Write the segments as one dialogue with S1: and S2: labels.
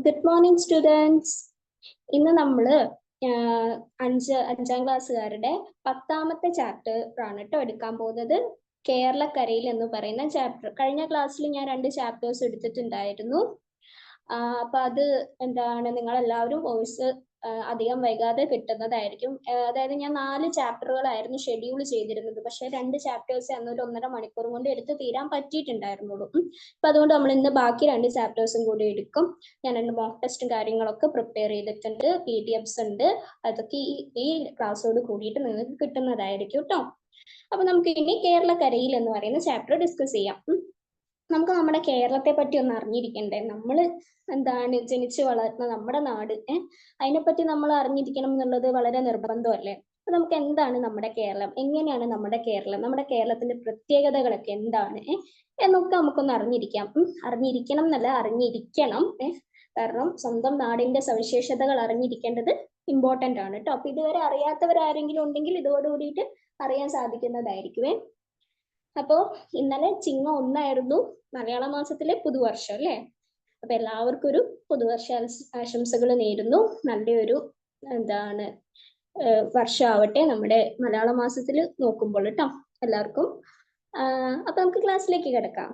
S1: Good morning students. ഇന്ന് നമ്മൾ അഞ്ചാം ക്ലാസ്സുകാരുടെ 10ാമത്തെ ചാപ്റ്റർ ആണ് കേട്ടോ എടുക്കാൻ പോകുന്നത്. കേരളക്കരയിൽ എന്ന് പറയുന്ന ചാപ്റ്റർ. കഴിഞ്ഞ ക്ലാസ്സിൽ ഞാൻ 2 ചാപ്റ്റേഴ്സ് എടുത്തിട്ടുണ്ടായിരുന്നു. അപ്പൊ അത് നിങ്ങൾ എല്ലാവരും വോയിസ് അധികം വൈകാതെ കിട്ടുന്നതായിരിക്കും. അതായത് ഞാൻ 4 ചാപ്റ്ററുകളായിരുന്നു ഷെഡ്യൂൾ ചെയ്തിരുന്നത്. പക്ഷെ 2 ചാപ്റ്റേഴ്സ് അന്നൊരു 1.5 മണിക്കൂർ കൊണ്ട് എടുത്ത് തീരാൻ പറ്റിയിട്ടുണ്ടായിരുന്നുള്ളൂ. അപ്പൊ അതുകൊണ്ട് നമ്മൾ ഇന്ന് ബാക്കി 2 ചാപ്റ്റേഴ്സും കൂടി എടുക്കും. ഞാൻ 2 മോക്ക് ടെസ്റ്റും കാര്യങ്ങളൊക്കെ പ്രിപ്പയർ ചെയ്തിട്ടുണ്ട്. PDF ഉണ്ട്. അതൊക്കെ ഈ ക്ലാസ്സോട് കൂടിയിട്ട് നിങ്ങൾക്ക് കിട്ടുന്നതായിരിക്കും കേട്ടോ. അപ്പൊ നമുക്ക് ഇനി കേരളക്കരയിൽ എന്ന് പറയുന്ന ചാപ്റ്റർ ഡിസ്കസ് ചെയ്യാം. നമുക്ക് നമ്മുടെ കേരളത്തെ പറ്റി ഒന്ന് അറിഞ്ഞിരിക്കണ്ടേ? നമ്മൾ ജനിച്ചു വളർന്ന നമ്മുടെ നാട്, അതിനെപ്പറ്റി നമ്മൾ അറിഞ്ഞിരിക്കണം എന്നുള്ളത് വളരെ നിർബന്ധമല്ലേ? അപ്പൊ നമുക്ക് എന്താണ് നമ്മുടെ കേരളം, എങ്ങനെയാണ് നമ്മുടെ കേരളം, നമ്മുടെ കേരളത്തിന്റെ പ്രത്യേകതകളൊക്കെ എന്താണ് എന്നൊക്കെ നമുക്കൊന്ന് അറിഞ്ഞിരിക്കണം എന്നല്ല, അറിഞ്ഞിരിക്കണം. കാരണം സ്വന്തം നാടിന്റെ സവിശേഷതകൾ അറിഞ്ഞിരിക്കേണ്ടത് ഇമ്പോർട്ടന്റ് ആണ് കേട്ടോ. അപ്പൊ ഇതുവരെ അറിയാത്തവരാരെങ്കിലും ഉണ്ടെങ്കിൽ ഇതോടുകൂടിയിട്ട് അറിയാൻ സാധിക്കുന്നതായിരിക്കുമേ. അപ്പോ ഇന്നലെ ചിങ്ങം 1 മലയാള മാസത്തിലെ പുതുവർഷം അല്ലേ? അപ്പൊ എല്ലാവർക്കും ഒരു പുതുവർഷ ആശംസകൾ നേരുന്നു. നല്ലൊരു വർഷമാവട്ടെ നമ്മുടെ മലയാള മാസത്തിൽ നോക്കുമ്പോൾ കേട്ടോ എല്ലാവർക്കും. അപ്പൊ നമുക്ക് ക്ലാസ്സിലേക്ക് കിടക്കാം.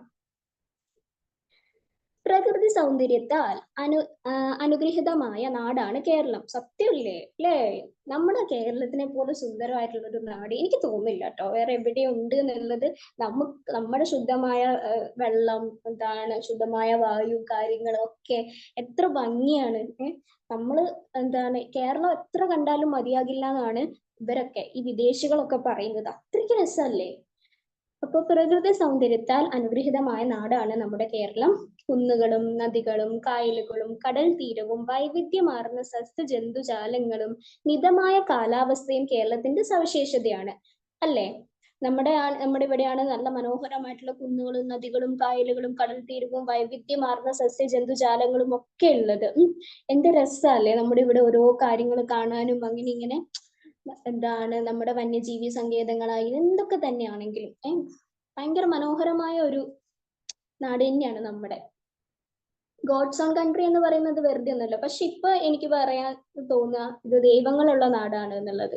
S1: പ്രകൃതി സൗന്ദര്യത്താൽ അനുഗ്രഹീതമായ നാടാണ് കേരളം. സത്യമല്ലേ അല്ലേ? നമ്മുടെ കേരളത്തിനെ പോലെ സുന്ദരമായിട്ടുള്ള ഒരു നാട് എനിക്ക് തോന്നുന്നില്ല കേട്ടോ വേറെ എവിടെ ഉണ്ട് എന്നുള്ളത്. നമ്മുടെ ശുദ്ധമായ വെള്ളം, ശുദ്ധമായ വായു, കാര്യങ്ങളൊക്കെ എത്ര ഭംഗിയാണ്. നമ്മള് കേരളം എത്ര കണ്ടാലും മതിയാകില്ല എന്നാണ് ഇവരൊക്കെ, ഈ വിദേശികളൊക്കെ പറയുന്നത്. അത്രയ്ക്ക് രസമല്ലേ? അപ്പൊ പ്രകൃതി സൗന്ദര്യത്താൽ അനുഗ്രഹീതമായ നാടാണ് നമ്മുടെ കേരളം. കുന്നുകളും നദികളും കായലുകളും കടൽ തീരവും വൈവിധ്യമാർന്ന സസ്യജന്തുജാലങ്ങളും മിതമായ കാലാവസ്ഥയും കേരളത്തിന്റെ സവിശേഷതയാണ് അല്ലേ? നമ്മുടെ ഇവിടെയാണ് നല്ല മനോഹരമായിട്ടുള്ള കുന്നുകളും നദികളും കായലുകളും കടൽ തീരവും വൈവിധ്യമാർന്ന സസ്യജന്തുജാലങ്ങളും ഒക്കെ ഉള്ളത്. എന്ത് രസമല്ലേ നമ്മുടെ ഇവിടെ ഓരോ കാര്യങ്ങൾ കാണാനും. അങ്ങനെ ഇങ്ങനെ നമ്മുടെ വന്യജീവി സങ്കേതങ്ങളായി എന്തൊക്കെ തന്നെയാണെങ്കിലും ഭയങ്കര മനോഹരമായ ഒരു നാട് തന്നെയാണ് നമ്മുടെ. ഗോഡ്സ് ഓൺ കൺട്രി എന്ന് പറയുന്നത് വെറുതെ ഒന്നുമല്ല. പക്ഷെ ഇപ്പൊ എനിക്ക് പറയാൻ തോന്നുക ഇത് ദൈവങ്ങളുള്ള നാടാണ് എന്നുള്ളത്.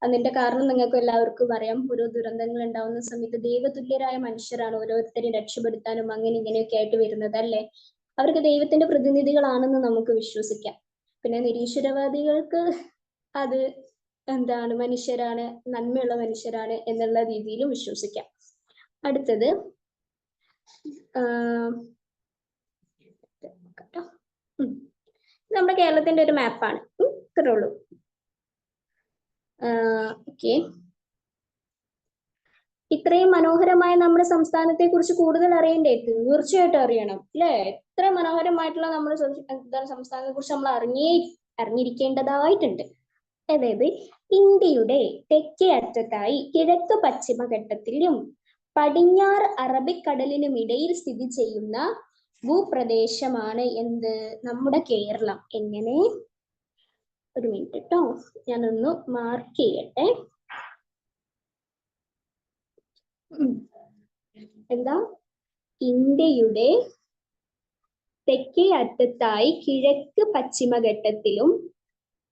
S1: അതിന്റെ കാരണം നിങ്ങൾക്ക് എല്ലാവർക്കും അറിയാം. ഓരോ ദുരന്തങ്ങൾ ഉണ്ടാവുന്ന സമയത്ത് ദൈവതുല്യരായ മനുഷ്യരാണ് ഓരോരുത്തരെയും രക്ഷപ്പെടുത്താനും അങ്ങനെ ഇങ്ങനെയൊക്കെ ആയിട്ട് വരുന്നത് അല്ലേ? അവർക്ക് ദൈവത്തിന്റെ പ്രതിനിധികളാണെന്ന് നമുക്ക് വിശ്വസിക്കാം. പിന്നെ നിരീശ്വരവാദികൾക്ക് അത് മനുഷ്യരാണ്, നന്മയുള്ള മനുഷ്യരാണ് എന്നുള്ള രീതിയിലും വിശ്വസിക്കാം. അടുത്തത് നമ്മുടെ കേരളത്തിന്റെ ഒരു മാപ്പാണ്. ഇത്രേ ഉള്ളൂ. ഓക്കെ, ഇത്രയും മനോഹരമായ നമ്മുടെ സംസ്ഥാനത്തെ കുറിച്ച് കൂടുതൽ അറിയണ്ടേ? തീർച്ചയായിട്ടും അറിയണം അല്ലേ? ഇത്ര മനോഹരമായിട്ടുള്ള നമ്മുടെ സംസ്ഥാനത്തെ കുറിച്ച് നമ്മൾ അറിഞ്ഞിരിക്കേണ്ടതായിട്ടുണ്ട്. അതായത് ഇന്ത്യയുടെ തെക്കേ അറ്റത്തായി കിഴക്ക് പശ്ചിമഘട്ടത്തിലും പടിഞ്ഞാറ് അറബിക്കടലിനുമിടയിൽ സ്ഥിതി ചെയ്യുന്ന ഭൂപ്രദേശമാണ് എന്ത്? നമ്മുടെ കേരളം. എങ്ങനെ? ഒരു മിനിറ്റ് കേട്ടോ, ഞാനൊന്ന് മാർക്ക് ചെയ്യട്ടെ. ഇന്ത്യയുടെ തെക്കേ അറ്റത്തായി കിഴക്ക് പശ്ചിമഘട്ടത്തിലും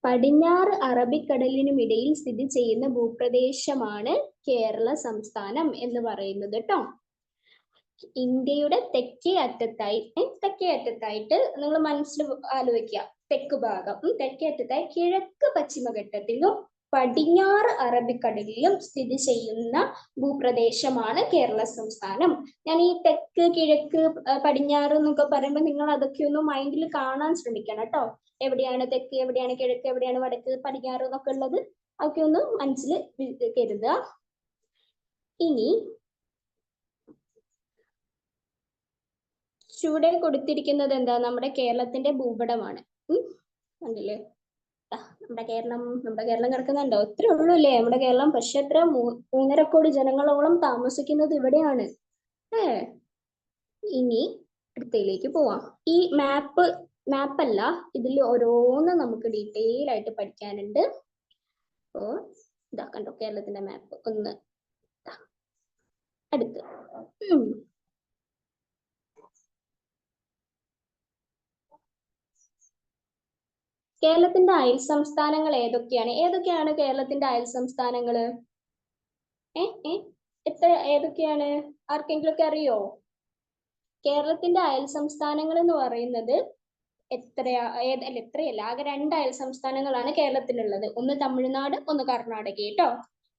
S1: പടിഞ്ഞാറ് അറബിക്കടലിനുമിടയിൽ സ്ഥിതി ചെയ്യുന്ന ഭൂപ്രദേശമാണ് കേരള സംസ്ഥാനം എന്ന് പറയുന്നത് കേട്ടോ. ഇന്ത്യയുടെ തെക്കേ അറ്റത്തായിട്ട് നിങ്ങൾ മനസ്സിൽ ആലോചിക്കുക. തെക്ക് ഭാഗം, തെക്കേ അറ്റത്തായി കിഴക്ക് പശ്ചിമഘട്ടത്തിലും പടിഞ്ഞാറ് അറബിക്കടലിലും സ്ഥിതി ചെയ്യുന്ന ഭൂപ്രദേശമാണ് കേരള സംസ്ഥാനം. ഞാൻ ഈ തെക്ക് കിഴക്ക് പടിഞ്ഞാറ് എന്നൊക്കെ പറയുമ്പോൾ നിങ്ങൾ അതൊക്കെ ഒന്ന് മൈൻഡിൽ കാണാൻ ശ്രമിക്കണം കേട്ടോ. എവിടെയാണ് തെക്ക്, എവിടെയാണ് കിഴക്ക്, എവിടെയാണ് വടക്ക്, പടിഞ്ഞാറ് എന്നൊക്കെ ഉള്ളത് അതൊക്കെ ഒന്ന് മനസ്സിൽ കരുതുക. ഇനി ചുവടെ കൊടുത്തിരിക്കുന്നത് എന്താ? നമ്മുടെ കേരളത്തിന്റെ ഭൂപടമാണ്. കണ്ടില്ലേ? നമ്മുടെ കേരളം കിടക്കുന്നുണ്ടോ? ഇത്രേ ഉള്ളൂ അല്ലേ നമ്മുടെ കേരളം. പക്ഷെ എത്ര 3.5 കോടി ജനങ്ങളോളം താമസിക്കുന്നത് ഇവിടെയാണ്. ഇനി അടുത്തയിലേക്ക് പോവാം. ഈ മാപ്പല്ല, ഇതിൽ ഓരോന്നും നമുക്ക് ഡീറ്റെയിൽ ആയിട്ട് പഠിക്കാനുണ്ട്. അപ്പോ ഇതാ കണ്ടോ കേരളത്തിന്റെ മാപ്പ്. ഒന്ന് അടുത്ത് കേരളത്തിന്റെ അയൽ സംസ്ഥാനങ്ങൾ ഏതൊക്കെയാണ്? ഏതൊക്കെയാണ് കേരളത്തിന്റെ അയൽ സംസ്ഥാനങ്ങള്? ഏ ഏ ഏതൊക്കെയാണ്? ആർക്കെങ്കിലും ഒക്കെ അറിയോ? കേരളത്തിന്റെ അയൽ സംസ്ഥാനങ്ങൾ എന്ന് പറയുന്നത് എത്രയല്ല, ആകെ രണ്ട് അയൽ സംസ്ഥാനങ്ങളാണ് കേരളത്തിലുള്ളത്. ഒന്ന് തമിഴ്നാട്, ഒന്ന് കർണാടക കേട്ടോ.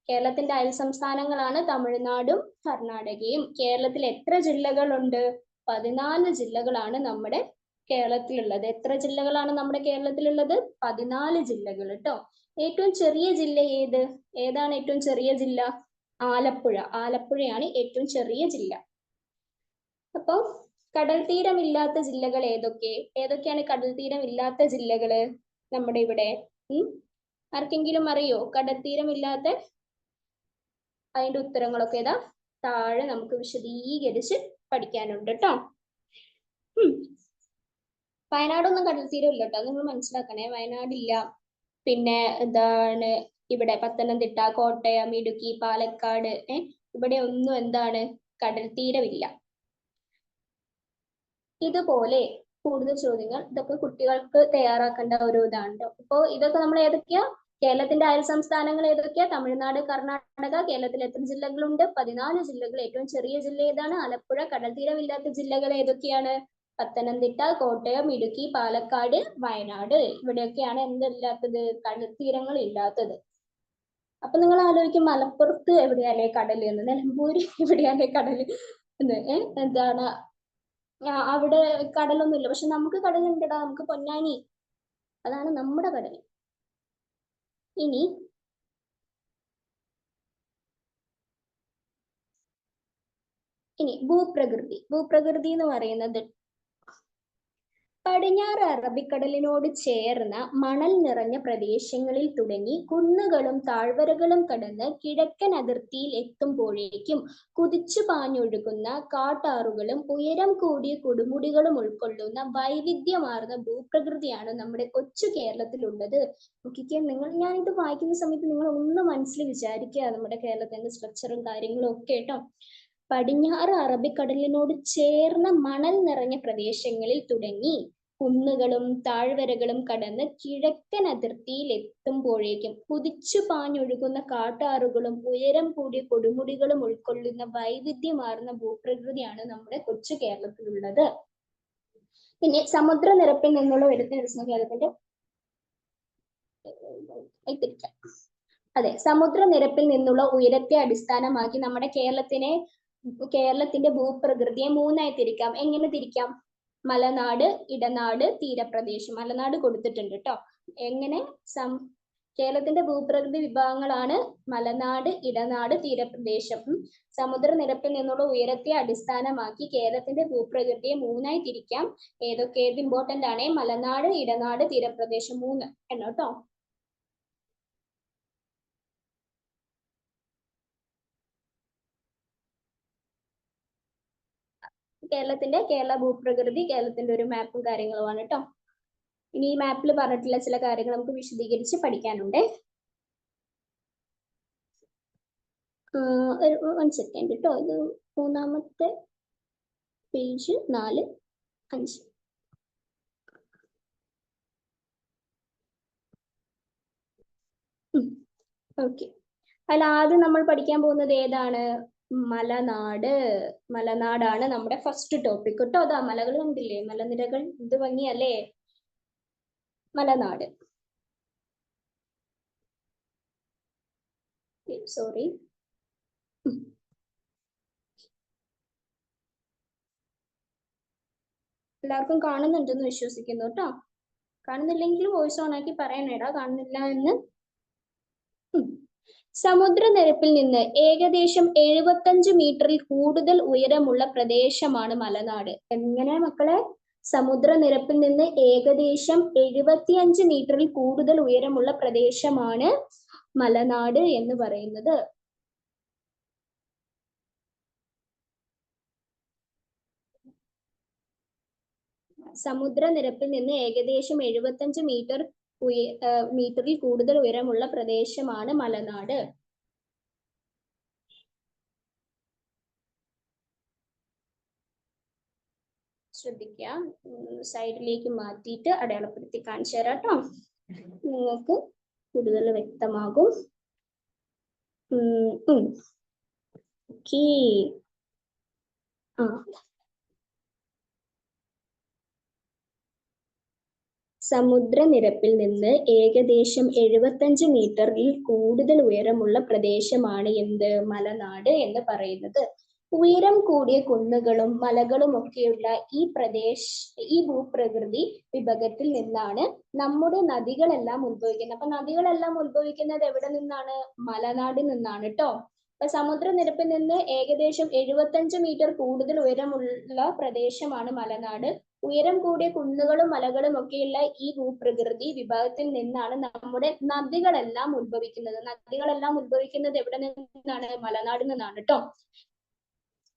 S1: കേരളത്തിന്റെ അയൽ സംസ്ഥാനങ്ങളാണ് തമിഴ്നാടും കർണാടകയും. കേരളത്തിൽ എത്ര ജില്ലകളുണ്ട്? 14 ജില്ലകളാണ് നമ്മുടെ കേരളത്തിലുള്ളത്. എത്ര ജില്ലകളാണ് നമ്മുടെ കേരളത്തിലുള്ളത്? 14 ജില്ലകൾ കേട്ടോ. ഏറ്റവും ചെറിയ ജില്ല ഏത്? ഏതാണ് ഏറ്റവും ചെറിയ ജില്ല? ആലപ്പുഴ. ആലപ്പുഴയാണ് ഏറ്റവും ചെറിയ ജില്ല. അപ്പൊ കടൽ തീരമില്ലാത്ത ജില്ലകൾ ഏതൊക്കെയാണ് കടൽ തീരമില്ലാത്ത ജില്ലകള് നമ്മുടെ ഇവിടെ? ആർക്കെങ്കിലും അറിയോ കടൽ തീരമില്ലാത്ത? അതിന്റെ ഉത്തരങ്ങളൊക്കെ ഏതാ താഴെ നമുക്ക് വിശദീകരിച്ച് പഠിക്കാനുണ്ട് കേട്ടോ. വയനാടൊന്നും കടൽ തീരം ഇല്ല കേട്ടോ, നിങ്ങൾ മനസ്സിലാക്കണേ. വയനാടില്ല. പിന്നെ എന്താണ് ഇവിടെ പത്തനംതിട്ട, കോട്ടയം, ഇടുക്കി, പാലക്കാട് ഇവിടെ ഒന്നും എന്താണ് കടൽ തീരമില്ല. ഇതുപോലെ കൂടുതൽ ചോദ്യങ്ങൾ ഇതൊക്കെ കുട്ടികൾക്ക് തയ്യാറാക്കേണ്ട ഒരു ഇതാണ്. അപ്പോ ഇതൊക്കെ നമ്മൾ ഏതൊക്കെയാ? കേരളത്തിന്റെ അയൽ സംസ്ഥാനങ്ങൾ ഏതൊക്കെയാ? തമിഴ്നാട്, കർണാടക. കേരളത്തിൽ എത്ര ജില്ലകളുണ്ട്? 14 ജില്ലകൾ. ഏറ്റവും ചെറിയ ജില്ല ഏതാണ്? ആലപ്പുഴ. കടൽ തീരമില്ലാത്ത ജില്ലകൾ ഏതൊക്കെയാണ്? പത്തനംതിട്ട, കോട്ടയം, ഇടുക്കി, പാലക്കാട്, വയനാട്. ഇവിടെയൊക്കെയാണ് എന്തില്ലാത്തത്? കടൽ തീരങ്ങൾ ഇല്ലാത്തത്. അപ്പൊ നിങ്ങൾ ആലോചിക്കും മലപ്പുറത്ത് എവിടെയാലേ കടല് എന്ന്, നിലമ്പൂര് എവിടെയാലേ കടല് എന്ന്. എന്താണ് അവിടെ കടലൊന്നുമില്ല. പക്ഷെ നമുക്ക് കടലുണ്ടടാ, നമുക്ക് പൊന്നാനി. അതാണ് നമ്മുടെ കടൽ. ഇനി ഭൂപ്രകൃതി എന്ന് പറയുന്നത് പടിഞ്ഞാറ് അറബിക്കടലിനോട് ചേർന്ന മണൽ നിറഞ്ഞ പ്രദേശങ്ങളിൽ തുടങ്ങി കുന്നുകളും താഴ്വരകളും കടന്ന് കിഴക്കൻ അതിർത്തിയിൽ എത്തുമ്പോഴേക്കും കുതിച്ചു പാഞ്ഞൊഴുകുന്ന കാട്ടാറുകളും ഉയരം കൂടിയ കൊടുമുടികളും ഉൾക്കൊള്ളുന്ന വൈവിധ്യമാർന്ന ഭൂപ്രകൃതിയാണ് നമ്മുടെ കൊച്ചു കേരളത്തിലുള്ളത്. നോക്കിക്കേ ഞാൻ ഇത് വായിക്കുന്ന സമയത്ത് നിങ്ങൾ ഒന്ന് മനസ്സിൽ വിചാരിക്കുക നമ്മുടെ കേരളത്തിന്റെ സ്ട്രക്ചറും കാര്യങ്ങളും ഒക്കെ കേട്ടോ. പടിഞ്ഞാറ് അറബിക്കടലിനോട് ചേർന്ന മണൽ നിറഞ്ഞ പ്രദേശങ്ങളിൽ തുടങ്ങി കുന്നുകളും താഴ്വരകളും കടന്ന് കിഴക്കൻ അതിർത്തിയിൽ എത്തുമ്പോഴേക്കും കുതിച്ചു പാഞ്ഞൊഴുകുന്ന കാട്ടാറുകളും ഉയരം കൂടിയ കൊടുമുടികളും ഉൾക്കൊള്ളുന്ന വൈവിധ്യമാർന്ന ഭൂപ്രകൃതിയാണ് നമ്മുടെ കൊച്ചു കേരളത്തിലുള്ളത്. പിന്നെ സമുദ്രനിരപ്പിൽ നിന്നുള്ള കേരളത്തിന്റെ സമുദ്രനിരപ്പിൽ നിന്നുള്ള ഉയരത്തെ അടിസ്ഥാനമാക്കി നമ്മുടെ കേരളത്തിന്റെ ഭൂപ്രകൃതിയെ മൂന്നായി തിരിക്കാം. എങ്ങനെ തിരിക്കാം? മലനാട്, ഇടനാട്, തീരപ്രദേശം. മലനാട് കൊടുത്തിട്ടുണ്ട് കേട്ടോ. എങ്ങനെ? കേരളത്തിന്റെ ഭൂപ്രകൃതി വിഭാഗങ്ങളാണ് മലനാട്, ഇടനാട്, തീരപ്രദേശം. സമുദ്രനിരപ്പിൽ നിന്നുള്ള ഉയരത്തെ അടിസ്ഥാനമാക്കി കേരളത്തിന്റെ ഭൂപ്രകൃതിയെ മൂന്നായി തിരിക്കാം. ഏത് ഇമ്പോർട്ടന്റ് ആണ്? മലനാട്, ഇടനാട്, തീരപ്രദേശം. 3 എണ്ണം കേട്ടോ. കേരള ഭൂപ്രകൃതി കേരളത്തിന്റെ ഒരു മാപ്പും കാര്യങ്ങളുമാണ് കേട്ടോ. ഇനി ഈ മാപ്പിൽ പറഞ്ഞിട്ടുള്ള ചില കാര്യങ്ങൾ നമുക്ക് വിശദീകരിച്ച് പഠിക്കാനുണ്ട്. 1 സെക്കൻഡ് കേട്ടോ. ഇത് 3-ാമത്തെ പേജ് 4, 5. ഓക്കെ. അതിൽ ആദ്യം നമ്മൾ പഠിക്കാൻ പോകുന്നത് ഏതാണ്? മലനാടാണ് നമ്മുടെ ഫസ്റ്റ് ടോപ്പിക് കേട്ടോ. അതാ മലകൾ കണ്ടില്ലേ, മലനിരകൾ, എന്ത് ഭംഗിയല്ലേ മലനാട്. സോറി. എല്ലാവർക്കും കാണുന്നുണ്ടെന്ന് വിശ്വസിക്കുന്നു കേട്ടോ. കാണുന്നില്ലെങ്കിൽ വോയിസ് ഓൺ ആക്കി പറയണേടാ കാണുന്നില്ല എന്ന്. സമുദ്രനിരപ്പിൽ നിന്ന് ഏകദേശം 75 മീറ്ററിൽ കൂടുതൽ ഉയരമുള്ള പ്രദേശമാണ് മലനാട്. എങ്ങനെ മക്കളെ? സമുദ്രനിരപ്പിൽ നിന്ന് ഏകദേശം 75 മീറ്ററിൽ കൂടുതൽ ഉയരമുള്ള പ്രദേശമാണ് മലനാട് എന്ന് പറയുന്നത്. സമുദ്രനിരപ്പിൽ നിന്ന് ഏകദേശം 75 മീറ്ററിൽ കൂടുതൽ ഉയരമുള്ള പ്രദേശമാണ് മലനാട്. ശ്രദ്ധിക്കുക, സൈഡിലേക്ക് മാറ്റിയിട്ട് അടയാളപ്പെടുത്തി കാണിച്ചു തരാം കേട്ടോ. നിങ്ങൾക്ക് കൂടുതൽ വ്യക്തമാകും. ഓക്കേ. സമുദ്രനിരപ്പിൽ നിന്ന് ഏകദേശം 75 മീറ്ററിൽ കൂടുതൽ ഉയരമുള്ള പ്രദേശമാണ് എന്ത്? മലനാട് എന്ന് പറയുന്നത്. ഉയരം കൂടിയ കുന്നുകളും മലകളും ഒക്കെയുള്ള ഈ ഭൂപ്രകൃതി വിഭാഗത്തിൽ നിന്നാണ് നമ്മുടെ നദികളെല്ലാം ഉത്ഭവിക്കുന്നത്. അപ്പൊ നദികളെല്ലാം ഉത്ഭവിക്കുന്നത് എവിടെ നിന്നാണ്? മലനാടിൽ നിന്നാണ് ട്ടോ. അപ്പൊ സമുദ്രനിരപ്പിൽ നിന്ന് ഏകദേശം 75 മീറ്റർ കൂടുതൽ ഉയരമുള്ള പ്രദേശമാണ് മലനാട്. ഉയരം കൂടിയ കുന്നുകളും മലകളും ഒക്കെയുള്ള ഈ ഭൂപ്രകൃതി വിഭാഗത്തിൽ നിന്നാണ് നമ്മുടെ നദികളെല്ലാം ഉത്ഭവിക്കുന്നത്. നദികളെല്ലാം ഉത്ഭവിക്കുന്നത് എവിടെ നിന്നാണ്? മലനാടിൽ നിന്നാണ് ട്ടോ.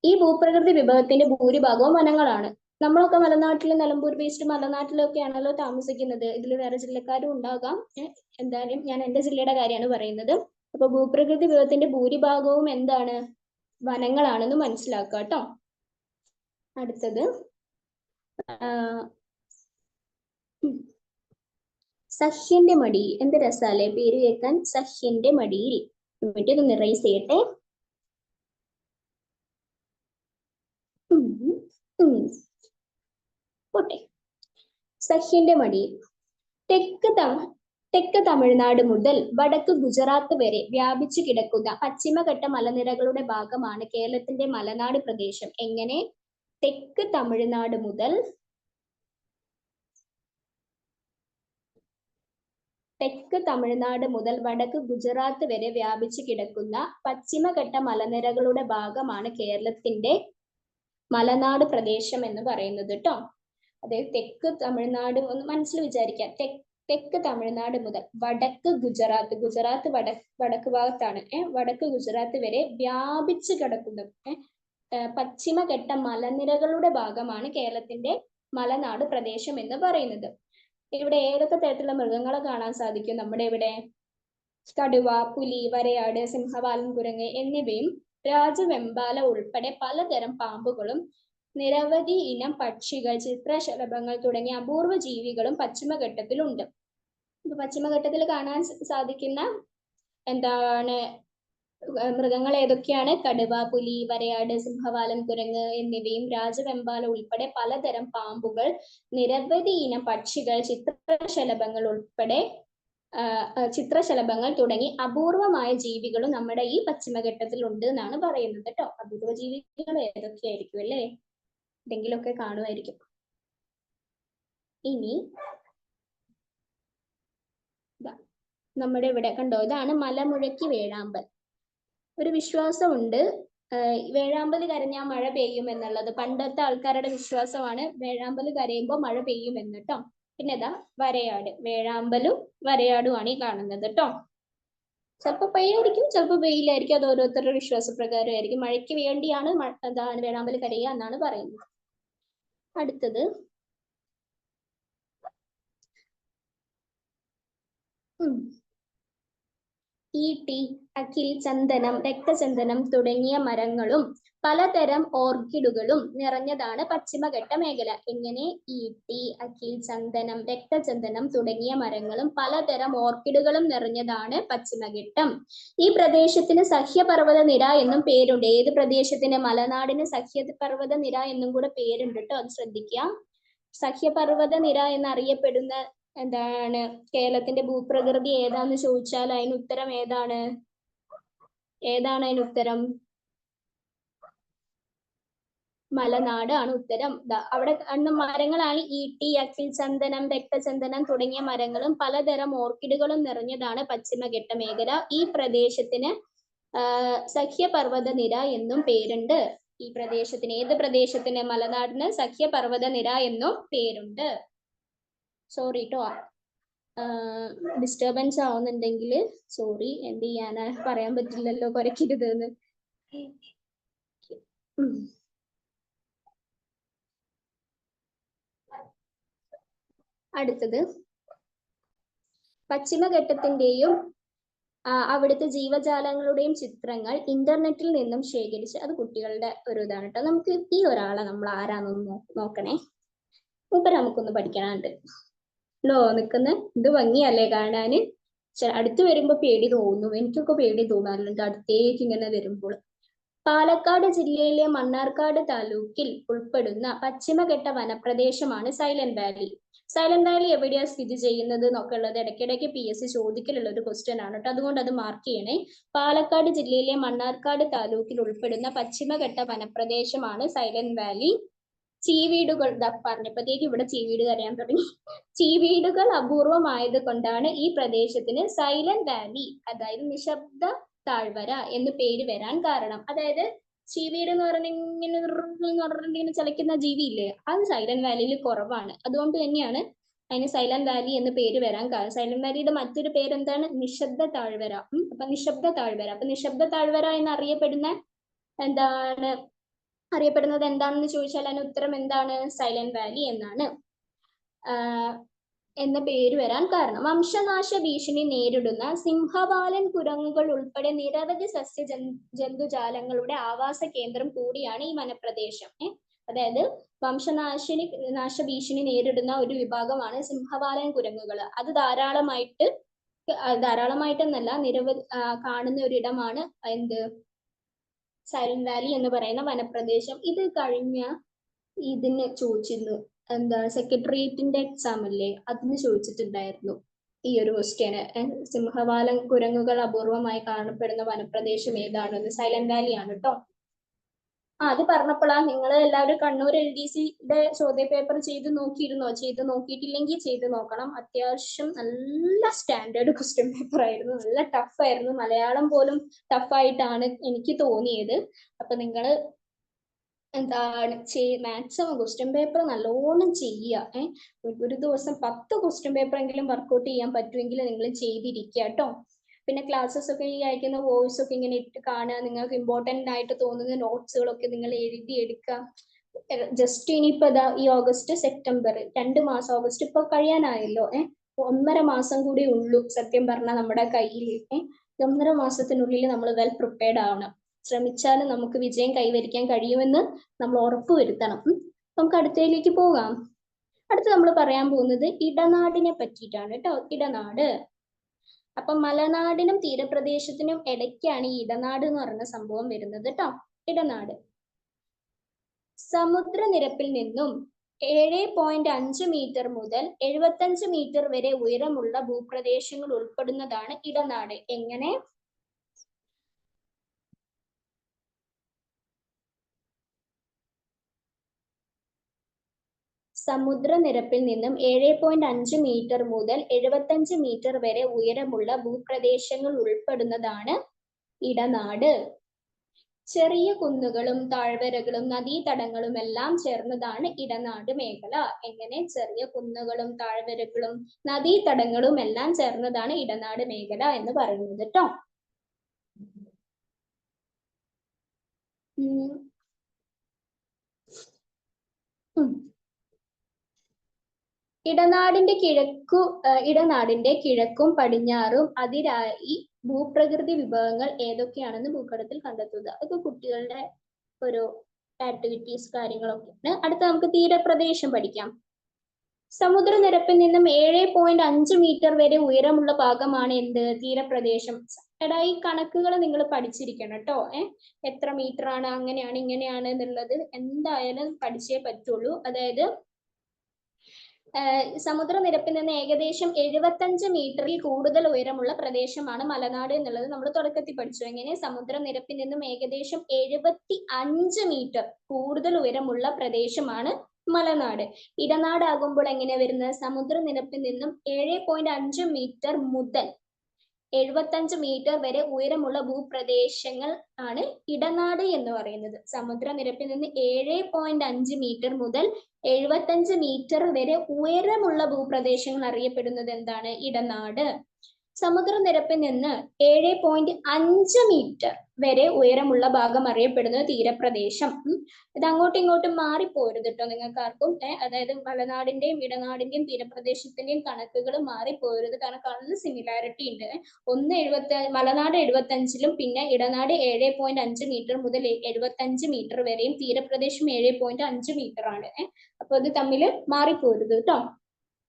S1: ഈ ഭൂപ്രകൃതി വിഭാഗത്തിന്റെ ഭൂരിഭാഗവും വനങ്ങളാണ്. നമ്മളൊക്കെ മലനാട്ടിൽ, നിലമ്പൂർ ബേസ്ഡ് മലനാട്ടിലൊക്കെ ആണല്ലോ താമസിക്കുന്നത്. ഇതിൽ വേറെ ജില്ലക്കാരും ഉണ്ടാകാം. എന്തായാലും ഞാൻ എന്റെ ജില്ലയുടെ കാര്യമാണ് പറയുന്നത്. അപ്പൊ ഭൂപ്രകൃതി വിഭാഗത്തിന്റെ ഭൂരിഭാഗവും എന്താണ്? വനങ്ങളാണെന്ന് മനസ്സിലാക്കുക കേട്ടോ. അടുത്തത് സഹ്യന്റെ മടിയിൽ. എന്ത് രസാലേ പേര് കേൾക്കാൻ, സഹ്യന്റെ മടിയിൽ. ഇതൊന്ന് റൈസ് ചെയ്യട്ടെ. പോട്ടെ. സഹ്യന്റെ മടിയിൽ. തെക്ക് തമിഴ്നാട് മുതൽ വടക്ക് ഗുജറാത്ത് വരെ വ്യാപിച്ചു കിടക്കുന്ന പശ്ചിമഘട്ട മലനിരകളുടെ ഭാഗമാണ് കേരളത്തിന്റെ മലനാട് പ്രദേശം. എങ്ങനെ? തെക്ക് തമിഴ്നാട് മുതൽ വടക്ക് ഗുജറാത്ത് വരെ വ്യാപിച്ചു കിടക്കുന്ന പശ്ചിമഘട്ട മലനിരകളുടെ ഭാഗമാണ് കേരളത്തിന്റെ മലനാട് പ്രദേശം എന്ന് പറയുന്നത് ട്ടോ. അതായത് തെക്ക് തമിഴ്നാട്, ഒന്ന് മനസ്സിൽ വിചാരിക്കാം. തെക്ക് തമിഴ്നാട് മുതൽ വടക്ക് ഗുജറാത്ത് വടക്ക് ഭാഗത്താണ്. വടക്ക് ഗുജറാത്ത് വരെ വ്യാപിച്ചു കിടക്കുന്ന പശ്ചിമഘട്ട മലനിരകളുടെ ഭാഗമാണ് കേരളത്തിന്റെ മലനാട് പ്രദേശം എന്ന് പറയുന്നത്. ഇവിടെ ഏതൊക്കെ തരത്തിലുള്ള മൃഗങ്ങളെ കാണാൻ സാധിക്കും? നമ്മുടെ ഇവിടെ കടുവ, പുലി, വരയാട്, സിംഹവാലൻ, കുരങ്ങ് എന്നിവയും രാജവെമ്പാല ഉൾപ്പെടെ പലതരം പാമ്പുകളും നിരവധി ഇനം പക്ഷികൾ, ചിത്രശലഭങ്ങൾ തുടങ്ങിയ അപൂർവ ജീവികളും പശ്ചിമഘട്ടത്തിലുണ്ട്. ഇപ്പൊ പശ്ചിമഘട്ടത്തിൽ കാണാൻ സാധിക്കുന്ന എന്താണ് മൃഗങ്ങൾ ഏതൊക്കെയാണ്? കടുവ, പുലി, വരയാട്, സിംഹവാലൻ, കുരങ്ങ് എന്നിവയും രാജവെമ്പാല ഉൾപ്പെടെ പലതരം പാമ്പുകൾ, നിരവധി ഇനം പക്ഷികൾ, ചിത്രശലഭങ്ങൾ തുടങ്ങി അപൂർവമായ ജീവികളും നമ്മുടെ ഈ പശ്ചിമഘട്ടത്തിൽ ഉണ്ട് എന്നാണ് പറയുന്നത് കേട്ടോ. അപൂർവ ജീവികൾ ഏതൊക്കെയായിരിക്കും അല്ലേ? എന്തെങ്കിലുമൊക്കെ കാണുമായിരിക്കും. ഇനി നമ്മുടെ ഇവിടെ കണ്ടോ, ഇതാണ് മലമുഴക്കി വേഴാമ്പൽ. ഒരു വിശ്വാസമുണ്ട്, വേഴാമ്പൽ കരഞ്ഞാൽ മഴ പെയ്യും എന്നുള്ളത്. പണ്ടത്തെ ആൾക്കാരുടെ വിശ്വാസമാണ് വേഴാമ്പൽ കരയുമ്പോൾ മഴ പെയ്യും എന്ന് ട്ടോ. പിന്നെ ഇതാ വരയാട്. വേഴാമ്പലും വരയാടുമാണ് ഈ കാണുന്നത് ട്ടോ. ചിലപ്പോൾ പെയ്യായിരിക്കും, ചിലപ്പോൾ പെയ്യില്ലായിരിക്കും. അത് ഓരോരുത്തരുടെ വിശ്വാസപ്രകാരമായിരിക്കും. മഴയ്ക്ക് വേണ്ടിയാണ് എന്താണ് വേഴാമ്പൽ കരയുക എന്നാണ് പറയുന്നത്. അടുത്തത് ഈട്ടി, അകിൽ, ചന്ദനം, രക്തചന്ദനം തുടങ്ങിയ മരങ്ങളും പലതരം ഓർക്കിഡുകളും നിറഞ്ഞതാണ് പശ്ചിമഘട്ട മേഖല. എങ്ങനെ? ഈട്ടി, അകിൽ, ചന്ദനം, രക്തചന്ദനം തുടങ്ങിയ മരങ്ങളും പലതരം ഓർക്കിഡുകളും നിറഞ്ഞതാണ് പശ്ചിമഘട്ടം. ഈ പ്രദേശത്തിന് സഹ്യപർവ്വത നിര എന്നും പേരുണ്ട്. ഏത് പ്രദേശത്തിന്? മലനാടിന് സഹ്യപർവ്വത നിര എന്നും കൂടെ പേരുണ്ട് ട്ടോ. അത് ശ്രദ്ധിക്കുക. സഹ്യപർവ്വത നിര എന്നറിയപ്പെടുന്ന എന്താണ് കേരളത്തിന്റെ ഭൂപ്രകൃതി ഏതാന്ന് ചോദിച്ചാൽ അതിന് ഉത്തരം ഏതാണ്? അതിന് ഉത്തരം? മലനാട് ആണ് ഉത്തരം. അവിടെ കാണുന്ന മരങ്ങളാണ് ഈട്ടി, അകിൽ, ചന്ദനം, രക്തചന്ദനം തുടങ്ങിയ മരങ്ങളും പലതരം ഓർക്കിഡുകളും നിറഞ്ഞതാണ് പശ്ചിമഘട്ട മേഖല. ഈ പ്രദേശത്തിന് സഹ്യപർവ്വത നിര എന്നും പേരുണ്ട്. ഈ പ്രദേശത്തിന്, ഏത് പ്രദേശത്തിന്? മലനാടിന് സഹ്യപർവ്വത നിര എന്നും പേരുണ്ട്. സോറി ട്ടോ, ഡിസ്റ്റർബൻസ് ആവുന്നുണ്ടെങ്കിൽ സോറി. എന്ത് ചെയ്യാനാ, പറയാൻ പറ്റില്ലല്ലോ കുരയ്ക്കരുത് എന്ന്. അടുത്തത് പശ്ചിമഘട്ടത്തിന്റെയും അവിടുത്തെ ജീവജാലങ്ങളുടെയും ചിത്രങ്ങൾ ഇന്റർനെറ്റിൽ നിന്നും ശേഖരിച്ച്, അത് കുട്ടികളുടെ ഒരു ഇതാണ് കേട്ടോ. നമുക്ക് ഈ ഒരാളെ നമ്മൾ ആരാന്നൊന്ന് നോക്കണേ. മൂപ്പര് നമുക്കൊന്ന് പഠിക്കാനുണ്ട്. ലോ നിക്കുന്ന ഇത് ഭംഗിയല്ലേ കാണാന്. അടുത്ത് വരുമ്പോ പേടി തോന്നും, എനിക്കൊക്കെ പേടി തോന്നാറുണ്ട് അടുത്തേക്ക് ഇങ്ങനെ വരുമ്പോൾ. പാലക്കാട് ജില്ലയിലെ മണ്ണാർക്കാട് താലൂക്കിൽ ഉൾപ്പെടുന്ന പശ്ചിമഘട്ട വനപ്രദേശമാണ് സൈലന്റ് വാലി. സൈലന്റ് വാലി എവിടെയാ സ്ഥിതി ചെയ്യുന്നത് എന്നൊക്കെ ഉള്ളത് ഇടയ്ക്കിടയ്ക്ക് PSC ചോദിക്കലുള്ള ഒരു ക്വസ്റ്റ്യൻ ആണ് കേട്ടോ, അതുകൊണ്ട് അത് മാർക്ക് ചെയ്യണേ. പാലക്കാട് ജില്ലയിലെ മണ്ണാർക്കാട് താലൂക്കിൽ ഉൾപ്പെടുന്ന പശ്ചിമഘട്ട വനപ്രദേശമാണ് സൈലന്റ് വാലി. ചീവീടുകൾ പറഞ്ഞപ്പോഴത്തേക്ക് ഇവിടെ ചീവീട് കരയാൻ തുടങ്ങി. ചീവീടുകൾ അപൂർവമായത് കൊണ്ടാണ് ഈ പ്രദേശത്തിന് സൈലന്റ് വാലി, അതായത് നിശബ്ദ താഴ്വര എന്ന് പേര് വരാൻ കാരണം. അതായത് ചീവീട് എന്ന് പറഞ്ഞിങ്ങനെ ചലിക്കുന്ന ജീവിയില്ലേ, അത് സൈലന്റ് വാലിയിൽ കുറവാണ്. അതുകൊണ്ട് തന്നെയാണ് അതിന് സൈലന്റ് വാലി എന്ന് പേര് വരാൻ കാരണം. സൈലന്റ് വാലിയുടെ മറ്റൊരു പേര് എന്താണ്? നിശബ്ദ താഴ്വര. അപ്പൊ നിശബ്ദ താഴ്വര, അപ്പൊ നിശബ്ദ താഴ്വര എന്ന് എന്താണ് അറിയപ്പെടുന്നത് എന്താണെന്ന് ചോദിച്ചാൽ അതിന് ഉത്തരം എന്താണ്? സൈലന്റ് വാലി എന്നാണ് എന്ന പേര് വരാൻ കാരണം. വംശനാശ ഭീഷണി നേരിടുന്ന സിംഹവാലൻ കുരങ്ങുകൾ ഉൾപ്പെടെ നിരവധി സസ്യ ജന്തുജാലങ്ങളുടെ ആവാസ കേന്ദ്രം കൂടിയാണ് ഈ വനപ്രദേശം. അതായത് നാശ ഭീഷണി നേരിടുന്ന ഒരു വിഭാഗമാണ് സിംഹവാലൻ കുരങ്ങുകൾ. അത് ധാരാളമായിട്ടെന്നല്ല, നിരവധി കാണുന്ന ഒരിടമാണ് എന്ത്? സൈലന്റ് വാലി എന്ന് പറയുന്ന വനപ്രദേശം. ഇത് കഴിഞ്ഞ ഇതിന് ചോദിച്ചിരുന്നു, എന്താ സെക്രട്ടേറിയറ്റിന്റെ എക്സാം അല്ലേ, അതിന് ചോദിച്ചിട്ടുണ്ടായിരുന്നു ഈ ഒരു ക്വസ്റ്റ്യന്. സിംഹവാലൻ കുരങ്ങുകൾ അപൂർവമായി കാണപ്പെടുന്ന വനപ്രദേശം ഏതാണെന്ന്. സൈലന്റ് വാലി ആണ് കേട്ടോ. അത് പറഞ്ഞപ്പോഴാ നിങ്ങൾ എല്ലാവരും കണ്ണൂർ LDCയുടെ ചോദ്യ പേപ്പർ ചെയ്ത് നോക്കിയിരുന്നോ? ചെയ്ത് നോക്കിയിട്ടില്ലെങ്കിൽ ചെയ്ത് നോക്കണം. അത്യാവശ്യം നല്ല സ്റ്റാൻഡേർഡ് ക്വസ്റ്റ്യൻ പേപ്പർ ആയിരുന്നു, നല്ല ടഫ് ആയിരുന്നു. മലയാളം പോലും ടഫായിട്ടാണ് എനിക്ക് തോന്നിയത്. അപ്പൊ നിങ്ങൾ എന്താണ് മാക്സിമം ക്വസ്റ്റ്യൻ പേപ്പർ നല്ലോണം ചെയ്യുക. ഒരു ദിവസം 10 ക്വസ്റ്റ്യൻ പേപ്പർ എങ്കിലും വർക്ക്ഔട്ട് ചെയ്യാൻ പറ്റുമെങ്കിൽ നിങ്ങൾ ചെയ്തിരിക്കുക കേട്ടോ. പിന്നെ ക്ലാസ്സസ് ഒക്കെ ഈ അയക്കുന്ന വോയിസ് ഒക്കെ ഇങ്ങനെ ഇട്ട് കാണുക. നിങ്ങൾക്ക് ഇമ്പോർട്ടന്റ് ആയിട്ട് തോന്നുന്ന നോട്ട്സുകളൊക്കെ നിങ്ങൾ എഴുതി എടുക്കുക. ജസ്റ്റ് ഇനിയിപ്പോ ഈ ഓഗസ്റ്റ് സെപ്റ്റംബർ 2 മാസം, ഓഗസ്റ്റ് ഇപ്പൊ കഴിയാനായല്ലോ. 1.5 മാസം കൂടി ഉള്ളൂ സത്യം പറഞ്ഞാൽ നമ്മുടെ കയ്യിൽ. 1.5 മാസത്തിനുള്ളിൽ നമ്മൾ വെൽ പ്രിപ്പയർഡ് ആവണം. ശ്രമിച്ചാൽ നമുക്ക് വിജയം കൈവരിക്കാൻ കഴിയുമെന്ന് നമ്മൾ ഉറപ്പുവരുത്തണം. നമുക്ക് അടുത്തതിലേക്ക് പോകാം. അടുത്ത് നമ്മൾ പറയാൻ പോകുന്നത് ഇടനാടിനെ പറ്റിയിട്ടാണ് കേട്ടോ. ഇടനാട്. അപ്പൊ മലനാടിനും തീരപ്രദേശത്തിനും ഇടയ്ക്കാണ് ഈ ഇടനാട് എന്ന് പറയുന്ന സംഭവം വരുന്നത് കേട്ടോ. ഇടനാട് സമുദ്രനിരപ്പിൽ നിന്നും 7.5 മീറ്റർ മുതൽ 75 മീറ്റർ വരെ ഉയരമുള്ള ഭൂപ്രദേശങ്ങൾ ഉൾപ്പെടുന്നതാണ് ഇടനാട്. എങ്ങനെ? സമുദ്രനിരപ്പിൽ നിന്നും 7.5 മീറ്റർ മുതൽ 75 മീറ്റർ വരെ ഉയരമുള്ള ഭൂപ്രദേശങ്ങൾ ഉൾപ്പെടുന്നതാണ് ഇടനാട്. ചെറിയ കുന്നുകളും താഴ്വരകളും നദീതടങ്ങളും എല്ലാം ചേർന്നതാണ് ഇടനാട് മേഖല. എങ്ങനെ? ചെറിയ കുന്നുകളും താഴ്വരകളും നദീതടങ്ങളും എല്ലാം ചേർന്നതാണ് ഇടനാട് മേഖല എന്ന് പറയുന്നത് കേട്ടോ. ഇടനാടിന്റെ കിഴക്കും പടിഞ്ഞാറും അതിരായി ഭൂപ്രകൃതി വിഭവങ്ങൾ ഏതൊക്കെയാണെന്ന് ഭൂപടത്തിൽ കണ്ടെത്തുക. അതൊക്കെ കുട്ടികളുടെ ഒരു ആക്ടിവിറ്റീസ് കാര്യങ്ങളൊക്കെയാണ്. അടുത്ത നമുക്ക് തീരപ്രദേശം പഠിക്കാം. സമുദ്രനിരപ്പിൽ നിന്നും 7.5 മീറ്റർ വരെ ഉയരമുള്ള ഭാഗമാണ് എന്ത്? തീരപ്രദേശം. എടാ ഈ കണക്കുകൾ നിങ്ങൾ പഠിച്ചിരിക്കണം കേട്ടോ. എത്ര മീറ്റർ ആണ്, അങ്ങനെയാണ് ഇങ്ങനെയാണ് എന്നുള്ളത് എന്തായാലും പഠിച്ചേ പറ്റുള്ളൂ. അതായത് സമുദ്രനിരപ്പിൽ നിന്ന് ഏകദേശം 75 മീറ്ററിൽ കൂടുതൽ ഉയരമുള്ള പ്രദേശമാണ് മലനാട് എന്നുള്ളത് നമ്മൾ തുടക്കത്തിൽ പഠിച്ചു. എങ്ങനെ? സമുദ്രനിരപ്പിൽ നിന്നും ഏകദേശം 75 മീറ്റർ കൂടുതൽ ഉയരമുള്ള പ്രദേശമാണ് മലനാട്. ഇടനാടാകുമ്പോൾ എങ്ങനെ വരുന്നത്? സമുദ്രനിരപ്പിൽ നിന്നും 7.5 മീറ്റർ മുതൽ 75 മീറ്റർ വരെ ഉയരമുള്ള ഭൂപ്രദേശങ്ങൾ ആണ് ഇടനാട് എന്ന് പറയുന്നത്. സമുദ്രനിരപ്പിൽ നിന്ന് 7.5 മീറ്റർ മുതൽ 75 മീറ്റർ വരെ ഉയരമുള്ള ഭൂപ്രദേശങ്ങൾ അറിയപ്പെടുന്നത് എന്താണ്? ഇടനാട്. സമുദ്രനിരപ്പിൽ നിന്ന് 7.5 മീറ്റർ വരെ ഉയരമുള്ള ഭാഗം അറിയപ്പെടുന്നത് തീരപ്രദേശം. ഇത് അങ്ങോട്ടും ഇങ്ങോട്ടും മാറിപ്പോരുത് കേട്ടോ നിങ്ങൾക്ക് ആർക്കും. അതായത് മലനാടിന്റെയും ഇടനാടിന്റെയും തീരപ്രദേശത്തിന്റെയും കണക്കുകൾ മാറിപ്പോരുത്. കാരണം നല്ല സിമിലാരിറ്റി ഉണ്ട്. മലനാട് 75-ലും പിന്നെ ഇടനാട് 7.5 മീറ്റർ മുതൽ 75 മീറ്റർ വരെയും തീരപ്രദേശം 7.5 മീറ്റർ ആണ്. അപ്പൊ ഇത് തമ്മിൽ മാറിപ്പോരുത് കേട്ടോ.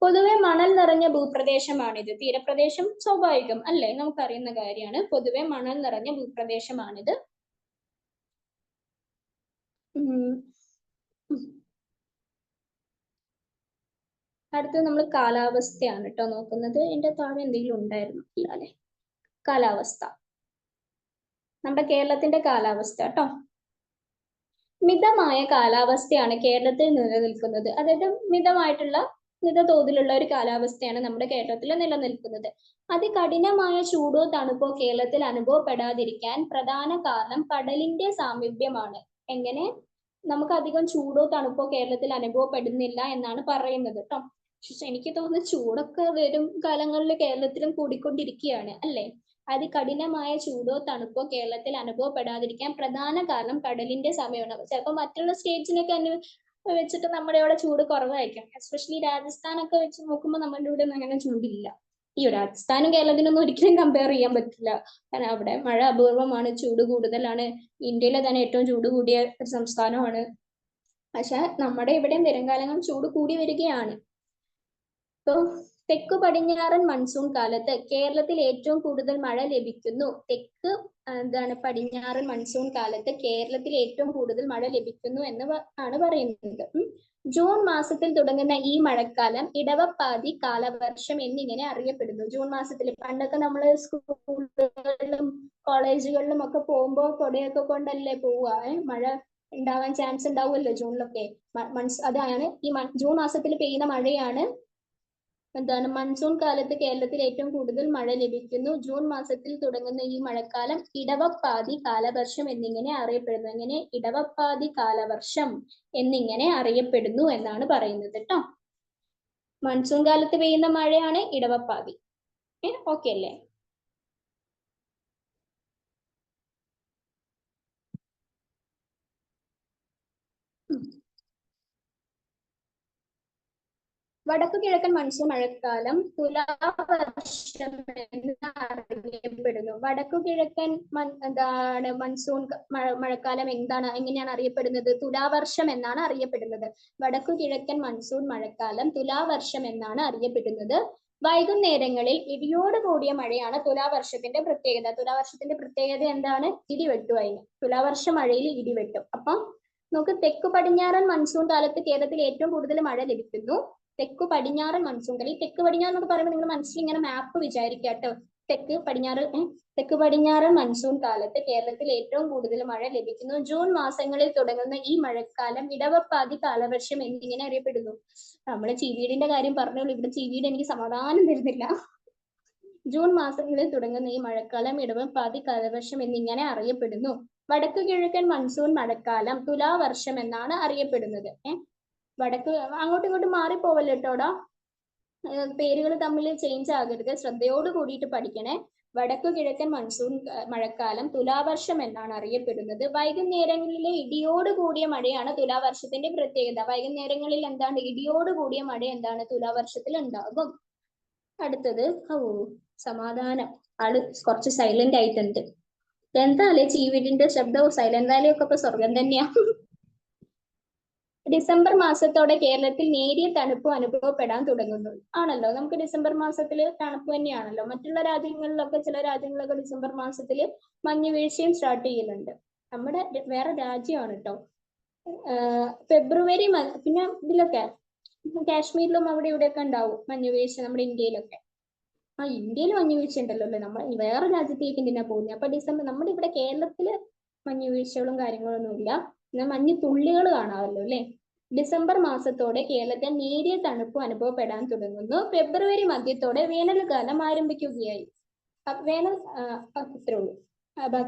S1: പൊതുവെ മണൽ നിറഞ്ഞ ഭൂപ്രദേശമാണിത്. തീരപ്രദേശം സ്വാഭാവികം അല്ലേ, നമുക്കറിയുന്ന കാര്യമാണ്. പൊതുവെ മണൽ നിറഞ്ഞ ഭൂപ്രദേശമാണിത്. അടുത്തത് നമ്മൾ കാലാവസ്ഥയാണ് കേട്ടോ നോക്കുന്നത്. ഇതിന്റെ താഴെ എന്തെങ്കിലും ഉണ്ടായിരുന്നു ഇല്ല അല്ലെ? കാലാവസ്ഥ, നമ്മുടെ കേരളത്തിന്റെ കാലാവസ്ഥ കേട്ടോ. മിതമായ കാലാവസ്ഥയാണ് കേരളത്തിൽ നിലനിൽക്കുന്നത്. അതായത് മിത തോതിലുള്ള ഒരു കാലാവസ്ഥയാണ് നമ്മുടെ കേരളത്തിൽ നിലനിൽക്കുന്നത്. അതികഠിനമായ ചൂടോ തണുപ്പോ കേരളത്തിൽ അനുഭവപ്പെടാതിരിക്കാൻ പ്രധാന കാരണം കടലിന്റെ സാമീപ്യമാണ്. എങ്ങനെ നമുക്ക് അധികം ചൂടോ തണുപ്പോ കേരളത്തിൽ അനുഭവപ്പെടുന്നില്ല എന്നാണ് പറയുന്നത് കേട്ടോ. പക്ഷെ എനിക്ക് തോന്നുന്നു ചൂടൊക്കെ വരും കാലങ്ങളിൽ കേരളത്തിലും കൂടിക്കൊണ്ടിരിക്കുകയാണ് അല്ലേ? അതികഠിനമായ ചൂടോ തണുപ്പോ കേരളത്തിൽ അനുഭവപ്പെടാതിരിക്കാൻ പ്രധാന കാരണം കടലിന്റെ സമയമാണ്. ചിലപ്പോൾ മറ്റുള്ള സ്റ്റേറ്റ്സിനൊക്കെ വെച്ചിട്ട് നമ്മുടെ ഇവിടെ ചൂട് കുറവായിരിക്കും. എസ്പെഷ്യലി രാജസ്ഥാനൊക്കെ വെച്ച് നോക്കുമ്പോൾ നമ്മുടെ ഇവിടെ ഒന്നും അങ്ങനെ ചൂടില്ല. ഈ രാജസ്ഥാനും കേരളത്തിനൊന്നും ഒരിക്കലും കമ്പയർ ചെയ്യാൻ പറ്റില്ല. കാരണം അവിടെ മഴ അപൂർവമാണ്, ചൂട് കൂടുതലാണ്. ഇന്ത്യയിലെ തന്നെ ഏറ്റവും ചൂട് കൂടിയ ഒരു സംസ്ഥാനമാണ്. പക്ഷെ നമ്മുടെ ഇവിടെയും വരും കാലങ്ങളിൽ ചൂട് കൂടി വരികയാണ്. ഇപ്പോ തെക്കു പടിഞ്ഞാറൻ മൺസൂൺ കാലത്ത് കേരളത്തിൽ ഏറ്റവും കൂടുതൽ മഴ ലഭിക്കുന്നു. പടിഞ്ഞാറൻ മൺസൂൺ കാലത്ത് കേരളത്തിൽ ഏറ്റവും കൂടുതൽ മഴ ലഭിക്കുന്നു എന്ന് ആണ് പറയുന്നത്. ജൂൺ മാസത്തിൽ തുടങ്ങുന്ന ഈ മഴക്കാലം ഇടവപ്പാതി കാലവർഷം എന്നിങ്ങനെ അറിയപ്പെടുന്നു. ജൂൺ മാസത്തിൽ പണ്ടൊക്കെ നമ്മൾ സ്കൂളുകളിലും കോളേജുകളിലും ഒക്കെ പോകുമ്പോൾ കൊടയൊക്കെ കൊണ്ടല്ലേ പോവുക. മഴ ഉണ്ടാവാൻ ചാൻസ് ഉണ്ടാവുമല്ലോ ജൂണിലൊക്കെ. അതാണ് ഈ ജൂൺ മാസത്തിൽ പെയ്യുന്ന മഴയാണ് മൺസൂൺ കാലത്ത് കേരളത്തിൽ ഏറ്റവും കൂടുതൽ മഴ ലഭിക്കുന്നു. ജൂൺ മാസത്തിൽ തുടങ്ങുന്ന ഈ മഴക്കാലം ഇടവപ്പാതി കാലവർഷം എന്നിങ്ങനെ അറിയപ്പെടുന്നു. അങ്ങനെ ഇടവപ്പാതി കാലവർഷം എന്നിങ്ങനെ അറിയപ്പെടുന്നു എന്നാണ് പറയുന്നത് കേട്ടോ. മൺസൂൺ കാലത്ത് പെയ്യുന്ന മഴയാണ് ഇടവപ്പാതി. ഓക്കെ അല്ലേ? വടക്കു കിഴക്കൻ മൺസൂൺ മഴക്കാലം തുലാവർഷം എന്ന് അറിയപ്പെടുന്നു. വടക്കു കിഴക്കൻ മൺസൂൺ മഴക്കാലം എങ്ങനെയാണ് അറിയപ്പെടുന്നത്? തുലാവർഷം എന്നാണ് അറിയപ്പെടുന്നത്. വടക്കു കിഴക്കൻ മൺസൂൺ മഴക്കാലം തുലാവർഷം എന്നാണ് അറിയപ്പെടുന്നത്. വൈകുന്നേരങ്ങളിൽ ഇടിയോട് കൂടിയ മഴയാണ് തുലാവർഷത്തിന്റെ പ്രത്യേകത. തുലാവർഷത്തിന്റെ പ്രത്യേകത എന്താണ്? ഇടിവെട്ടു. അതിന് തുലാവർഷ മഴയിൽ ഇടിവെട്ടും. അപ്പൊ നമുക്ക് തെക്കു പടിഞ്ഞാറൻ മൺസൂൺ കാലത്ത് കേരളത്തിൽ ഏറ്റവും കൂടുതൽ മഴ ലഭിക്കുന്നു. തെക്കു പടിഞ്ഞാറൻ മൺസൂൺ കാലം. ഈ തെക്ക് പടിഞ്ഞാറ് എന്നൊക്കെ പറയുമ്പോൾ നിങ്ങൾ മനസ്സിൽ ഇങ്ങനെ മാപ്പ് വിചാരിക്കുക കേട്ടോ. തെക്ക് പടിഞ്ഞാറൻ മൺസൂൺ കാലത്ത് കേരളത്തിൽ ഏറ്റവും കൂടുതൽ മഴ ലഭിക്കുന്നു. ജൂൺ മാസങ്ങളിൽ തുടങ്ങുന്ന ഈ മഴക്കാലം ഇടവപ്പാതി കാലവർഷം എന്നിങ്ങനെ അറിയപ്പെടുന്നു. നമ്മള് ചീവീടിന്റെ കാര്യം പറഞ്ഞോളൂ. ഇവിടെ ചീവീട് എനിക്ക് സമാധാനം തരുന്നില്ല. ജൂൺ മാസങ്ങളിൽ തുടങ്ങുന്ന ഈ മഴക്കാലം ഇടവപ്പാതി കാലവർഷം എന്നിങ്ങനെ അറിയപ്പെടുന്നു. വടക്കു കിഴക്കൻ മൺസൂൺ മഴക്കാലം തുലാവർഷം എന്നാണ് അറിയപ്പെടുന്നത്. വടക്ക് അങ്ങോട്ടും ഇങ്ങോട്ടും മാറിപ്പോവല്ലോ കേട്ടോടാ. പേരുകൾ തമ്മിൽ ചേഞ്ച് ആകരുത്. ശ്രദ്ധയോട് കൂടിയിട്ട് പഠിക്കണേ. വടക്കു കിഴക്കൻ മൺസൂൺ മഴക്കാലം തുലാവർഷം എന്നാണ് അറിയപ്പെടുന്നത്. വൈകുന്നേരങ്ങളിലെ ഇടിയോട് കൂടിയ മഴയാണ് തുലാവർഷത്തിന്റെ പ്രത്യേകത. വൈകുന്നേരങ്ങളിൽ എന്താണ്? ഇടിയോട് കൂടിയ മഴ എന്താണ് തുലാവർഷത്തിൽ ഉണ്ടാകും. അടുത്തത് സമാധാനം. ആള് കുറച്ച് സൈലന്റ് ആയിട്ടുണ്ട്. എന്തായാലും ചീവീടിന്റെ ശബ്ദവും സൈലന്റ് വാലിയും ഒക്കെ ഇപ്പൊ സ്വർഗം തന്നെയാ. ഡിസംബർ മാസത്തോടെ കേരളത്തിൽ നേരിയ തണുപ്പ് അനുഭവപ്പെടാൻ തുടങ്ങുന്നു. ആണല്ലോ, നമുക്ക് ഡിസംബർ മാസത്തിൽ തണുപ്പ് തന്നെയാണല്ലോ. മറ്റുള്ള രാജ്യങ്ങളിലൊക്കെ ചില രാജ്യങ്ങളൊക്കെ ഡിസംബർ മാസത്തിൽ മഞ്ഞുവീഴ്ചയും സ്റ്റാർട്ട് ചെയ്യുന്നുണ്ട്. നമ്മുടെ വേറെ രാജ്യമാണ് കേട്ടോ. ഫെബ്രുവരി പിന്നെ ഇതിലൊക്കെ കാശ്മീരിലും അവിടെ ഇവിടെയൊക്കെ ഉണ്ടാവും മഞ്ഞുവീഴ്ച. നമ്മുടെ ഇന്ത്യയിലൊക്കെ ഇന്ത്യയിൽ മഞ്ഞുവീഴ്ച ഉണ്ടല്ലോ അല്ലേ. നമ്മൾ വേറെ രാജ്യത്തേക്ക് എന്തിനാ പോകുന്നത്? അപ്പൊ ഡിസംബർ നമ്മുടെ ഇവിടെ കേരളത്തില് മഞ്ഞുവീഴ്ചകളും കാര്യങ്ങളൊന്നും ഇല്ല. എന്നാൽ മഞ്ഞു തുള്ളികൾ കാണാമല്ലോ അല്ലെ. ഡിസംബർ മാസത്തോടെ കേരളത്തിൽ നേരിയ തണുപ്പ് അനുഭവപ്പെടാൻ തുടങ്ങുന്നു. ഫെബ്രുവരി മധ്യത്തോടെ വേനൽക്കാലം ആരംഭിക്കുകയായി. വേനൽ ഇത്രേ ഉള്ളൂ.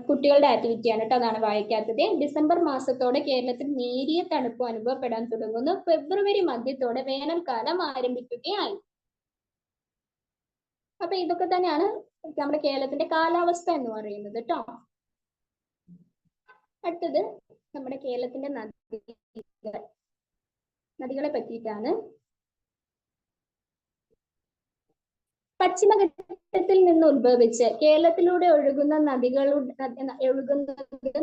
S1: കുട്ടികളുടെ ആക്ടിവിറ്റിയാണ് കേട്ടോ, അതാണ് വായിക്കാത്തത്. ഡിസംബർ മാസത്തോടെ കേരളത്തിൽ നേരിയ തണുപ്പ് അനുഭവപ്പെടാൻ തുടങ്ങുന്നു. ഫെബ്രുവരി മധ്യത്തോടെ വേനൽക്കാലം ആരംഭിക്കുകയായി. അപ്പൊ ഇതൊക്കെ തന്നെയാണ് നമ്മുടെ കേരളത്തിന്റെ കാലാവസ്ഥ എന്ന് പറയുന്നത് കേട്ടോ. അടുത്തത് നമ്മുടെ കേരളത്തിന്റെ നദികളെ പറ്റിയിട്ടാണ്. പശ്ചിമഘട്ടത്തിൽ നിന്ന് ഉത്ഭവിച്ച് കേരളത്തിലൂടെ ഒഴുകുന്ന ഒഴുകുന്നത്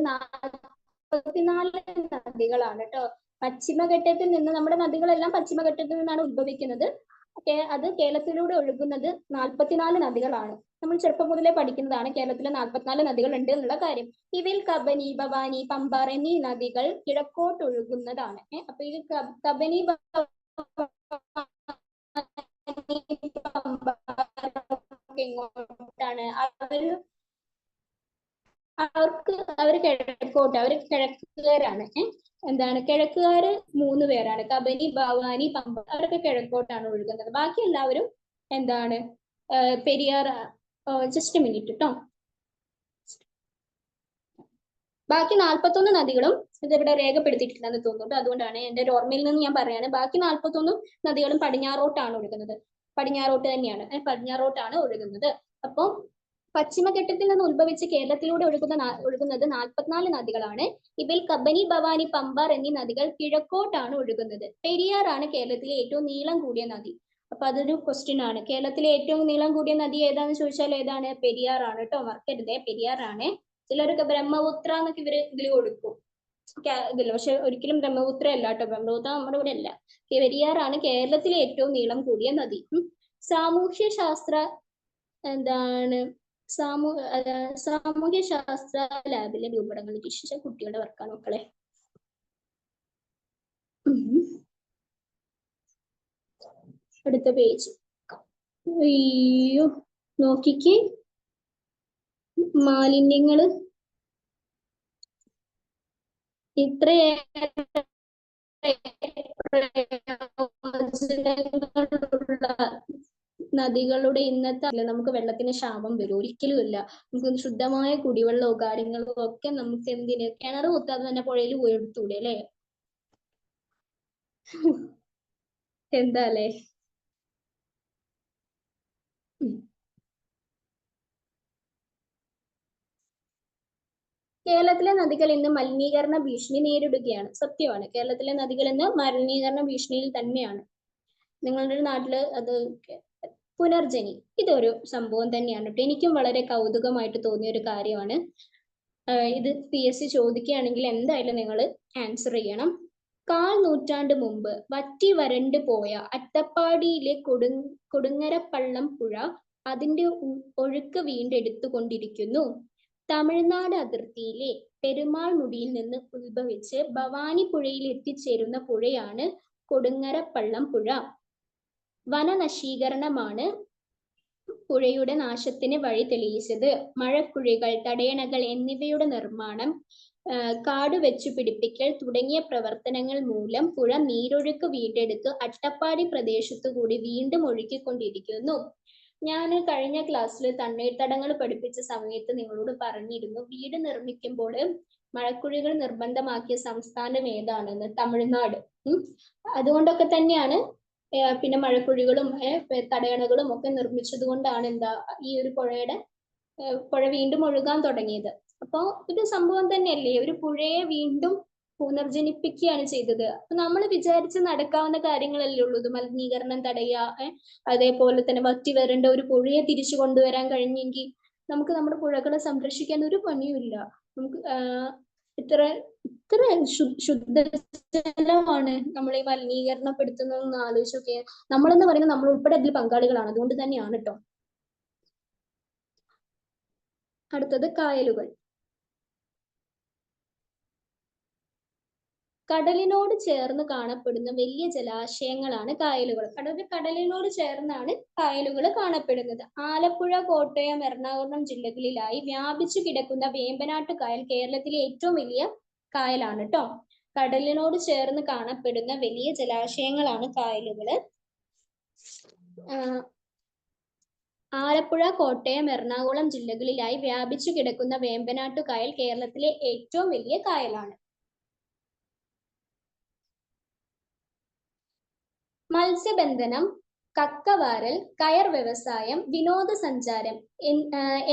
S1: 44 നദികളാണ് കേട്ടോ. പശ്ചിമഘട്ടത്തിൽ നിന്ന് നമ്മുടെ നദികളെല്ലാം പശ്ചിമഘട്ടത്തിൽ നിന്നാണ് ഉത്ഭവിക്കുന്നത്. അത് കേരളത്തിലൂടെ ഒഴുകുന്നത് 44 നദികളാണ്. നമ്മൾ ചെറുപ്പം മുതലേ പഠിക്കുന്നതാണ് കേരളത്തിൽ 44 നദികൾ ഉണ്ട് എന്നുള്ള കാര്യം. ഇവയിൽ കബനി, ഭവാനി, പമ്പാർ എന്നീ നദികൾ കിഴക്കോട്ട് ഒഴുകുന്നതാണ്. അപ്പൊ ഈ കബനി, എങ്ങോട്ടാണ് അവർ കിഴക്കുകാരാണ്. എന്താണ് കിഴക്കുകാര് 3 പേരാണ്, കബനി, ഭവാനി, പമ്പ. അവരൊക്കെ കിഴക്കോട്ടാണ് ഒഴുകുന്നത്. ബാക്കി എല്ലാവരും എന്താണ് പെരിയാർ. ജസ്റ്റ് മിനിറ്റ് കേട്ടോ. ബാക്കി 41 നദികളും ഇതിവിടെ രേഖപ്പെടുത്തിയിട്ടില്ലെന്ന് തോന്നുന്നു. അതുകൊണ്ടാണ് എന്റെ ഒരു ഓർമ്മയിൽ നിന്ന് ഞാൻ പറയാണ്. ബാക്കി 41 നദികളും പടിഞ്ഞാറോട്ടാണ് ഒഴുകുന്നത്. പടിഞ്ഞാറോട്ട് തന്നെയാണ്, പടിഞ്ഞാറോട്ടാണ് ഒഴുകുന്നത്. അപ്പം പശ്ചിമഘട്ടത്തിൽ നിന്ന് ഉത്ഭവിച്ച് കേരളത്തിലൂടെ ഒഴുകുന്നത് 44 നദികളാണ്. ഇവയിൽ കബനി, ഭവാനി, പമ്പാർ എന്നീ നദികൾ കിഴക്കോട്ടാണ് ഒഴുകുന്നത്. പെരിയാറാണ് കേരളത്തിലെ ഏറ്റവും നീളം കൂടിയ നദി. അപ്പൊ അതൊരു ക്വസ്റ്റ്യൻ ആണ്. കേരളത്തിലെ ഏറ്റവും നീളം കൂടിയ നദി ഏതാന്ന് ചോദിച്ചാൽ ഏതാണ്? പെരിയാറാണ് കേട്ടോ. മറക്കരുതേ, പെരിയാറാണ്. ചിലരൊക്കെ ബ്രഹ്മപുത്ര എന്നൊക്കെ ഇവര് ഇതിൽ കൊടുക്കും ഇതില്ല, പക്ഷെ ഒരിക്കലും ബ്രഹ്മപുത്ര അല്ല കേട്ടോ. ബ്രഹ്മപുത്ര നമ്മുടെ ഇവിടെ അല്ല. പെരിയാറാണ് കേരളത്തിലെ ഏറ്റവും നീളം കൂടിയ നദി. സാമൂഹ്യ ശാസ്ത്ര എന്താണ് സാമൂഹ്യ ശാസ്ത്ര ലാബിലെ രൂപടങ്ങൾ രക്ഷിച്ച കുട്ടികളുടെ വർക്കാണ് മക്കളെ. അടുത്ത പേജ്. അയ്യോ, നോക്കിക്കേ, മാലിന്യങ്ങള് ഇത്രയേറെ നദികളുടെ ഇന്നത്തെ നമുക്ക് വെള്ളത്തിന് ക്ഷാമം വരും? ഒരിക്കലും ഇല്ല. നമുക്ക് ശുദ്ധമായ കുടിവെള്ളമോ കാര്യങ്ങളോ ഒക്കെ നമുക്ക് എന്തിന് കിണർ കുത്താതെ തന്നെ പുഴയിൽ പോയി എടുത്തൂടെ അല്ലേ? എന്താ അല്ലേ? കേരളത്തിലെ നദികൾ ഇന്ന് മലിനീകരണ ഭീഷണി നേരിടുകയാണ്. സത്യമാണ്, കേരളത്തിലെ നദികൾ ഇന്ന് മലിനീകരണ ഭീഷണിയിൽ തന്നെയാണ്. നിങ്ങളുടെ നാട്ടില് അത് പുനർജനി, ഇതൊരു സംഭവം തന്നെയാണ് കേട്ടോ. എനിക്കും വളരെ കൗതുകമായിട്ട് തോന്നിയ ഒരു കാര്യമാണ്. ഇത് PSC ചോദിക്കുകയാണെങ്കിൽ എന്തായാലും നിങ്ങൾ ആൻസർ ചെയ്യണം. 1/4 നൂറ്റാണ്ട് മുമ്പ് വറ്റി വരണ്ടു പോയ അട്ടപ്പാടിയിലെ കൊടുങ്ങരപ്പള്ളം പുഴ അതിന്റെ ഒഴുക്ക് വീണ്ടെടുത്തുകൊണ്ടിരിക്കുന്നു. തമിഴ്നാട് അതിർത്തിയിലെ പെരുമാൾമുടിയിൽ നിന്ന് ഉത്ഭവിച്ച് ഭവാനി പുഴയിൽ എത്തിച്ചേരുന്ന പുഴയാണ് കൊടുങ്ങരപ്പള്ളം പുഴ. വനനശീകരണമാണ് പുഴയുടെ നാശത്തിന് വഴി തെളിയിച്ചത്. മഴക്കുഴികൾ, തടയണകൾ എന്നിവയുടെ നിർമ്മാണം, കാട് വെച്ചു പിടിപ്പിക്കൽ തുടങ്ങിയ പ്രവർത്തനങ്ങൾ മൂലം പുഴ നീരൊഴുക്ക് വീണ്ടെടുത്ത് അട്ടപ്പാടി പ്രദേശത്തു കൂടി വീണ്ടും ഒഴുകിക്കൊണ്ടിരിക്കുന്നു. ഞാൻ കഴിഞ്ഞ ക്ലാസ്സിൽ തണ്ണീർത്തടങ്ങൾ പഠിപ്പിച്ച സമയത്ത് നിങ്ങളോട് പറഞ്ഞിരുന്നു, വീട് നിർമ്മിക്കുമ്പോൾ മഴക്കുഴികൾ നിർബന്ധമാക്കിയ സംസ്ഥാനം ഏതാണെന്ന്? തമിഴ്നാട്. അതുകൊണ്ടൊക്കെ തന്നെയാണ് പിന്നെ മഴക്കുഴികളും തടയണകളും ഒക്കെ നിർമ്മിച്ചത് കൊണ്ടാണ് എന്താ ഈ ഒരു പുഴ വീണ്ടും ഒഴുകാൻ തുടങ്ങിയത്. അപ്പൊ ഇത് സംഭവം തന്നെയല്ലേ, ഒരു പുഴയെ വീണ്ടും പുനർജനിപ്പിക്കുകയാണ് ചെയ്തത്. അപ്പൊ നമ്മൾ വിചാരിച്ച് നടക്കാവുന്ന കാര്യങ്ങളല്ലേ ഉള്ളൂ ഇത്. മലിനീകരണം തടയുക, അതേപോലെ തന്നെ വറ്റി വരേണ്ട ഒരു പുഴയെ തിരിച്ചു കൊണ്ടുവരാൻ കഴിഞ്ഞെങ്കിൽ നമുക്ക് നമ്മുടെ പുഴകളെ സംരക്ഷിക്കാൻ ഒരു പണിയുമില്ല. നമുക്ക് ഇത്ര ശുദ്ധജലമാണ് നമ്മൾ ഈ മലിനീകരണപ്പെടുത്തുന്നതെന്ന് ആലോചിച്ചൊക്കെ. നമ്മളെന്ന് പറയുന്നത് നമ്മൾ ഉൾപ്പെടെ അതിൽ പങ്കാളികളാണ്. അതുകൊണ്ട് തന്നെയാണ് കേട്ടോ. അടുത്തത് കായലുകൾ. കടലിനോട് ചേർന്ന് കാണപ്പെടുന്ന വലിയ ജലാശയങ്ങളാണ് കായലുകൾ. കടലിനോട് ചേർന്നാണ് കായലുകൾ കാണപ്പെടുന്നത്. ആലപ്പുഴ, കോട്ടയം, എറണാകുളം ജില്ലകളിലായി വ്യാപിച്ചു കിടക്കുന്ന വേമ്പനാട്ട് കായൽ കേരളത്തിലെ ഏറ്റവും വലിയ കായലാണ് കേട്ടോ. കടലിനോട് ചേർന്ന് കാണപ്പെടുന്ന വലിയ ജലാശയങ്ങളാണ് കായലുകള്. ആലപ്പുഴ, കോട്ടയം, എറണാകുളം ജില്ലകളിലായി വ്യാപിച്ചു കിടക്കുന്ന വേമ്പനാട്ട് കായൽ കേരളത്തിലെ ഏറ്റവും വലിയ കായലാണ്. മത്സ്യബന്ധനം, കക്കവാരൽ, കയർ വ്യവസായം, വിനോദസഞ്ചാരം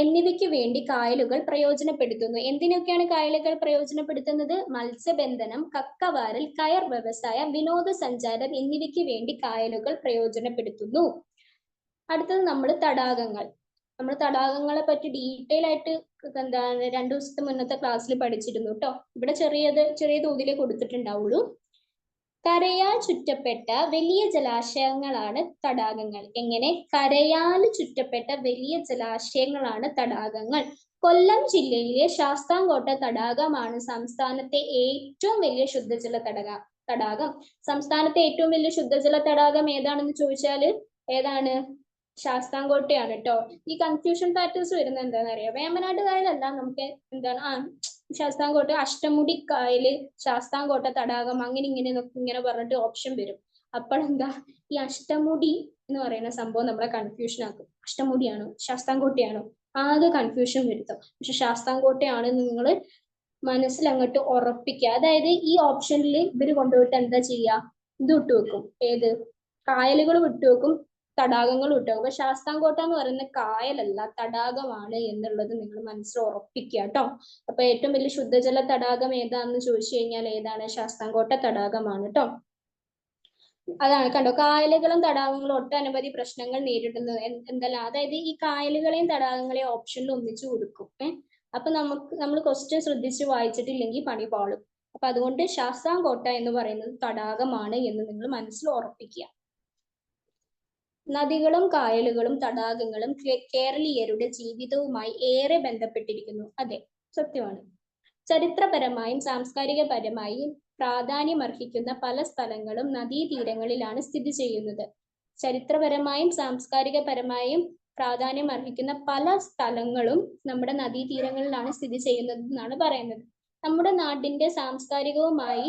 S1: എന്നിവയ്ക്ക് വേണ്ടി കായലുകൾ പ്രയോജനപ്പെടുത്തുന്നു. എന്തിനൊക്കെയാണ് കായലുകൾ പ്രയോജനപ്പെടുത്തുന്നത്? മത്സ്യബന്ധനം, കക്കവാരൽ, കയർ വ്യവസായം, വിനോദസഞ്ചാരം എന്നിവയ്ക്ക് വേണ്ടി കായലുകൾ പ്രയോജനപ്പെടുത്തുന്നു. അടുത്തത് നമ്മൾ തടാകങ്ങളെ പറ്റി ഡീറ്റെയിൽ ആയിട്ട് എന്താണ് 2 ദിവസത്തെ മുന്നത്തെ ക്ലാസ്സിൽ പഠിച്ചിരുന്നു കേട്ടോ. ഇവിടെ ചെറിയ തോതിലേ കൊടുത്തിട്ടുണ്ടാവുള്ളൂ. കരയാൽ ചുറ്റപ്പെട്ട വലിയ ജലാശയങ്ങളാണ് തടാകങ്ങൾ. എങ്ങനെ? കരയാൽ ചുറ്റപ്പെട്ട വലിയ ജലാശയങ്ങളാണ് തടാകങ്ങൾ. കൊല്ലം ജില്ലയിലെ ശാസ്താംകോട്ട തടാകമാണ് സംസ്ഥാനത്തെ ഏറ്റവും വലിയ ശുദ്ധജല തടാകം. സംസ്ഥാനത്തെ ഏറ്റവും വലിയ ശുദ്ധജല തടാകം ഏതാണെന്ന് ചോദിച്ചാല് ഏതാണ്? ശാസ്താംകോട്ടയാണ് കേട്ടോ. ഈ കൺഫ്യൂഷൻ ഫാക്ടേഴ്സ് വരുന്നത് എന്താണെന്ന് അറിയാം. വേമ്പനാട് കായലല്ല, നമുക്ക് എന്താണ് ശാസ്താംകോട്ട, അഷ്ടമുടി കായല്, ശാസ്താംകോട്ട തടാകം, അങ്ങനെ ഇങ്ങനെ പറഞ്ഞിട്ട് ഓപ്ഷൻ വരും. അപ്പോഴെന്താ, ഈ അഷ്ടമുടി എന്ന് പറയുന്ന സംഭവം നമ്മളെ കൺഫ്യൂഷൻ ആക്കും. അഷ്ടമുടിയാണോ ശാസ്താംകോട്ടയാണോ, ആകെ കൺഫ്യൂഷൻ വരുത്തും. പക്ഷെ ശാസ്താംകോട്ടയാണ് നിങ്ങൾ മനസ്സിൽ അങ്ങോട്ട് ഉറപ്പിക്കുക. അതായത് ഈ ഓപ്ഷനിൽ ഇവര് കൊണ്ടുപോയിട്ട് എന്താ ചെയ്യുക, ഇത് വിട്ടുവെക്കും. ഏത്? കായലുകൾ വിട്ടുവെക്കും, തടാകങ്ങൾ വിട്ടുവെക്കും. അപ്പൊ ശാസ്താംകോട്ട എന്ന് പറയുന്ന കായലല്ല, തടാകമാണ് എന്നുള്ളത് നിങ്ങൾ മനസ്സിൽ ഉറപ്പിക്കുക കേട്ടോ. അപ്പൊ ഏറ്റവും വലിയ ശുദ്ധജല തടാകം ഏതാണെന്ന് ചോദിച്ചു കഴിഞ്ഞാൽ ഏതാണ്? ശാസ്താംകോട്ട തടാകമാണ് കേട്ടോ. അതാണ് കണ്ടോ, കായലുകളും തടാകങ്ങളും ഒട്ടനവധി പ്രശ്നങ്ങൾ നേരിടുന്നത് എന്തെല്ലാം. അതായത് ഈ കായലുകളെയും തടാകങ്ങളെയും ഓപ്ഷനിൽ ഒന്നിച്ചു കൊടുക്കും. അപ്പൊ നമ്മൾ ക്വസ്റ്റ്യൻ ശ്രദ്ധിച്ച് വായിച്ചിട്ടില്ലെങ്കിൽ പണി പാളും. അപ്പൊ അതുകൊണ്ട് ശാസ്താംകോട്ട എന്ന് പറയുന്നത് തടാകമാണ് എന്ന് നിങ്ങൾ മനസ്സിൽ ഉറപ്പിക്കുക. നദികളും കായലുകളും തടാകങ്ങളും കേരളീയരുടെ ജീവിതവുമായി ഏറെ ബന്ധപ്പെട്ടിരിക്കുന്നു. അതെ, സത്യമാണ്. ചരിത്രപരമായും സാംസ്കാരികപരമായും പ്രാധാന്യമർഹിക്കുന്ന പല സ്ഥലങ്ങളും നദീതീരങ്ങളിലാണ് സ്ഥിതി ചെയ്യുന്നത്. ചരിത്രപരമായും സാംസ്കാരികപരമായും പ്രാധാന്യം അർഹിക്കുന്ന പല സ്ഥലങ്ങളും നമ്മുടെ നദീതീരങ്ങളിലാണ് സ്ഥിതി ചെയ്യുന്നത് എന്നാണ് പറയുന്നത്. നമ്മുടെ നാടിന്റെ സാംസ്കാരികവുമായി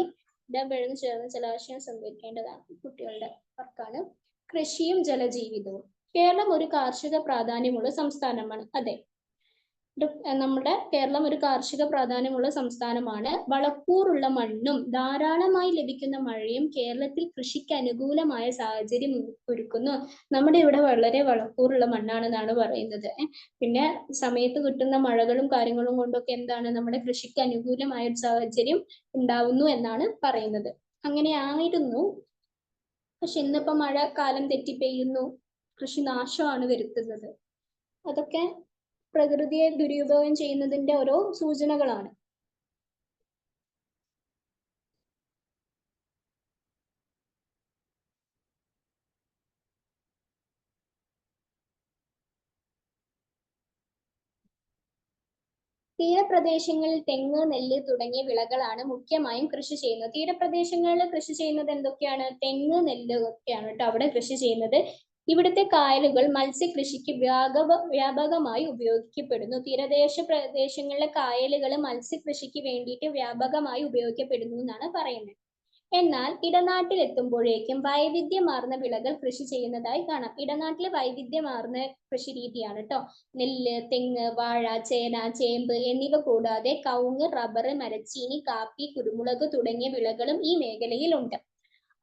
S1: ഇടപെടുന്ന ചേർന്ന് ജലാശയം സംഭരിക്കേണ്ടതാണ് കുട്ടികളുടെ വർക്കാണ്. കൃഷിയും ജലജീവിതവും. കേരളം ഒരു കാർഷിക പ്രാധാന്യമുള്ള സംസ്ഥാനമാണ്. അതെ, നമ്മുടെ കേരളം ഒരു കാർഷിക പ്രാധാന്യമുള്ള സംസ്ഥാനമാണ്. വളക്കൂറുള്ള മണ്ണും ധാരാളമായി ലഭിക്കുന്ന മഴയും കേരളത്തിൽ കൃഷിക്ക് അനുകൂലമായ സാഹചര്യം ഒരുക്കുന്നു. നമ്മുടെ ഇവിടെ വളരെ വളക്കൂറുള്ള മണ്ണാണെന്നാണ് പറയുന്നത്. പിന്നെ സമയത്ത് കിട്ടുന്ന മഴകളും കാര്യങ്ങളും കൊണ്ടൊക്കെ എന്താണ്, നമ്മുടെ കൃഷിക്ക് അനുകൂലമായ ഒരു സാഹചര്യം ഉണ്ടാവുന്നു എന്നാണ് പറയുന്നത്. അങ്ങനെയായിരുന്നു. പക്ഷെ ഇന്നിപ്പോ മഴ കാലം തെറ്റി പെയ്യുന്നു, കൃഷി നാശമാണ് വരുത്തുന്നത്. അതൊക്കെ പ്രകൃതിയെ ദുരുപയോഗം ചെയ്യുന്നതിന്റെ ഓരോ സൂചനകളാണ്. തീരപ്രദേശങ്ങളിൽ തെങ്ങ്, നെല്ല് തുടങ്ങിയ വിളകളാണ് മുഖ്യമായും കൃഷി ചെയ്യുന്നത്. തീരപ്രദേശങ്ങളിൽ കൃഷി ചെയ്യുന്നത് എന്തൊക്കെയാണ്? തെങ്ങ്, നെല്ല് ഒക്കെയാണ് കേട്ടോ അവിടെ കൃഷി ചെയ്യുന്നത്. ഇവിടുത്തെ കായലുകൾ മത്സ്യകൃഷിക്ക് വ്യാപകമായി ഉപയോഗിക്കപ്പെടുന്നു. തീരദേശ പ്രദേശങ്ങളിലെ കായലുകൾ മത്സ്യകൃഷിക്ക് വേണ്ടിയിട്ട് വ്യാപകമായി ഉപയോഗിക്കപ്പെടുന്നു എന്നാണ് പറയുന്നത്. എന്നാൽ ഇടനാട്ടിൽ എത്തുമ്പോഴേക്കും വൈവിധ്യമാർന്ന വിളകൾ കൃഷി ചെയ്യുന്നതായി കാണാം. ഇടനാട്ടിൽ വൈവിധ്യമാർന്ന കൃഷി രീതിയാണ് കേട്ടോ. നെല്ല്, തെങ്ങ്, വാഴ, ചേന, ചേമ്പ് എന്നിവ കൂടാതെ കവുങ്ങ്, റബ്ബർ, മരച്ചീനി, കാപ്പി, കുരുമുളക് തുടങ്ങിയ വിളകളും ഈ മേഖലയിൽ ഉണ്ട്.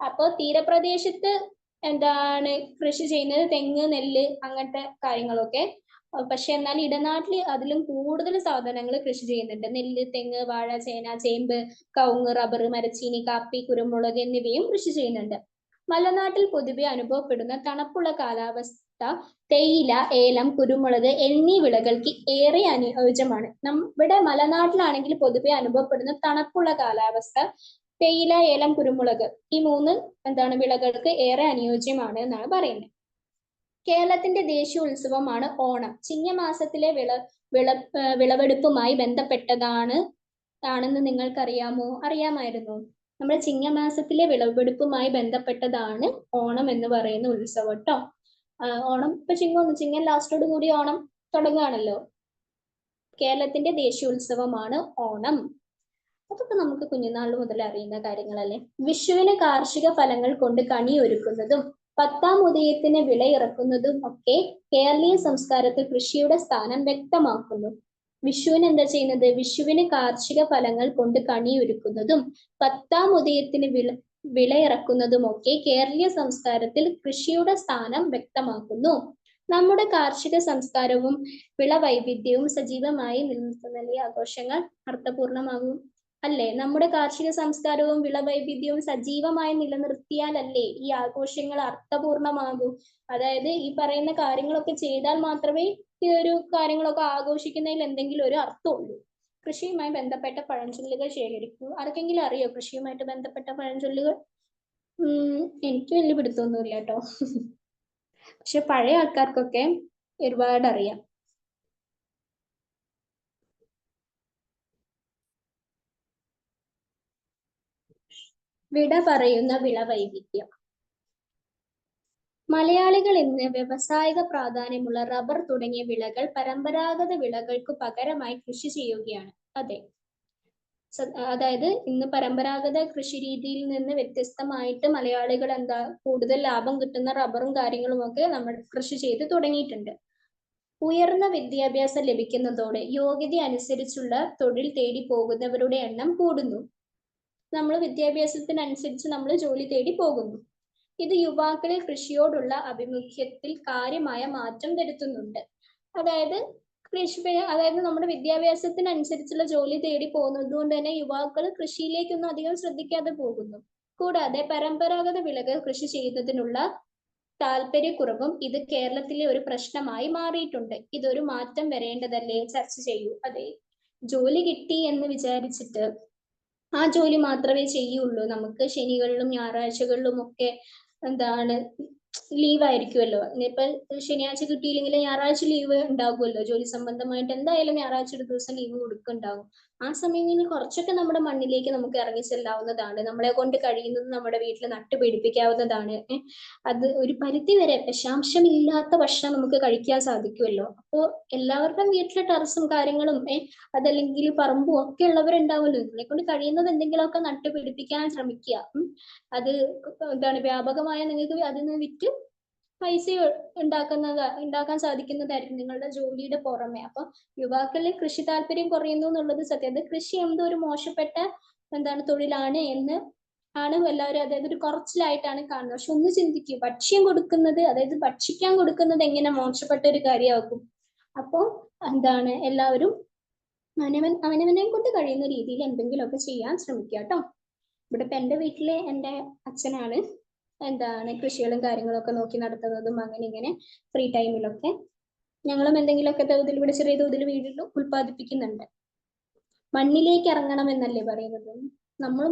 S1: അപ്പോൾ തീരപ്രദേശത്ത് എന്താണ് കൃഷി ചെയ്യുന്നത്? തെങ്ങ്, നെല്ല്, അങ്ങനത്തെ കാര്യങ്ങളൊക്കെ. പക്ഷെ എന്നാൽ ഇടനാട്ടിൽ അതിലും കൂടുതൽ സാധനങ്ങൾ കൃഷി ചെയ്യുന്നുണ്ട്. നെല്ല്, തെങ്ങ്, വാഴ, ചേന, ചേമ്പ്, കവുങ്ങ്, റബ്ബർ, മരച്ചീനി, കാപ്പി, കുരുമുളക് എന്നിവയും കൃഷി ചെയ്യുന്നുണ്ട്. മലനാട്ടിൽ പൊതുവെ അനുഭവപ്പെടുന്ന തണുപ്പുള്ള കാലാവസ്ഥ തേയില, ഏലം, കുരുമുളക് എന്നീ വിളകൾക്ക് ഏറെ അനുയോജ്യമാണ്. നമ്മുടെ മലനാട്ടിലാണെങ്കിൽ പൊതുവെ അനുഭവപ്പെടുന്ന തണുപ്പുള്ള കാലാവസ്ഥ തേയില, ഏലം, കുരുമുളക് ഈ മൂന്ന് വിളകൾക്ക് ഏറെ അനുയോജ്യമാണ് എന്നാണ് പറയുന്നത്. കേരളത്തിന്റെ ദേശീയ ഉത്സവമാണ് ഓണം. ചിങ്ങമാസത്തിലെ വിളവെടുപ്പുമായി ബന്ധപ്പെട്ടതാണ് ആണെന്ന് നിങ്ങൾക്കറിയാമോ? അറിയാമായിരുന്നു. നമ്മുടെ ചിങ്ങമാസത്തിലെ വിളവെടുപ്പുമായി ബന്ധപ്പെട്ടതാണ് ഓണം എന്ന് പറയുന്ന ഉത്സവം കേട്ടോ. ഓണം ഇപ്പൊ ചിങ്ങം ലാസ്റ്റോട് കൂടി ഓണം തുടങ്ങുകയാണല്ലോ. കേരളത്തിന്റെ ദേശീയോത്സവമാണ് ഓണം. അതൊക്കെ നമുക്ക് കുഞ്ഞുനാൾ മുതൽ അറിയുന്ന കാര്യങ്ങളല്ലേ. വിഷുവിന് കാർഷിക ഫലങ്ങൾ കൊണ്ട് കണി ഒരുക്കുന്നതും പത്താം ഉദയത്തിന് വിളയിറക്കുന്നതും ഒക്കെ കേരളീയ സംസ്കാരത്തിൽ കൃഷിയുടെ സ്ഥാനം വ്യക്തമാക്കുന്നു. വിഷുവിന് എന്താ ചെയ്യുന്നത്? വിഷുവിന് കാർഷിക ഫലങ്ങൾ കൊണ്ട് കണിയൊരുക്കുന്നതും പത്താം ഉദയത്തിന് വിളയിറക്കുന്നതുമൊക്കെ കേരളീയ സംസ്കാരത്തിൽ കൃഷിയുടെ സ്ഥാനം വ്യക്തമാക്കുന്നു. നമ്മുടെ കാർഷിക സംസ്കാരവും വിളവൈവിധ്യവും സജീവമായി നിലനിർത്തുന്ന ഈ ആഘോഷങ്ങൾ അർത്ഥപൂർണമാകും. അല്ലേ? നമ്മുടെ കാർഷിക സംസ്കാരവും വിളവൈവിധ്യവും സജീവമായി നിലനിർത്തിയാലല്ലേ ഈ ആഘോഷങ്ങൾ അർത്ഥപൂർണമാകൂ. അതായത് ഈ പറയുന്ന കാര്യങ്ങളൊക്കെ ചെയ്താൽ മാത്രമേ ഈ ഒരു കാര്യങ്ങളൊക്കെ ആഘോഷിക്കുന്നതിൽ എന്തെങ്കിലും ഒരു അർത്ഥമുള്ളൂ. കൃഷിയുമായി ബന്ധപ്പെട്ട പഴഞ്ചൊല്ലുകൾ ശേഖരിക്കൂ. ആർക്കെങ്കിലും അറിയോ കൃഷിയുമായിട്ട് ബന്ധപ്പെട്ട പഴഞ്ചൊല്ലുകൾ? എനിക്ക് വലിയ പിടുത്തമൊന്നുമില്ല കേട്ടോ. പക്ഷെ പഴയ ആൾക്കാർക്കൊക്കെ ഒരുപാട് അറിയാം. വിട പറയുന്ന വിളവൈവിധ്യം. മലയാളികൾ ഇന്ന് വ്യവസായിക പ്രാധാന്യമുള്ള റബ്ബർ തുടങ്ങിയ വിളകൾ പരമ്പരാഗത വിളകൾക്ക് പകരമായി കൃഷി ചെയ്യുകയാണ്. അതെ, അതായത് ഇന്ന് പരമ്പരാഗത കൃഷി രീതിയിൽ നിന്ന് വ്യത്യസ്തമായിട്ട് മലയാളികൾ എന്താ കൂടുതൽ ലാഭം കിട്ടുന്ന റബ്ബറും കാര്യങ്ങളും ഒക്കെ നമ്മൾ കൃഷി ചെയ്ത് തുടങ്ങിയിട്ടുണ്ട്. ഉയർന്ന വിദ്യാഭ്യാസം ലഭിക്കുന്നതോടെ യോഗ്യത അനുസരിച്ചുള്ള തൊഴിൽ തേടി പോകുന്നവരുടെ എണ്ണം കൂടുന്നു. നമ്മൾ വിദ്യാഭ്യാസത്തിനനുസരിച്ച് നമ്മൾ ജോലി തേടി പോകുന്നു. ഇത് യുവാക്കളിൽ കൃഷിയോടുള്ള അഭിമുഖ്യത്തിൽ കാര്യമായ മാറ്റം വരുത്തുന്നുണ്ട്. അതായത് അതായത് നമ്മുടെ വിദ്യാഭ്യാസത്തിനനുസരിച്ചുള്ള ജോലി തേടി പോകുന്നത് കൊണ്ട് തന്നെ യുവാക്കൾ കൃഷിയിലേക്കൊന്നും അധികം ശ്രദ്ധിക്കാതെ പോകുന്നു. കൂടാതെ പരമ്പരാഗത വിളകൾ കൃഷി ചെയ്യുന്നതിനുള്ള താല്പര്യക്കുറവും ഇത് കേരളത്തിലെ ഒരു പ്രശ്നമായി മാറിയിട്ടുണ്ട്. ഇതൊരു മാറ്റം വരേണ്ടതല്ലേ? ചർച്ച ചെയ്യൂ. അതെ, ജോലി കിട്ടി എന്ന് വിചാരിച്ചിട്ട് ആ ജോലി മാത്രമേ ചെയ്യുള്ളൂ. നമുക്ക് ശനികളിലും ഞായറാഴ്ചകളിലും ഒക്കെ എന്താണ് ലീവ് ആയിരിക്കുമല്ലോ. ഇനിയിപ്പോ ശനിയാഴ്ച കിട്ടിയില്ലെങ്കിൽ ഞായറാഴ്ച ലീവ് ഉണ്ടാകുമല്ലോ. ജോലി സംബന്ധമായിട്ട് എന്തായാലും ഞായറാഴ്ച ഒരു ദിവസം ലീവ് കൊടുക്കുന്നുണ്ടാവും. ആ സമയങ്ങളിൽ കുറച്ചൊക്കെ നമ്മുടെ മണ്ണിലേക്ക് നമുക്ക് ഇറങ്ങി ചെല്ലാവുന്നതാണ്. നമ്മളെ കൊണ്ട് കഴിയുന്നത് നമ്മുടെ വീട്ടിൽ നട്ടുപിടിപ്പിക്കാവുന്നതാണ്. അത് ഒരു പരിധി വരെ വിഷാംശമില്ലാത്ത ഭക്ഷണം നമുക്ക് കഴിക്കാൻ സാധിക്കുമല്ലോ. അപ്പോൾ എല്ലാവരുടെയും വീട്ടിലെ ടെറസും കാര്യങ്ങളും അതല്ലെങ്കിൽ പറമ്പും ഒക്കെ ഉള്ളവരുണ്ടാവുമല്ലോ. നിങ്ങളെ കൊണ്ട് കഴിയുന്നത് എന്തെങ്കിലുമൊക്കെ നട്ടുപിടിപ്പിക്കാൻ ശ്രമിക്കുക. അത് എന്താണ് വ്യാപകമായ നിങ്ങൾക്ക് അതിൽ നിന്ന് വിറ്റ് പൈസ ഉണ്ടാക്കാൻ സാധിക്കുന്നതായിരിക്കും നിങ്ങളുടെ ജോലിയുടെ പുറമെ. അപ്പൊ യുവാക്കളിൽ കൃഷി താല്പര്യം കുറയുന്നു എന്നുള്ളത് സത്യം. അത് കൃഷി എന്തോ ഒരു മോശപ്പെട്ട തൊഴിലാണ് എന്ന് ആണ് എല്ലാവരും, അതായത് ഒരു കുറച്ചിലായിട്ടാണ് കാണുന്നത്. പക്ഷെ ഒന്ന് ചിന്തിക്കൂ, ഭക്ഷ്യം കൊടുക്കുന്നത്, അതായത് ഭക്ഷിക്കാൻ കൊടുക്കുന്നത് എങ്ങനെ മോശപ്പെട്ട ഒരു കാര്യമാകും? അപ്പോ എല്ലാവരും അവനവനെ കൊണ്ട് കഴിയുന്ന രീതിയിൽ എന്തെങ്കിലുമൊക്കെ ചെയ്യാൻ ശ്രമിക്കുക കേട്ടോ. ഇവിടെ ഇപ്പൊ എന്റെ വീട്ടിലെ എന്റെ അച്ഛനാണ് കൃഷികളും കാര്യങ്ങളും ഒക്കെ നോക്കി നടത്തുന്നതും. അങ്ങനെ ഇങ്ങനെ ഫ്രീ ടൈമിലൊക്കെ ഞങ്ങളും എന്തെങ്കിലുമൊക്കെ തോതിൽ ഇവിടെ ചെറിയ തോതിൽ വീട്ടിൽ ഉൽപ്പാദിപ്പിക്കുന്നുണ്ട്. മണ്ണിലേക്ക് ഇറങ്ങണം എന്നല്ലേ പറയുന്നത്? നമ്മൾ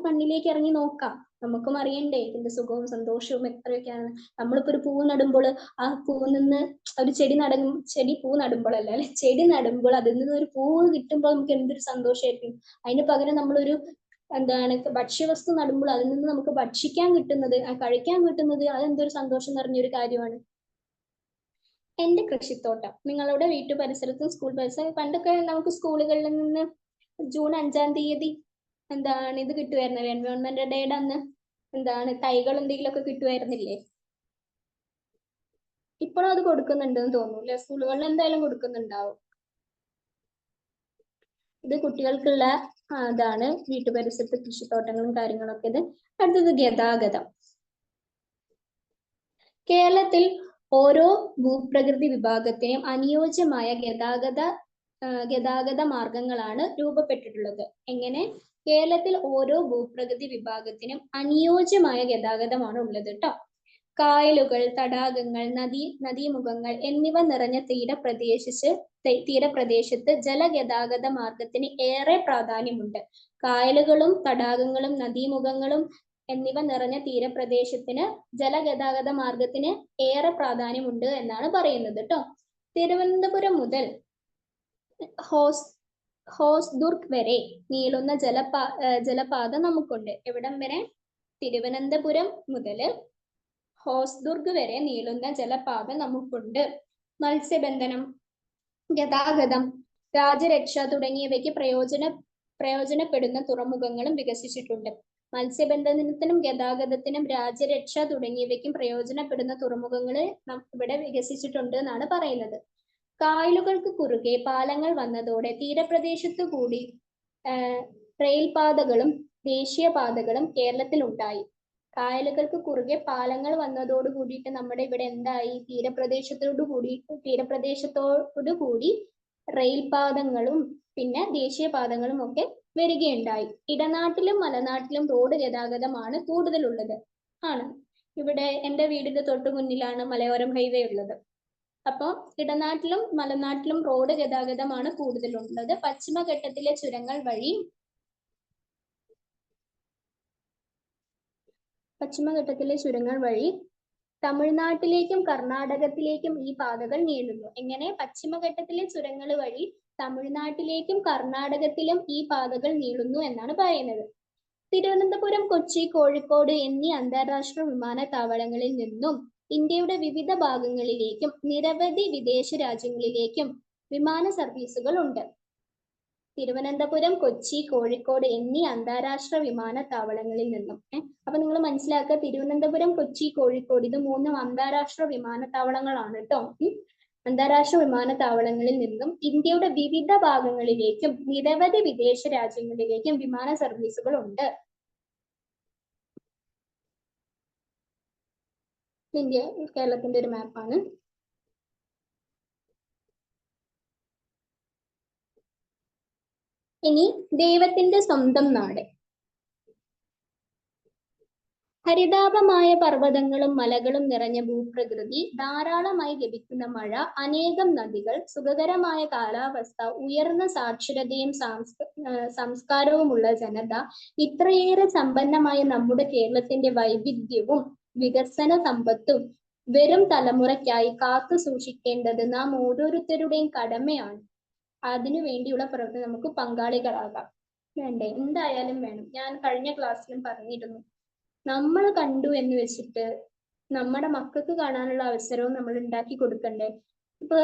S1: മണ്ണിലേക്ക് ഇറങ്ങി നോക്കാം. നമുക്കും അറിയണ്ടേ ഇതിന്റെ സുഖവും സന്തോഷവും എത്രയൊക്കെയാണ്. നമ്മളിപ്പോ ഒരു പൂവ് നടുമ്പോൾ ആ പൂവിൽ നിന്ന് ഒരു പൂ നടുമ്പോഴല്ല അല്ലെ, ചെടി നടുമ്പോൾ അതിൽ നിന്ന് ഒരു പൂവ് കിട്ടുമ്പോൾ നമുക്ക് എന്തൊരു സന്തോഷമായിരിക്കും. അതിന് പകരം നമ്മളൊരു ഭക്ഷ്യവസ്തു നടുമ്പോൾ അതിൽ നിന്ന് നമുക്ക് ഭക്ഷിക്കാൻ കിട്ടുന്നത്, കഴിക്കാൻ കിട്ടുന്നത്, അതെന്തൊരു സന്തോഷം നിറഞ്ഞൊരു കാര്യമാണ്. എന്റെ കൃഷിത്തോട്ടം നിങ്ങളുടെ വീട്ടു പരിസരത്തും സ്കൂൾ പരിസരം പണ്ടൊക്കെ നമുക്ക് സ്കൂളുകളിൽ നിന്ന് ജൂൺ 5-ാം തീയതി ഇത് കിട്ടുമായിരുന്നു, എൻവയോൺമെന്റ് ഡേയുടെ അന്ന് തൈകൾ എന്തെങ്കിലുമൊക്കെ കിട്ടുമായിരുന്നില്ലേ? ഇപ്പോഴും അത് കൊടുക്കുന്നുണ്ടെന്ന് തോന്നുന്നു അല്ലെ? സ്കൂളുകളിൽ എന്തായാലും കൊടുക്കുന്നുണ്ടാവും. ഇത് കുട്ടികൾക്കുള്ള വീട്ടുപരിസരത്ത് കൃഷിത്തോട്ടങ്ങളും കാര്യങ്ങളൊക്കെ. ഇത് അടുത്തത് ഗതാഗതം. കേരളത്തിൽ ഓരോ ഭൂപ്രകൃതി വിഭാഗത്തെയും അനുയോജ്യമായ ഗതാഗത മാർഗങ്ങളാണ് രൂപപ്പെട്ടിട്ടുള്ളത്. എങ്ങനെ? കേരളത്തിൽ ഓരോ ഭൂപ്രകൃതി വിഭാഗത്തിനും അനുയോജ്യമായ ഗതാഗതമാണ് ഉള്ളത് കേട്ടോ. കായലുകൾ, തടാകങ്ങൾ, നദീമുഖങ്ങൾ എന്നിവ നിറഞ്ഞ തീരപ്രദേശത്ത് ജലഗതാഗത മാർഗത്തിന് ഏറെ പ്രാധാന്യമുണ്ട്. കായലുകളും തടാകങ്ങളും നദീമുഖങ്ങളും എന്നിവ നിറഞ്ഞ തീരപ്രദേശത്തിന് ജലഗതാഗത മാർഗത്തിന് ഏറെ പ്രാധാന്യമുണ്ട് എന്നാണ് പറയുന്നത് കേട്ടോ. തിരുവനന്തപുരം മുതൽ ഹോസ്ദുർഗ് വരെ നീളുന്ന ജലപാത നമുക്കുണ്ട്. എവിടം വരെ? തിരുവനന്തപുരം മുതൽ ഹോസ്ദുർഗ് വരെ നീളുന്ന ജലപാത നമുക്കുണ്ട്. മത്സ്യബന്ധനം, ഗതാഗതം, രാജ്യരക്ഷ തുടങ്ങിയവയ്ക്ക് പ്രയോജനപ്പെടുന്ന തുറമുഖങ്ങളും വികസിച്ചിട്ടുണ്ട്. മത്സ്യബന്ധനത്തിനും ഗതാഗതത്തിനും രാജ്യരക്ഷ തുടങ്ങിയവയ്ക്കും പ്രയോജനപ്പെടുന്ന തുറമുഖങ്ങൾ ഇവിടെ വികസിച്ചിട്ടുണ്ട് എന്നാണ് പറയുന്നത്. കായലുകൾക്ക് കുറുകെ പാലങ്ങൾ വന്നതോടെ തീരപ്രദേശത്തു കൂടി റെയിൽപാതകളും ദേശീയപാതകളും കേരളത്തിൽ ഉണ്ടായി. കായലുകൾക്ക് കുറുകെ പാലങ്ങൾ വന്നതോട് കൂടിയിട്ട് നമ്മുടെ ഇവിടെ എന്തായി? തീരപ്രദേശത്തോടു കൂടി റെയിൽപാതങ്ങളും പിന്നെ ദേശീയപാതകളും ഒക്കെ വരികയുണ്ടായി. ഇടനാട്ടിലും മലനാട്ടിലും റോഡ് ഗതാഗതമാണ് കൂടുതലുള്ളത്. ആണ്. ഇവിടെ എൻ്റെ വീടിന്റെ തൊട്ടു മുന്നിലാണ് മലയോരം ഹൈവേ ഉള്ളത്. അപ്പോൾ ഇടനാട്ടിലും മലനാട്ടിലും റോഡ് ഗതാഗതമാണ് കൂടുതലുള്ളത്. പശ്ചിമഘട്ടത്തിലെ ചുരങ്ങൾ വഴി പശ്ചിമഘട്ടത്തിലെ ചുരങ്ങൾ വഴി തമിഴ്നാട്ടിലേക്കും കർണാടകത്തിലേക്കും ഈ പാതകൾ നീളുന്നു. എങ്ങനെ? പശ്ചിമഘട്ടത്തിലെ ചുരങ്ങൾ വഴി തമിഴ്നാട്ടിലേക്കും കർണാടകത്തിലും ഈ പാതകൾ നീളുന്നു എന്നാണ് പറയുന്നത്. തിരുവനന്തപുരം, കൊച്ചി, കോഴിക്കോട് എന്നീ അന്താരാഷ്ട്ര വിമാനത്താവളങ്ങളിൽ നിന്നും ഇന്ത്യയുടെ വിവിധ ഭാഗങ്ങളിലേക്കും നിരവധി വിദേശ രാജ്യങ്ങളിലേക്കും വിമാന സർവീസുകൾ ഉണ്ട്. തിരുവനന്തപുരം, കൊച്ചി, കോഴിക്കോട് എന്നീ അന്താരാഷ്ട്ര വിമാനത്താവളങ്ങളിൽ നിന്നും. അപ്പൊ നിങ്ങൾ മനസ്സിലാക്കുക, തിരുവനന്തപുരം, കൊച്ചി, കോഴിക്കോട് ഇത് 3 അന്താരാഷ്ട്ര വിമാനത്താവളങ്ങളാണ് കേട്ടോ. അന്താരാഷ്ട്ര വിമാനത്താവളങ്ങളിൽ നിന്നും ഇന്ത്യയുടെ വിവിധ ഭാഗങ്ങളിലേക്കും നിരവധി വിദേശ രാജ്യങ്ങളിലേക്കും വിമാന സർവീസുകൾ ഉണ്ട്. ഇന്ത്യ കേരളത്തിന്റെ ഒരു മാപ്പാണ്. ഇനി ദൈവത്തിന്റെ സ്വന്തം നാട്. ഹരിതാപമായ പർവ്വതങ്ങളും മലകളും നിറഞ്ഞ ഭൂപ്രകൃതി, ധാരാളമായി ലഭിക്കുന്ന മഴ, അനേകം നദികൾ, സുഖകരമായ കാലാവസ്ഥ, ഉയർന്ന സാക്ഷരതയും സംസ്കാരവുമുള്ള ജനത, ഇത്രയേറെ സമ്പന്നമായ നമ്മുടെ കേരളത്തിന്റെ വൈവിധ്യവും വികസന സമ്പത്തും വരും തലമുറയ്ക്കായി കാത്തു സൂക്ഷിക്കേണ്ടത് നാം ഓരോരുത്തരുടെയും കടമയാണ്. അതിനു വേണ്ടിയുള്ള പ്രവർത്തനം നമുക്ക് പങ്കാളികളാകാം. വേണ്ടേ? എന്തായാലും വേണം. ഞാൻ കഴിഞ്ഞ ക്ലാസ്സിലും പറഞ്ഞിരുന്നു, നമ്മൾ കണ്ടു എന്ന് വെച്ചിട്ട് നമ്മുടെ മക്കൾക്ക് കാണാനുള്ള അവസരവും നമ്മൾ ഉണ്ടാക്കി കൊടുക്കണ്ടേ? ഇപ്പൊ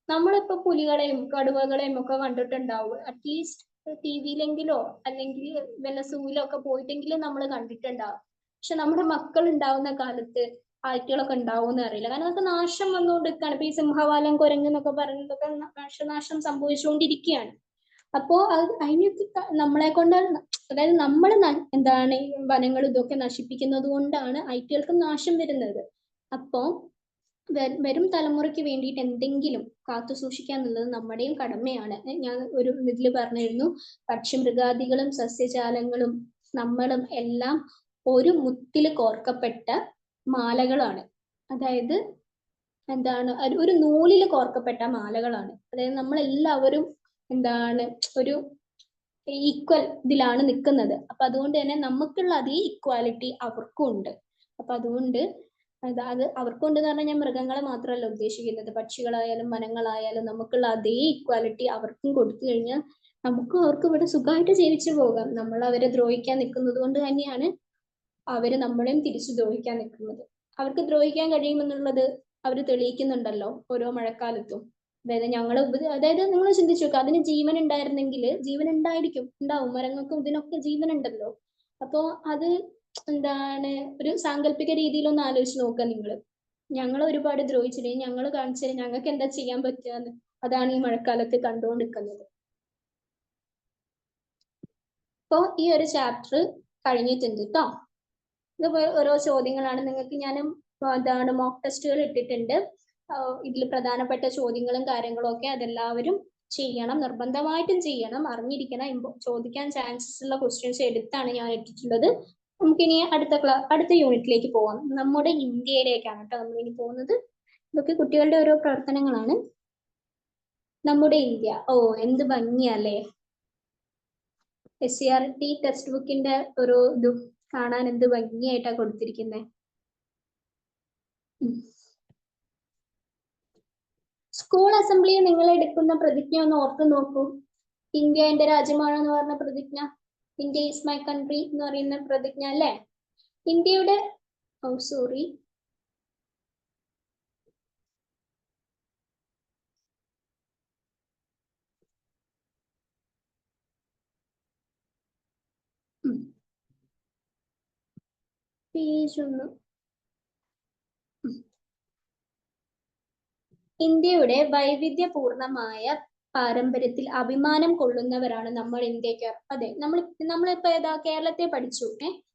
S1: നമ്മളിപ്പോ പുലികളെയും കടുവകളെയും ഒക്കെ കണ്ടിട്ടുണ്ടാവും. അറ്റ്ലീസ്റ്റ് ടിവിയിലെങ്കിലോ അല്ലെങ്കിൽ വല്ല സൂയിലോ ഒക്കെ പോയിട്ടെങ്കിലും നമ്മൾ കണ്ടിട്ടുണ്ടാവും. പക്ഷെ നമ്മുടെ മക്കൾ ഉണ്ടാവുന്ന കാലത്ത് ആറ്റുകളൊക്കെ ഉണ്ടാവുമെന്ന് അറിയില്ല. കാരണം അതൊക്കെ നാശം വന്നുകൊണ്ടിരിക്കുകയാണ്. ഇപ്പൊ ഈ സിംഹവാലൻ, കുരങ്ങ് എന്നൊക്കെ പറയുന്നതൊക്കെ നാശനാശം സംഭവിച്ചുകൊണ്ടിരിക്കുകയാണ്. അപ്പോ അതിനൊക്കെ നമ്മളെ കൊണ്ട്, അതായത് നമ്മൾ എന്താണ് വനങ്ങൾ ഇതൊക്കെ നശിപ്പിക്കുന്നത് കൊണ്ടാണ് ഐറ്റുകൾക്ക് നാശം വരുന്നത്. അപ്പോ വരും തലമുറയ്ക്ക് വേണ്ടിയിട്ട് എന്തെങ്കിലും കാത്തു സൂക്ഷിക്കുക എന്നുള്ളത് നമ്മുടെയും കടമയാണ്. ഞാൻ ഒരു ഇതിൽ പറഞ്ഞിരുന്നു, പക്ഷിമൃഗാദികളും സസ്യജാലങ്ങളും നമ്മളും എല്ലാം ഒരു മുത്തിൽ കോർക്കപ്പെട്ട മാലകളാണ്. അതായത് എന്താണ്, ഒരു നൂലിൽ കോർക്കപ്പെട്ട മാലകളാണ്. അതായത് നമ്മളെല്ലാവരും എന്താണ് ഒരു ഈക്വൽ ഇതിലാണ് നിൽക്കുന്നത്. അപ്പൊ അതുകൊണ്ട് തന്നെ നമുക്കുള്ള അതേ ഇക്വാലിറ്റി അവർക്കും ഉണ്ട്. അപ്പൊ അതുകൊണ്ട് അത് അവർക്കുണ്ട് എന്ന് പറഞ്ഞാൽ ഞാൻ മൃഗങ്ങളെ മാത്രമല്ല ഉദ്ദേശിക്കുന്നത്, പക്ഷികളായാലും വനങ്ങളായാലും നമുക്കുള്ള അതേ ഇക്വാലിറ്റി അവർക്കും കൊടുത്തു കഴിഞ്ഞാൽ നമുക്കും അവർക്കും ഇവിടെ സുഖമായിട്ട് ജീവിച്ചു പോകാം. നമ്മൾ അവരെ ദ്രോഹിക്കാൻ നിൽക്കുന്നത് കൊണ്ട് തന്നെയാണ് അവര് നമ്മളെയും തിരിച്ചു ദ്രോഹിക്കാൻ നിൽക്കുന്നത്. അവർക്ക് ദ്രോഹിക്കാൻ കഴിയുമെന്നുള്ളത് അവർ തെളിയിക്കുന്നുണ്ടല്ലോ ഓരോ മഴക്കാലത്തും. അതായത് നിങ്ങൾ ചിന്തിച്ചു നോക്കുക, അതിന് ജീവൻ ഉണ്ടായിരുന്നെങ്കിൽ, ജീവൻ ഉണ്ടാവും, മരങ്ങൾക്കും ഇതിനൊക്കെ ജീവൻ ഉണ്ടല്ലോ. അപ്പോ അത് എന്താണ്, ഒരു സാങ്കല്പിക രീതിയിലൊന്ന് ആലോചിച്ച് നോക്കുക നിങ്ങൾ. ഞങ്ങൾ ഒരുപാട് ദ്രോഹിച്ചില്ലെങ്കിൽ ഞങ്ങൾ കാണിച്ചത് ഞങ്ങൾക്ക് എന്താ ചെയ്യാൻ പറ്റുക, അതാണ് ഈ മഴക്കാലത്ത് കണ്ടുകൊണ്ടിരിക്കുന്നത്. അപ്പോ ഈ ഒരു ചാപ്റ്റർ കഴിഞ്ഞിട്ടുണ്ട് കേട്ടോ. ഇത് ഓരോ ചോദ്യങ്ങളാണ്. നിങ്ങൾക്ക് ഞാൻ എന്താണ് മോക്ക് ടെസ്റ്റുകൾ ഇട്ടിട്ടുണ്ട്. ഇതിൽ പ്രധാനപ്പെട്ട ചോദ്യങ്ങളും കാര്യങ്ങളും ഒക്കെ അതെല്ലാവരും ചെയ്യണം, നിർബന്ധമായിട്ടും ചെയ്യണം, അറിഞ്ഞിരിക്കണം. ചോദിക്കാൻ ചാൻസസ് ഉള്ള ക്വസ്റ്റ്യൻസ് എടുത്താണ് ഞാൻ ഇട്ടിട്ടുള്ളത്. നമുക്കിനി അടുത്ത യൂണിറ്റിലേക്ക് പോവാം. നമ്മുടെ ഇന്ത്യയിലേക്കാണ് കേട്ടോ നമ്മൾ ഇനി പോകുന്നത്. ഇതൊക്കെ കുട്ടികളുടെ ഓരോ പ്രവർത്തനങ്ങളാണ്. നമ്മുടെ ഇന്ത്യ, എന്ത് ഭംഗിയല്ലേ! SCERT ടെക്സ്റ്റ് ബുക്കിന്റെ ഒരു ഇത് കാണാൻ എന്ത് ഭംഗിയായിട്ടാ കൊടുത്തിരിക്കുന്നത്. സ്കൂൾ അസംബ്ലിയിൽ നിങ്ങൾ എടുക്കുന്ന പ്രതിജ്ഞ ഒന്ന് ഓർത്ത് നോക്കൂ. ഇന്ത്യ എന്റെ രാജ്യമാണെന്ന് പറഞ്ഞ പ്രതിജ്ഞ, ഇന്ത്യ ഈസ് മൈ കൺട്രി എന്ന് പറയുന്ന പ്രതിജ്ഞ അല്ലേ? ഇന്ത്യയുടെ സോറി പേജ് ഒന്ന്. ഇന്ത്യയുടെ വൈവിധ്യപൂർണമായ പാരമ്പര്യത്തിൽ അഭിമാനം കൊള്ളുന്നവരാണ് നമ്മൾ ഇന്ത്യക്കാർ. അതെ, നമ്മളിപ്പോ കേരളത്തെ പഠിച്ചു.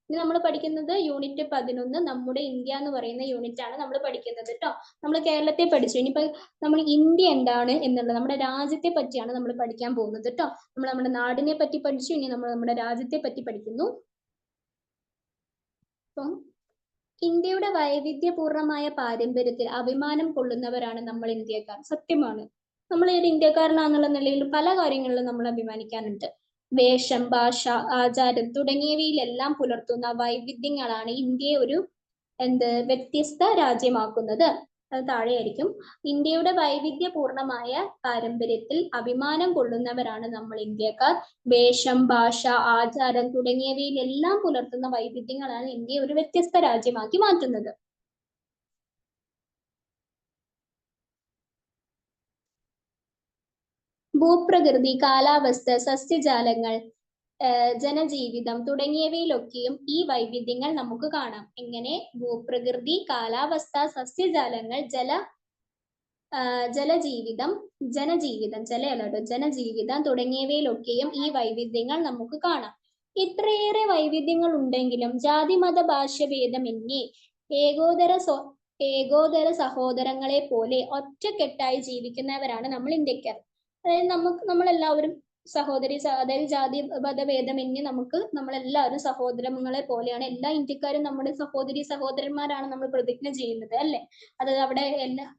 S1: ഇത് നമ്മൾ പഠിക്കുന്നത് യൂണിറ്റ് 11, നമ്മുടെ ഇന്ത്യ എന്ന് പറയുന്ന യൂണിറ്റ് ആണ് നമ്മൾ പഠിക്കുന്നത് കേട്ടോ. നമ്മൾ കേരളത്തെ പഠിച്ചു. ഇനിയിപ്പോ നമ്മൾ ഇന്ത്യ എന്താണ് എന്നുള്ളത്, നമ്മുടെ രാജ്യത്തെ പറ്റിയാണ് നമ്മൾ പഠിക്കാൻ പോകുന്നത് കേട്ടോ. നമ്മൾ നമ്മുടെ നാടിനെ പറ്റി പഠിച്ചു, ഇനി നമ്മൾ നമ്മുടെ രാജ്യത്തെ പറ്റി പഠിക്കുന്നു. അപ്പം ഇന്ത്യയുടെ വൈവിധ്യപൂർണമായ പാരമ്പര്യത്തിൽ അഭിമാനം കൊള്ളുന്നവരാണ് നമ്മൾ ഇന്ത്യക്കാർ. സത്യമാണ്. നമ്മൾ ഒരു ഇന്ത്യക്കാരനാന്നുള്ള നിലയിൽ പല കാര്യങ്ങളിലും നമ്മൾ അഭിമാനിക്കാനുണ്ട്. വേഷം, ഭാഷ, ആചാരം തുടങ്ങിയവയിലെല്ലാം പുലർത്തുന്ന വൈവിധ്യങ്ങളാണ് ഇന്ത്യയെ ഒരു വ്യത്യസ്ത രാജ്യമാക്കുന്നത്. അത് താഴെയായിരിക്കും. ഇന്ത്യയുടെ വൈവിധ്യപൂർണമായ പാരമ്പര്യത്തിൽ അഭിമാനം കൊള്ളുന്നവരാണ് നമ്മൾ ഇന്ത്യക്കാർ. വേഷം, ഭാഷ, ആചാരം തുടങ്ങിയവയിലെല്ലാം പുലർത്തുന്ന വൈവിധ്യങ്ങളാണ് ഇന്ത്യയെ ഒരു വ്യത്യസ്ത രാജ്യമാക്കി മാറ്റുന്നത്. ഭൂപ്രകൃതി, കാലാവസ്ഥ, സസ്യജാലങ്ങൾ, ജനജീവിതം തുടങ്ങിയവയിലൊക്കെയും ഈ വൈവിധ്യങ്ങൾ നമുക്ക് കാണാം. എങ്ങനെ? ഭൂപ്രകൃതി, കാലാവസ്ഥ, സസ്യജാലങ്ങൾ, ജലജീവിതം, ജനജീവിതം തുടങ്ങിയവയിലൊക്കെയും ഈ വൈവിധ്യങ്ങൾ നമുക്ക് കാണാം. ഇത്രയേറെ വൈവിധ്യങ്ങൾ ഉണ്ടെങ്കിലും ജാതി മത ഭാഷ ഭേദമന്യേ ഏകോദര സഹോദരങ്ങളെ പോലെ ഒറ്റക്കെട്ടായി ജീവിക്കുന്നവരാണ് നമ്മൾ ഇന്ത്യക്കാർ. അതായത് നമ്മളെല്ലാവരും അതായത് ജാതി മതഭേദമന്യേ നമ്മളെല്ലാവരും സഹോദരങ്ങളെ പോലെയാണ്. എല്ലാ ഇന്ത്യക്കാരും നമ്മുടെ സഹോദരന്മാരാണ് നമ്മൾ പ്രതിജ്ഞ ചെയ്യുന്നത്, അല്ലെ? അത് അവിടെ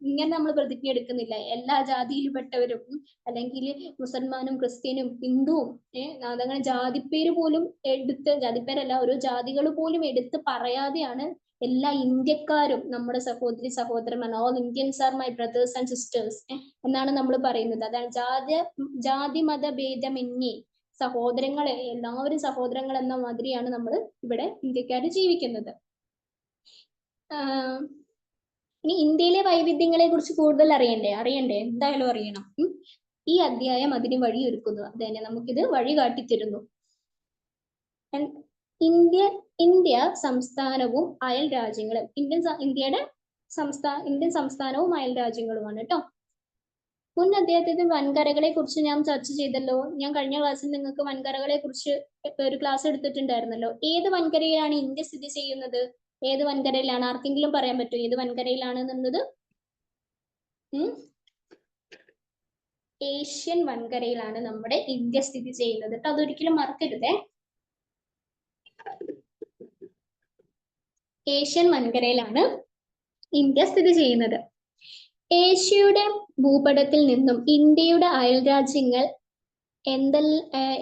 S1: ഇങ്ങനെ നമ്മൾ പ്രതിജ്ഞ എടുക്കുന്നില്ല. എല്ലാ ജാതിയിൽപ്പെട്ടവരും അല്ലെങ്കിൽ മുസൽമാനും ക്രിസ്ത്യനും ഹിന്ദുവും അതങ്ങനെ ജാതിപ്പേര് പോലും ജാതിപ്പേരല്ല, ഓരോ ജാതികൾ പോലും എടുത്ത് പറയാതെയാണ് എല്ലാ ഇന്ത്യക്കാരും നമ്മുടെ സഹോദരന്മാർ. All Indians are my brothers and sisters എന്നാണ് നമ്മൾ പറയുന്നത്. അതാണ് ജാതി മത ഭേദമന്യേ സഹോദരങ്ങളെ, എല്ലാവരും സഹോദരങ്ങൾ എന്ന മാതിരിയാണ് നമ്മൾ ഇവിടെ ഇന്ത്യക്കാർ ജീവിക്കുന്നത്. ഇനി ഇന്ത്യയിലെ വൈവിധ്യങ്ങളെ കുറിച്ച് കൂടുതൽ അറിയണ്ടേ? എന്തായാലും അറിയണം. ഈ അധ്യായം അതിന് വഴിയൊരുക്കുന്നു. അത് തന്നെ നമുക്കിത് വഴി കാട്ടിത്തരുന്നു. ഇന്ത്യ സംസ്ഥാനവും അയൽ രാജ്യങ്ങളും ഇന്ത്യൻ സംസ്ഥാനവും അയൽ രാജ്യങ്ങളുമാണ് കേട്ടോ. മുൻ അധ്യായത്തിൽ വൻകരകളെ കുറിച്ച് ഞാൻ ചർച്ച ചെയ്തല്ലോ. ഞാൻ കഴിഞ്ഞ ക്ലാസ്സിൽ നിങ്ങൾക്ക് വൻകരകളെ കുറിച്ച് ഒരു ക്ലാസ് എടുത്തിട്ടുണ്ടായിരുന്നല്ലോ. ഏത് വൻകരയിലാണ് ഇന്ത്യ സ്ഥിതി ചെയ്യുന്നത്? ഏത് വൻകരയിലാണ്? ആർക്കെങ്കിലും പറയാൻ പറ്റുമോ ഏത് വൻകരയിലാണ് എന്നുള്ളത്? ഏഷ്യൻ വൻകരയിലാണ് നമ്മുടെ ഇന്ത്യ സ്ഥിതി ചെയ്യുന്നത്. അതൊരിക്കലും മറക്കരുതേ. ഏഷ്യൻ വൻകരയിലാണ് ഇന്ത്യ സ്ഥിതി ചെയ്യുന്നത്. ഏഷ്യയുടെ ഭൂപടത്തിൽ നിന്നും ഇന്ത്യയുടെ അയൽ രാജ്യങ്ങൾ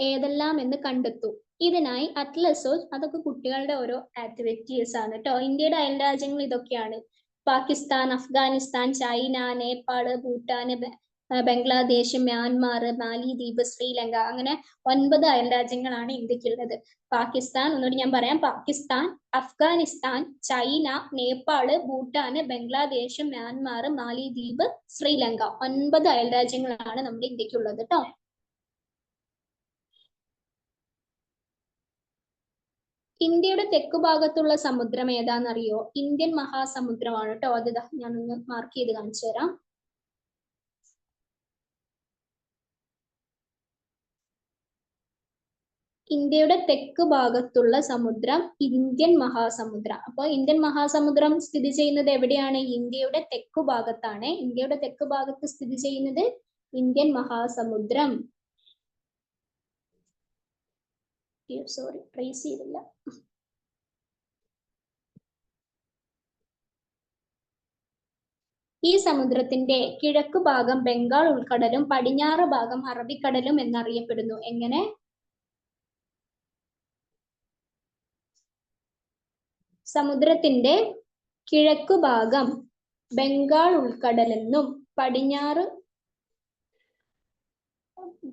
S1: ഏതെല്ലാം എന്ന് കണ്ടെത്തൂ. ഇതിനായി അറ്റ്ലസോ, അതൊക്കെ കുട്ടികളുടെ ഓരോ ആക്ടിവിറ്റീസ് ആണ് കേട്ടോ. ഇന്ത്യയുടെ അയൽ രാജ്യങ്ങൾ ഇതൊക്കെയാണ്: പാകിസ്ഥാൻ, അഫ്ഗാനിസ്ഥാൻ, ചൈന, നേപ്പാള്, ഭൂട്ടാന്, ബംഗ്ലാദേശ്, മ്യാൻമാർ, മാലിദ്വീപ്, ശ്രീലങ്ക, അങ്ങനെ 9 അയൽ രാജ്യങ്ങളാണ് ഇന്ത്യക്കുള്ളത്. പാകിസ്ഥാൻ, ഒന്നുകൂടി ഞാൻ പറയാം: പാകിസ്ഥാൻ, അഫ്ഗാനിസ്ഥാൻ, ചൈന, നേപ്പാള്, ഭൂട്ടാന്, ബംഗ്ലാദേശ്, മ്യാൻമാർ, മാലിദ്വീപ്, ശ്രീലങ്ക, 9 അയൽ രാജ്യങ്ങളാണ് നമ്മുടെ ഇന്ത്യക്കുള്ളത് കേട്ടോ. ഇന്ത്യയുടെ തെക്കു ഭാഗത്തുള്ള സമുദ്രം ഏതാണെന്നറിയോ? ഇന്ത്യൻ മഹാസമുദ്രമാണ് കേട്ടോ. അത് ഞാനൊന്ന് മാർക്ക് ചെയ്ത് കാണിച്ചു തരാം. ഇന്ത്യയുടെ തെക്ക് ഭാഗത്തുള്ള സമുദ്രം ഇന്ത്യൻ മഹാസമുദ്രം. അപ്പോൾ ഇന്ത്യൻ മഹാസമുദ്രം സ്ഥിതി ചെയ്യുന്നത് എവിടെയാണ്? ഇന്ത്യയുടെ തെക്കു ഭാഗത്താണ്. ഇന്ത്യയുടെ തെക്ക് ഭാഗത്ത് സ്ഥിതി ചെയ്യുന്നത് ഇന്ത്യൻ മഹാസമുദ്രം. സോറി, ട്രേസ് ചെയ്തില്ല. ഈ സമുദ്രത്തിന്റെ കിഴക്ക് ഭാഗം ബംഗാൾ ഉൾക്കടലും പടിഞ്ഞാറ് ഭാഗം അറബിക്കടലും എന്നറിയപ്പെടുന്നു. എങ്ങനെ? സമുദ്രത്തിന്റെ കിഴക്കു ഭാഗം ബംഗാൾ ഉൾക്കടലെന്നും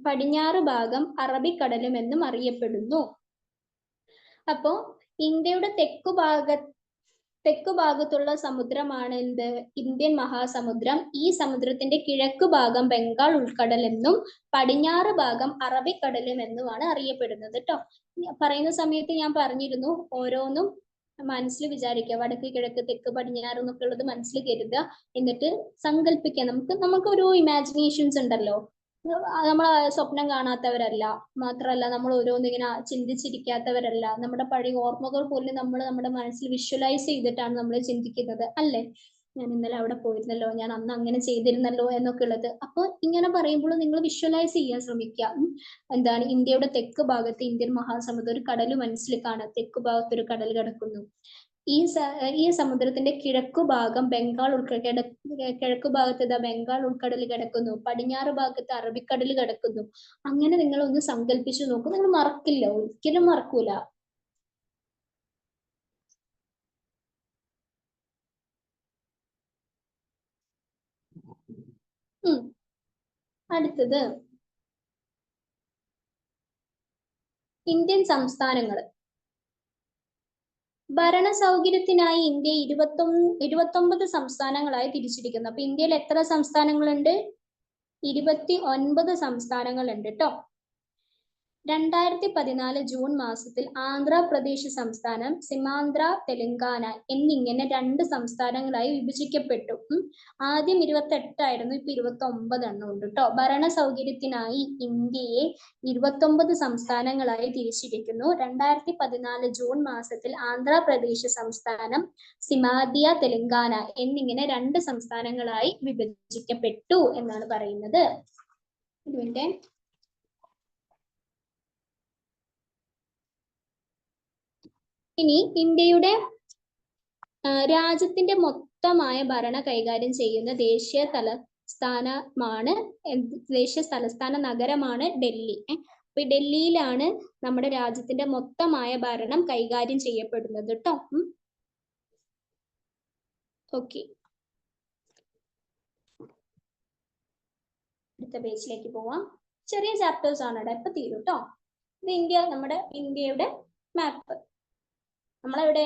S1: പടിഞ്ഞാറ് ഭാഗം അറബിക്കടലും എന്നും അറിയപ്പെടുന്നു. അപ്പോ ഇന്ത്യയുടെ തെക്കു ഭാഗത്തുള്ള സമുദ്രമാണ് ഇന്ത്യൻ മഹാസമുദ്രം. ഈ സമുദ്രത്തിന്റെ കിഴക്ക് ഭാഗം ബംഗാൾ ഉൾക്കടൽ എന്നും പടിഞ്ഞാറ് ഭാഗം അറബിക്കടലും എന്നുമാണ് അറിയപ്പെടുന്നത് കേട്ടോ. പറയുന്ന സമയത്ത് ഞാൻ പറഞ്ഞിരുന്നു, ഓരോന്നും മനസ്സിൽ വിചാരിക്കുക. വടക്ക്, കിഴക്ക്, തെക്ക്, പടിഞ്ഞാറ് എന്നൊക്കെ ഉള്ളത് മനസ്സിൽ കരുതുക. എന്നിട്ട് സങ്കല്പിക്കുക. നമുക്ക് ഒരു ഇമാജിനേഷൻസ് ഉണ്ടല്ലോ. നമ്മൾ സ്വപ്നം കാണാത്തവരല്ല, മാത്രമല്ല നമ്മൾ ഓരോന്നിങ്ങനെ ചിന്തിച്ചിരിക്കാത്തവരല്ല. നമ്മുടെ പഴയ ഓർമ്മകൾ പോലും നമ്മൾ നമ്മുടെ മനസ്സിൽ വിഷ്വലൈസ് ചെയ്തിട്ടാണ് നമ്മൾ ചിന്തിക്കുന്നത്, അല്ലേ? ഞാൻ ഇന്നലെ അവിടെ പോയിരുന്നല്ലോ, ഞാൻ അന്ന് അങ്ങനെ ചെയ്തിരുന്നല്ലോ എന്നൊക്കെ ഉള്ളത്. അപ്പോൾ ഇങ്ങനെ പറയുമ്പോൾ നിങ്ങൾ വിഷ്വലൈസ് ചെയ്യാൻ ശ്രമിക്കുക. എന്താണ്? ഇന്ത്യയുടെ തെക്ക് ഭാഗത്ത് ഇന്ത്യൻ മഹാസമുദ്രം, ഒരു കടൽ മനസ്സിൽ കാണാം. തെക്ക് ഭാഗത്ത് ഒരു കടൽ കിടക്കുന്നു. ഈ സമുദ്രത്തിന്റെ കിഴക്കുഭാഗം ബംഗാൾ ഉൾക്കടൽ, കിഴക്കു ഭാഗത്ത് ഇതാ ബംഗാൾ ഉൾക്കടൽ കിടക്കുന്നു, പടിഞ്ഞാറ് ഭാഗത്ത് അറബിക്കടൽ കിടക്കുന്നു. അങ്ങനെ നിങ്ങൾ ഒന്ന് സങ്കല്പിച്ചു നോക്കൂ, നിങ്ങൾ മറക്കില്ല, ഒരിക്കലും മറക്കൂല. അടുത്തത് ഇന്ത്യൻ സംസ്ഥാനങ്ങൾ. ഭരണ സൗകര്യത്തിനായി ഇന്ത്യ 29 സംസ്ഥാനങ്ങളായി തിരിച്ചിരിക്കുന്നു. അപ്പൊ ഇന്ത്യയിൽ എത്ര സംസ്ഥാനങ്ങളുണ്ട്? 29 സംസ്ഥാനങ്ങളുണ്ട് കേട്ടോ. 2014 ജൂൺ മാസത്തിൽ ആന്ധ്രാപ്രദേശ് സംസ്ഥാനം, സീമാന്ധ്ര, തെലങ്കാന എന്നിങ്ങനെ 2 സംസ്ഥാനങ്ങളായി വിഭജിക്കപ്പെട്ടു. ആദ്യം 28 ആയിരുന്നു, ഇപ്പൊ 29 എണ്ണം ഉണ്ട് കേട്ടോ. ഭരണ സൗകര്യത്തിനായി ഇന്ത്യയെ 29 സംസ്ഥാനങ്ങളായി തിരിച്ചിരിക്കുന്നു. 2014 ജൂൺ മാസത്തിൽ ആന്ധ്രാപ്രദേശ് സംസ്ഥാനം, സീമാന്ധ്ര, തെലങ്കാന എന്നിങ്ങനെ 2 സംസ്ഥാനങ്ങളായി വിഭജിക്കപ്പെട്ടു എന്നാണ് പറയുന്നത്. ഇതിന്റെ ഇനി ഇന്ത്യയുടെ രാജ്യത്തിന്റെ മൊത്തമായ ഭരണ കൈകാര്യം ചെയ്യുന്ന ദേശീയ തലസ്ഥാന നഗരമാണ് ഡൽഹി. അപ്പൊ ഡൽഹിയിലാണ് നമ്മുടെ രാജ്യത്തിന്റെ മൊത്തമായ ഭരണം കൈകാര്യം ചെയ്യപ്പെടുന്നത് കേട്ടോ. ഓക്കെ, അടുത്ത പേജിലേക്ക് പോവാം. ചെറിയ ചാപ്റ്റേഴ്സ് ആണ് ഇവിടെ, ഇപ്പൊ തീരും കേട്ടോ. ഇത് നമ്മുടെ ഇന്ത്യയുടെ മാപ്പ്. നമ്മളെവിടെ,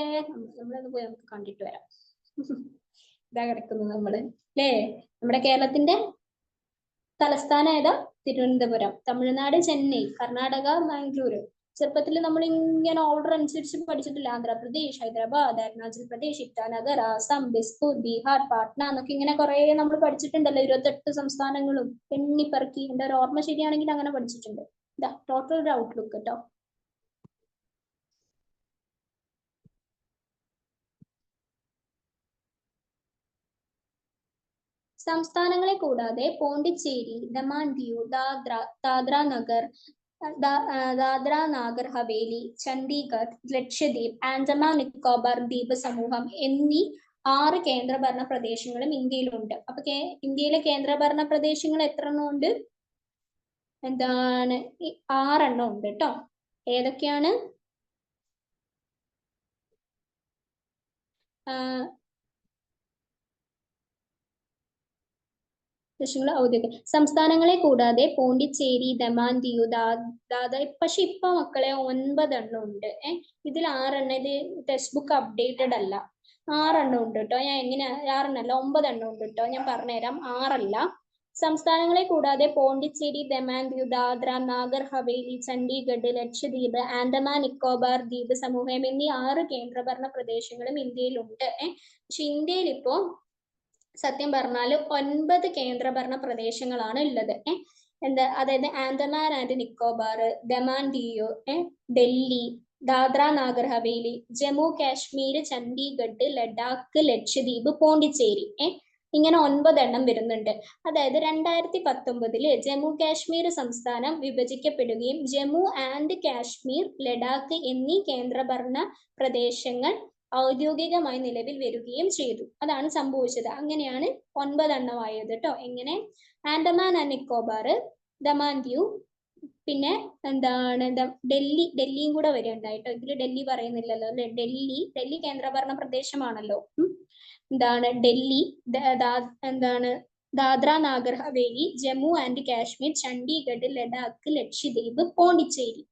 S1: നമ്മളൊന്ന് പോയി നമുക്ക് കണ്ടിട്ട് വരാം. ഇതാ കിടക്കുന്നു നമ്മള്, അല്ലേ? നമ്മുടെ കേരളത്തിന്റെ തലസ്ഥാനം ഏതാ? തിരുവനന്തപുരം. തമിഴ്നാട് ചെന്നൈ, കർണാടക ബാംഗ്ലൂർ. ചെറുപ്പത്തിൽ നമ്മൾ ഇങ്ങനെ ഓർഡർ അനുസരിച്ച് പഠിച്ചിട്ടില്ല. ആന്ധ്രാപ്രദേശ്, ഹൈദരാബാദ്, അരുണാചൽ പ്രദേശ്, ഇറ്റാനഗർ, ആസാം, ദിസ്പൂർ, ബീഹാർ, പാട്ന എന്നൊക്കെ ഇങ്ങനെ കുറെ നമ്മൾ പഠിച്ചിട്ടുണ്ടല്ലോ. 28 സംസ്ഥാനങ്ങളും എണ്ണിപ്പറക്കി. എന്റെ ഒരു ഓർമ്മ ശരിയാണെങ്കിൽ അങ്ങനെ പഠിച്ചിട്ടുണ്ട്. ഇതാ ടോട്ടൽ ഒരു ഔട്ട്ലുക്ക് കേട്ടോ. സംസ്ഥാനങ്ങളെ കൂടാതെ പോണ്ടിച്ചേരി, ദമാൻ ദിയു, ദാദ്ര നാഗർ ഹവേലി, ചണ്ഡീഗഡ്, ലക്ഷദ്വീപ്, ആൻഡമാൻ നിക്കോബാർ ദ്വീപ് സമൂഹം എന്നീ 6 കേന്ദ്രഭരണ പ്രദേശങ്ങളും ഇന്ത്യയിലുണ്ട്. അപ്പൊ ഇന്ത്യയിലെ കേന്ദ്രഭരണ പ്രദേശങ്ങൾ എത്ര എണ്ണം ഉണ്ട്? എന്താണ്? 6 എണ്ണം ഉണ്ട് കേട്ടോ. ഏതൊക്കെയാണ്? ഔദ്യോഗിക സംസ്ഥാനങ്ങളെ കൂടാതെ പോണ്ടിച്ചേരി, ദമാൻ ദിയു, പക്ഷെ ഇപ്പൊ മക്കളെ 9 എണ്ണം ഉണ്ട്. ഇതിൽ 6 എണ്ണം, ഇത് ടെക്സ്റ്റ് ബുക്ക് അപ്ഡേറ്റഡ് അല്ല. 6 എണ്ണം ഉണ്ട് കേട്ടോ. ഞാൻ എങ്ങനെ 6 എണ്ണല്ല 9 എണ്ണം ഉണ്ട് കേട്ടോ. ഞാൻ പറഞ്ഞുതരാം. 6 അല്ല. സംസ്ഥാനങ്ങളെ കൂടാതെ പോണ്ടിച്ചേരി, ദമാൻ ദിയു, ദാദ്ര, നാഗർ ഹവേലി, ചണ്ഡീഗഡ്, ലക്ഷദ്വീപ്, ആൻഡമാൻ നിക്കോബാർ ദ്വീപ് സമൂഹം എന്നീ 6 കേന്ദ്രഭരണ പ്രദേശങ്ങളും ഇന്ത്യയിലുണ്ട്. പക്ഷെ ഇന്ത്യയിൽ ഇപ്പോ സത്യം പറഞ്ഞാൽ 9 കേന്ദ്രഭരണ പ്രദേശങ്ങളാണ് ഉള്ളത്. അതായത് ആൻഡമാൻ ആൻഡ് നിക്കോബാർ, ദമാൻ ദിയു, ഡൽഹി, ദാദ്ര നാഗർ ഹവേലി, ജമ്മു കാശ്മീർ, ചണ്ഡീഗഡ്, ലഡാക്ക്, ലക്ഷദ്വീപ്, പോണ്ടിച്ചേരി. ഇങ്ങനെ 9 എണ്ണം വരുന്നുണ്ട്. അതായത് 2019 ജമ്മു കാശ്മീർ സംസ്ഥാനം വിഭജിക്കപ്പെടുകയും ജമ്മു ആൻഡ് കാശ്മീർ, ലഡാക്ക് എന്നീ കേന്ദ്രഭരണ പ്രദേശങ്ങൾ ഔദ്യോഗികമായി നിലവിൽ വരികയും ചെയ്തു. അതാണ് സംഭവിച്ചത്. അങ്ങനെയാണ് 9 എണ്ണമായത് കേട്ടോ. എങ്ങനെ? ആൻഡമാൻ ആൻഡ് നിക്കോബാർ, ദമാൻ ദിയു, പിന്നെ എന്താണ് ഡൽഹിയും കൂടെ വരുന്നുണ്ടായിട്ടോ. ഇതിൽ ഡൽഹി പറയുന്നില്ലല്ലോ അല്ലെ? ഡൽഹി കേന്ദ്രഭരണ പ്രദേശമാണല്ലോ. എന്താണ് ഡൽഹി, എന്താണ് ദാദ്ര നാഗർ ഹവേലി, ജമ്മു ആൻഡ് കാശ്മീർ, ചണ്ഡീഗഡ്, ലഡാക്ക്, ലക്ഷദ്വീപ്, പോണ്ടിച്ചേരി.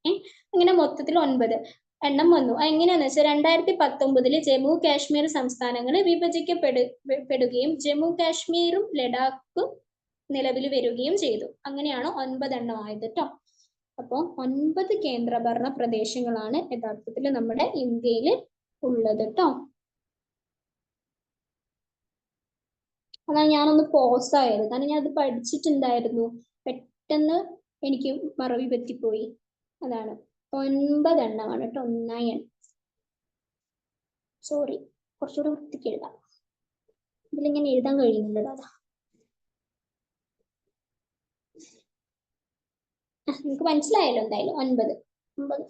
S1: അങ്ങനെ മൊത്തത്തിൽ 9 എണ്ണം വന്നു. എങ്ങനെയാന്ന് വെച്ചാൽ 2019 ജമ്മു കാശ്മീർ സംസ്ഥാനങ്ങൾ വിഭജിക്കപ്പെടുകയും ജമ്മു കാശ്മീരും ലഡാക്കും നിലവിൽ വരികയും ചെയ്തു. അങ്ങനെയാണ് 9 എണ്ണം ആയത് കേട്ടോ. അപ്പൊ 9 കേന്ദ്രഭരണ പ്രദേശങ്ങളാണ് യഥാർത്ഥത്തിൽ നമ്മുടെ ഇന്ത്യയിൽ ഉള്ളത് കേട്ടോ. അതാണ് ഞാനൊന്ന് പോസ് ആയത്. കാരണം ഞാൻ അത് പഠിച്ചിട്ടുണ്ടായിരുന്നു, പെട്ടെന്ന് എനിക്ക് മറവി പറ്റിപ്പോയി. അതാണ് 9 എണ്ണമാണ് കേട്ടോ. 9. സോറി, കുറച്ചുകൂടെ വൃത്തിക്ക് എഴുതാം. ഇതിലിങ്ങനെ എഴുതാൻ കഴിയുന്നില്ല. അതാ നിങ്ങൾക്ക് മനസ്സിലായല്ലോ എന്തായാലും. 9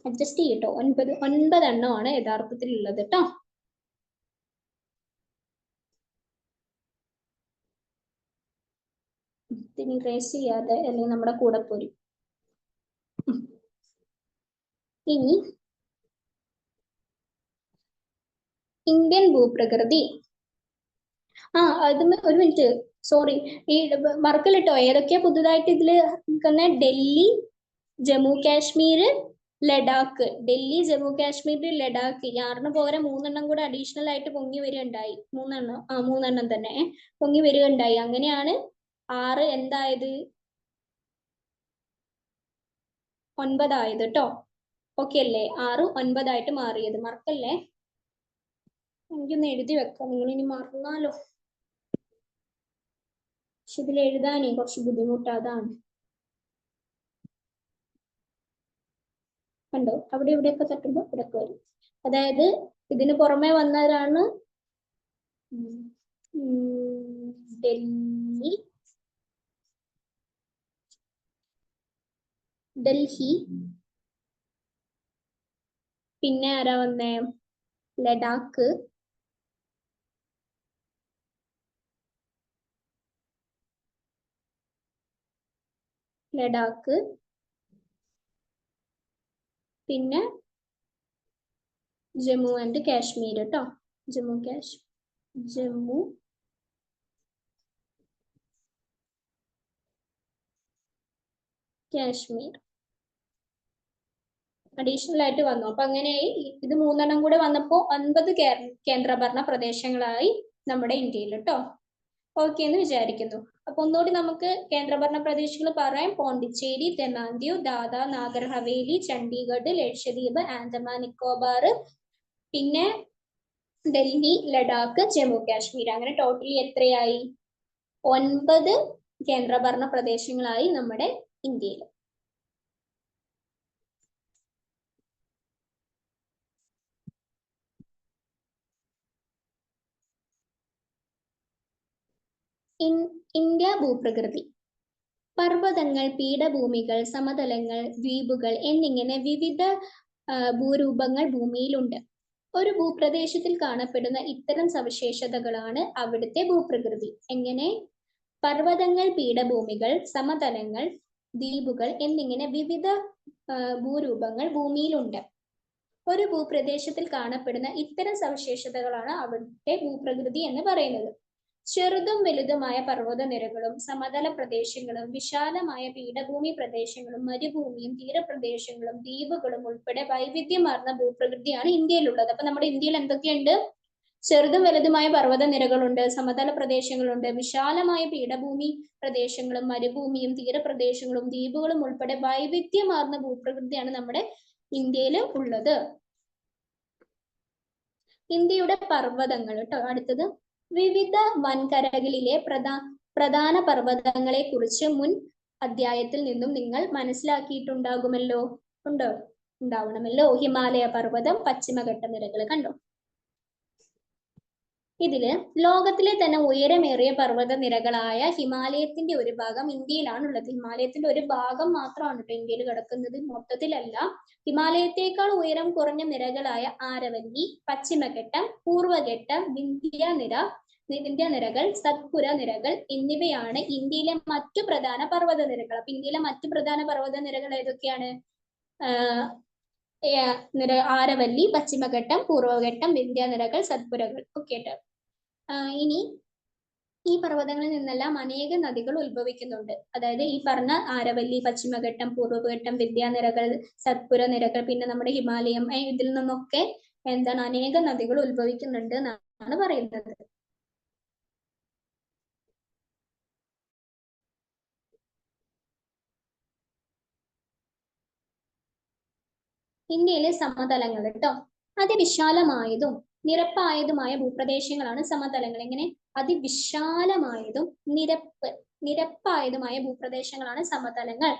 S1: അഡ്ജസ്റ്റ് ചെയ്യട്ടോ. 9 എണ്ണമാണ് യഥാർത്ഥത്തിൽ ഉള്ളത് കേട്ടോ. ഇനി റേസ് ചെയ്യാതെ അല്ലെങ്കിൽ നമ്മുടെ കൂടെ പോരും. ഇനി ഇന്ത്യൻ ഭൂപ്രകൃതി. അത് ഒരു മിനിറ്റ്, സോറി, ഈ മറക്കല്ലിട്ടോ, ഏതൊക്കെയാ പുതുതായിട്ട് ഇതില് നിൽക്കുന്ന? ഡൽഹി, ജമ്മു കാശ്മീർ, ലഡാക്ക്. ഡൽഹി, ജമ്മു കാശ്മീർ, ലഡാക്ക്. 6 പോരെ 3 കൂടെ അഡീഷണൽ ആയിട്ട് പൊങ്ങി വരികയുണ്ടായി. 3 തന്നെ പൊങ്ങി വരികയുണ്ടായി. അങ്ങനെയാണ് 6 എന്തായത് 9 ആയത് കേട്ടോ. ഓക്കെ അല്ലേ? 6 9 മാറിയത്. മറക്കല്ലേ, എനിക്കൊന്ന് എഴുതി വെക്കാം, നിങ്ങൾ ഇനി മറന്നാലോ. പക്ഷെ ഇതിൽ എഴുതാനേ കുറച്ച് ബുദ്ധിമുട്ട്, അതാണ്. കണ്ടോ, അവിടെ ഇവിടെയൊക്കെ തട്ടുമ്പോൾ ഇവിടെയൊക്കെ വരും. അതായത് ഇതിന് പുറമെ വന്നവരാണ് ഡൽഹി, പിന്നെ ആരാ വന്നേ? ലഡാക്ക്, പിന്നെ ജമ്മു ആൻഡ് കാശ്മീർ കേട്ടോ. ജമ്മു കാശ്മീർ അഡീഷണൽ ആയിട്ട് വന്നു. അപ്പൊ അങ്ങനെയായി ഇത് 3 കൂടെ വന്നപ്പോ 9 കേന്ദ്രഭരണ പ്രദേശങ്ങളായി നമ്മുടെ ഇന്ത്യയിൽ കേട്ടോ. ഓക്കെ എന്ന് വിചാരിക്കുന്നു. അപ്പൊ ഒന്നുകൂടി നമുക്ക് കേന്ദ്രഭരണ പ്രദേശങ്ങൾ പറയാം. പോണ്ടിച്ചേരി, ദമാന്തിയു, ദാദർ നാഗർ ഹവേലി, ചണ്ഡീഗഡ്, ലക്ഷദ്വീപ്, ആൻഡമാൻ നിക്കോബാർ, പിന്നെ ഡൽഹി, ലഡാക്ക്, ജമ്മു കാശ്മീർ. അങ്ങനെ ടോട്ടലി എത്രയായി? 9 കേന്ദ്രഭരണ പ്രദേശങ്ങളായി നമ്മുടെ ഇന്ത്യയിൽ. ഇന്ത്യ ഭൂപ്രകൃതി. പർവ്വതങ്ങൾ, പീഠഭൂമികൾ, സമതലങ്ങൾ, ദ്വീപുകൾ എന്നിങ്ങനെ വിവിധ ഭൂരൂപങ്ങൾ ഭൂമിയിലുണ്ട്. ഒരു ഭൂപ്രദേശത്തിൽ കാണപ്പെടുന്ന ഇത്തരം സവിശേഷതകളാണ് അവിടുത്തെ ഭൂപ്രകൃതി. എങ്ങനെ? പർവ്വതങ്ങൾ, പീഠഭൂമികൾ, സമതലങ്ങൾ, ദ്വീപുകൾ എന്നിങ്ങനെ വിവിധ ഭൂരൂപങ്ങൾ ഭൂമിയിലുണ്ട്. ഒരു ഭൂപ്രദേശത്തിൽ കാണപ്പെടുന്ന ഇത്തരം സവിശേഷതകളാണ് അവിടുത്തെ ഭൂപ്രകൃതി എന്ന് പറയുന്നത്. ചെറുതും വലുതുമായ പർവ്വതനിരകളും സമതല പ്രദേശങ്ങളും വിശാലമായ പീഠഭൂമി പ്രദേശങ്ങളും മരുഭൂമിയും തീരപ്രദേശങ്ങളും ദ്വീപുകളും ഉൾപ്പെടെ വൈവിധ്യമാർന്ന ഭൂപ്രകൃതിയാണ് ഇന്ത്യയിലുള്ളത്. അപ്പൊ നമ്മുടെ ഇന്ത്യയിൽ എന്തൊക്കെയുണ്ട്? ചെറുതും വലുതുമായ പർവ്വതനിരകളുണ്ട്, സമതല പ്രദേശങ്ങളുണ്ട്, വിശാലമായ പീഠഭൂമി പ്രദേശങ്ങളും മരുഭൂമിയും തീരപ്രദേശങ്ങളും ദ്വീപുകളും ഉൾപ്പെടെ വൈവിധ്യമാർന്ന ഭൂപ്രകൃതിയാണ് നമ്മുടെ ഇന്ത്യയിൽ ഉള്ളത്. ഇന്ത്യയുടെ പർവ്വതങ്ങൾ കേട്ടോ. അടുത്തത്, വിവിധ വൻകരകളിലെ പ്രധാന പർവ്വതങ്ങളെ കുറിച്ച് മുൻ അധ്യായത്തിൽ നിന്നും നിങ്ങൾ മനസ്സിലാക്കിയിട്ടുണ്ടാകുമല്ലോ. ഉണ്ടാവണമല്ലോ. ഹിമാലയ പർവ്വതം, പശ്ചിമഘട്ടനിരകൾ. കണ്ടോ, ഇതില് ലോകത്തിലെ തന്നെ ഉയരമേറിയ പർവ്വത നിരകളായ ഹിമാലയത്തിന്റെ ഒരു ഭാഗം ഇന്ത്യയിലാണുള്ളത്. ഹിമാലയത്തിന്റെ ഒരു ഭാഗം മാത്രമാണ് കേട്ടോ ഇന്ത്യയിൽ കിടക്കുന്നത്, മൊത്തത്തിലല്ല. ഹിമാലയത്തേക്കാൾ ഉയരം കുറഞ്ഞ നിരകളായ ആരവല്ലി, പശ്ചിമഘട്ടം, പൂർവ്വഘട്ടം, വിന്ധ്യനിരകൾ, സത്പുര നിരകൾ എന്നിവയാണ് ഇന്ത്യയിലെ മറ്റു പ്രധാന പർവ്വത നിരകൾ. അപ്പൊ ഇന്ത്യയിലെ മറ്റു പ്രധാന പർവ്വത നിരകൾ ഏതൊക്കെയാണ്? ആരവല്ലി, പശ്ചിമഘട്ടം, പൂർവ്വഘട്ടം, വിന്ധ്യനിരകൾ, സത്പുരകൾ. ഓക്കെ കേട്ടോ. ഇനി ഈ പർവ്വതങ്ങളിൽ നിന്നെല്ലാം അനേക നദികൾ ഉത്ഭവിക്കുന്നുണ്ട്. അതായത് ഈ പറഞ്ഞ ആരവല്ലി, പശ്ചിമഘട്ടം, പൂർവ്വഘട്ടം, വിന്ധ്യനിരകൾ, സത്പുര നിരകൾ, പിന്നെ നമ്മുടെ ഹിമാലയം, ഇതിൽ നിന്നൊക്കെ എന്താണ് അനേക നദികൾ ഉത്ഭവിക്കുന്നുണ്ട് എന്നാണ് പറയുന്നത്. ഇന്ത്യയിലെ സമതലങ്ങൾ കേട്ടോ. അതിവിശാലമായതും നിരപ്പായതുമായ ഭൂപ്രദേശങ്ങളാണ് സമതലങ്ങൾ. എങ്ങനെ? അതിവിശാലമായതും നിരപ്പായതുമായ ഭൂപ്രദേശങ്ങളാണ് സമതലങ്ങൾ.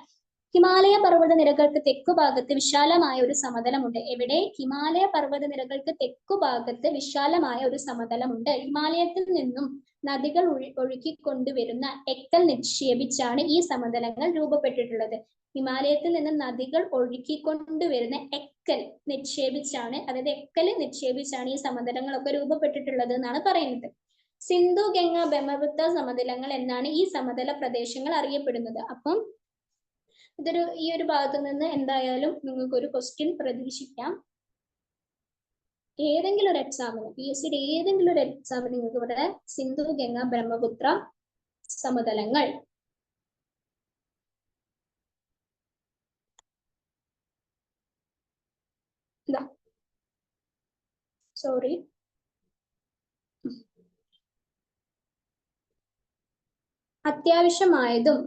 S1: ഹിമാലയ പർവ്വത നിരകൾക്ക് തെക്കുഭാഗത്ത് വിശാലമായ ഒരു സമതലമുണ്ട്. എവിടെ? ഹിമാലയ പർവ്വത നിരകൾക്ക് തെക്കുഭാഗത്ത് വിശാലമായ ഒരു സമതലമുണ്ട്. ഹിമാലയത്തിൽ നിന്നും നദികൾ ഒഴുക്കിക്കൊണ്ടുവരുന്ന എക്കൽ നിക്ഷേപിച്ചാണ് ഈ സമതലങ്ങൾ രൂപപ്പെട്ടിട്ടുള്ളത്. ഹിമാലയത്തിൽ നിന്ന് നദികൾ ഒഴുക്കിക്കൊണ്ടുവരുന്ന എക്കൽ നിക്ഷേപിച്ചാണ് ഈ സമതലങ്ങളൊക്കെ രൂപപ്പെട്ടിട്ടുള്ളത് എന്നാണ് പറയുന്നത്. സിന്ധു ഗംഗ ബ്രഹ്മപുത്ര സമതലങ്ങൾ എന്നാണ് ഈ സമതല പ്രദേശങ്ങൾ അറിയപ്പെടുന്നത്. അപ്പം ഈ ഒരു ഭാഗത്ത് നിന്ന് എന്തായാലും നിങ്ങൾക്ക് ഒരു ക്വസ്റ്റ്യൻ പ്രതീക്ഷിക്കാം. ഏതെങ്കിലും ഒരു എക്സാമിന്, PSCയുടെ ഏതെങ്കിലും ഒരു എക്സാമിന് നിങ്ങൾക്ക് ഇവിടെ സിന്ധു ഗംഗ ബ്രഹ്മപുത്ര സമതലങ്ങൾ സോറി അത്യാവശ്യമായതും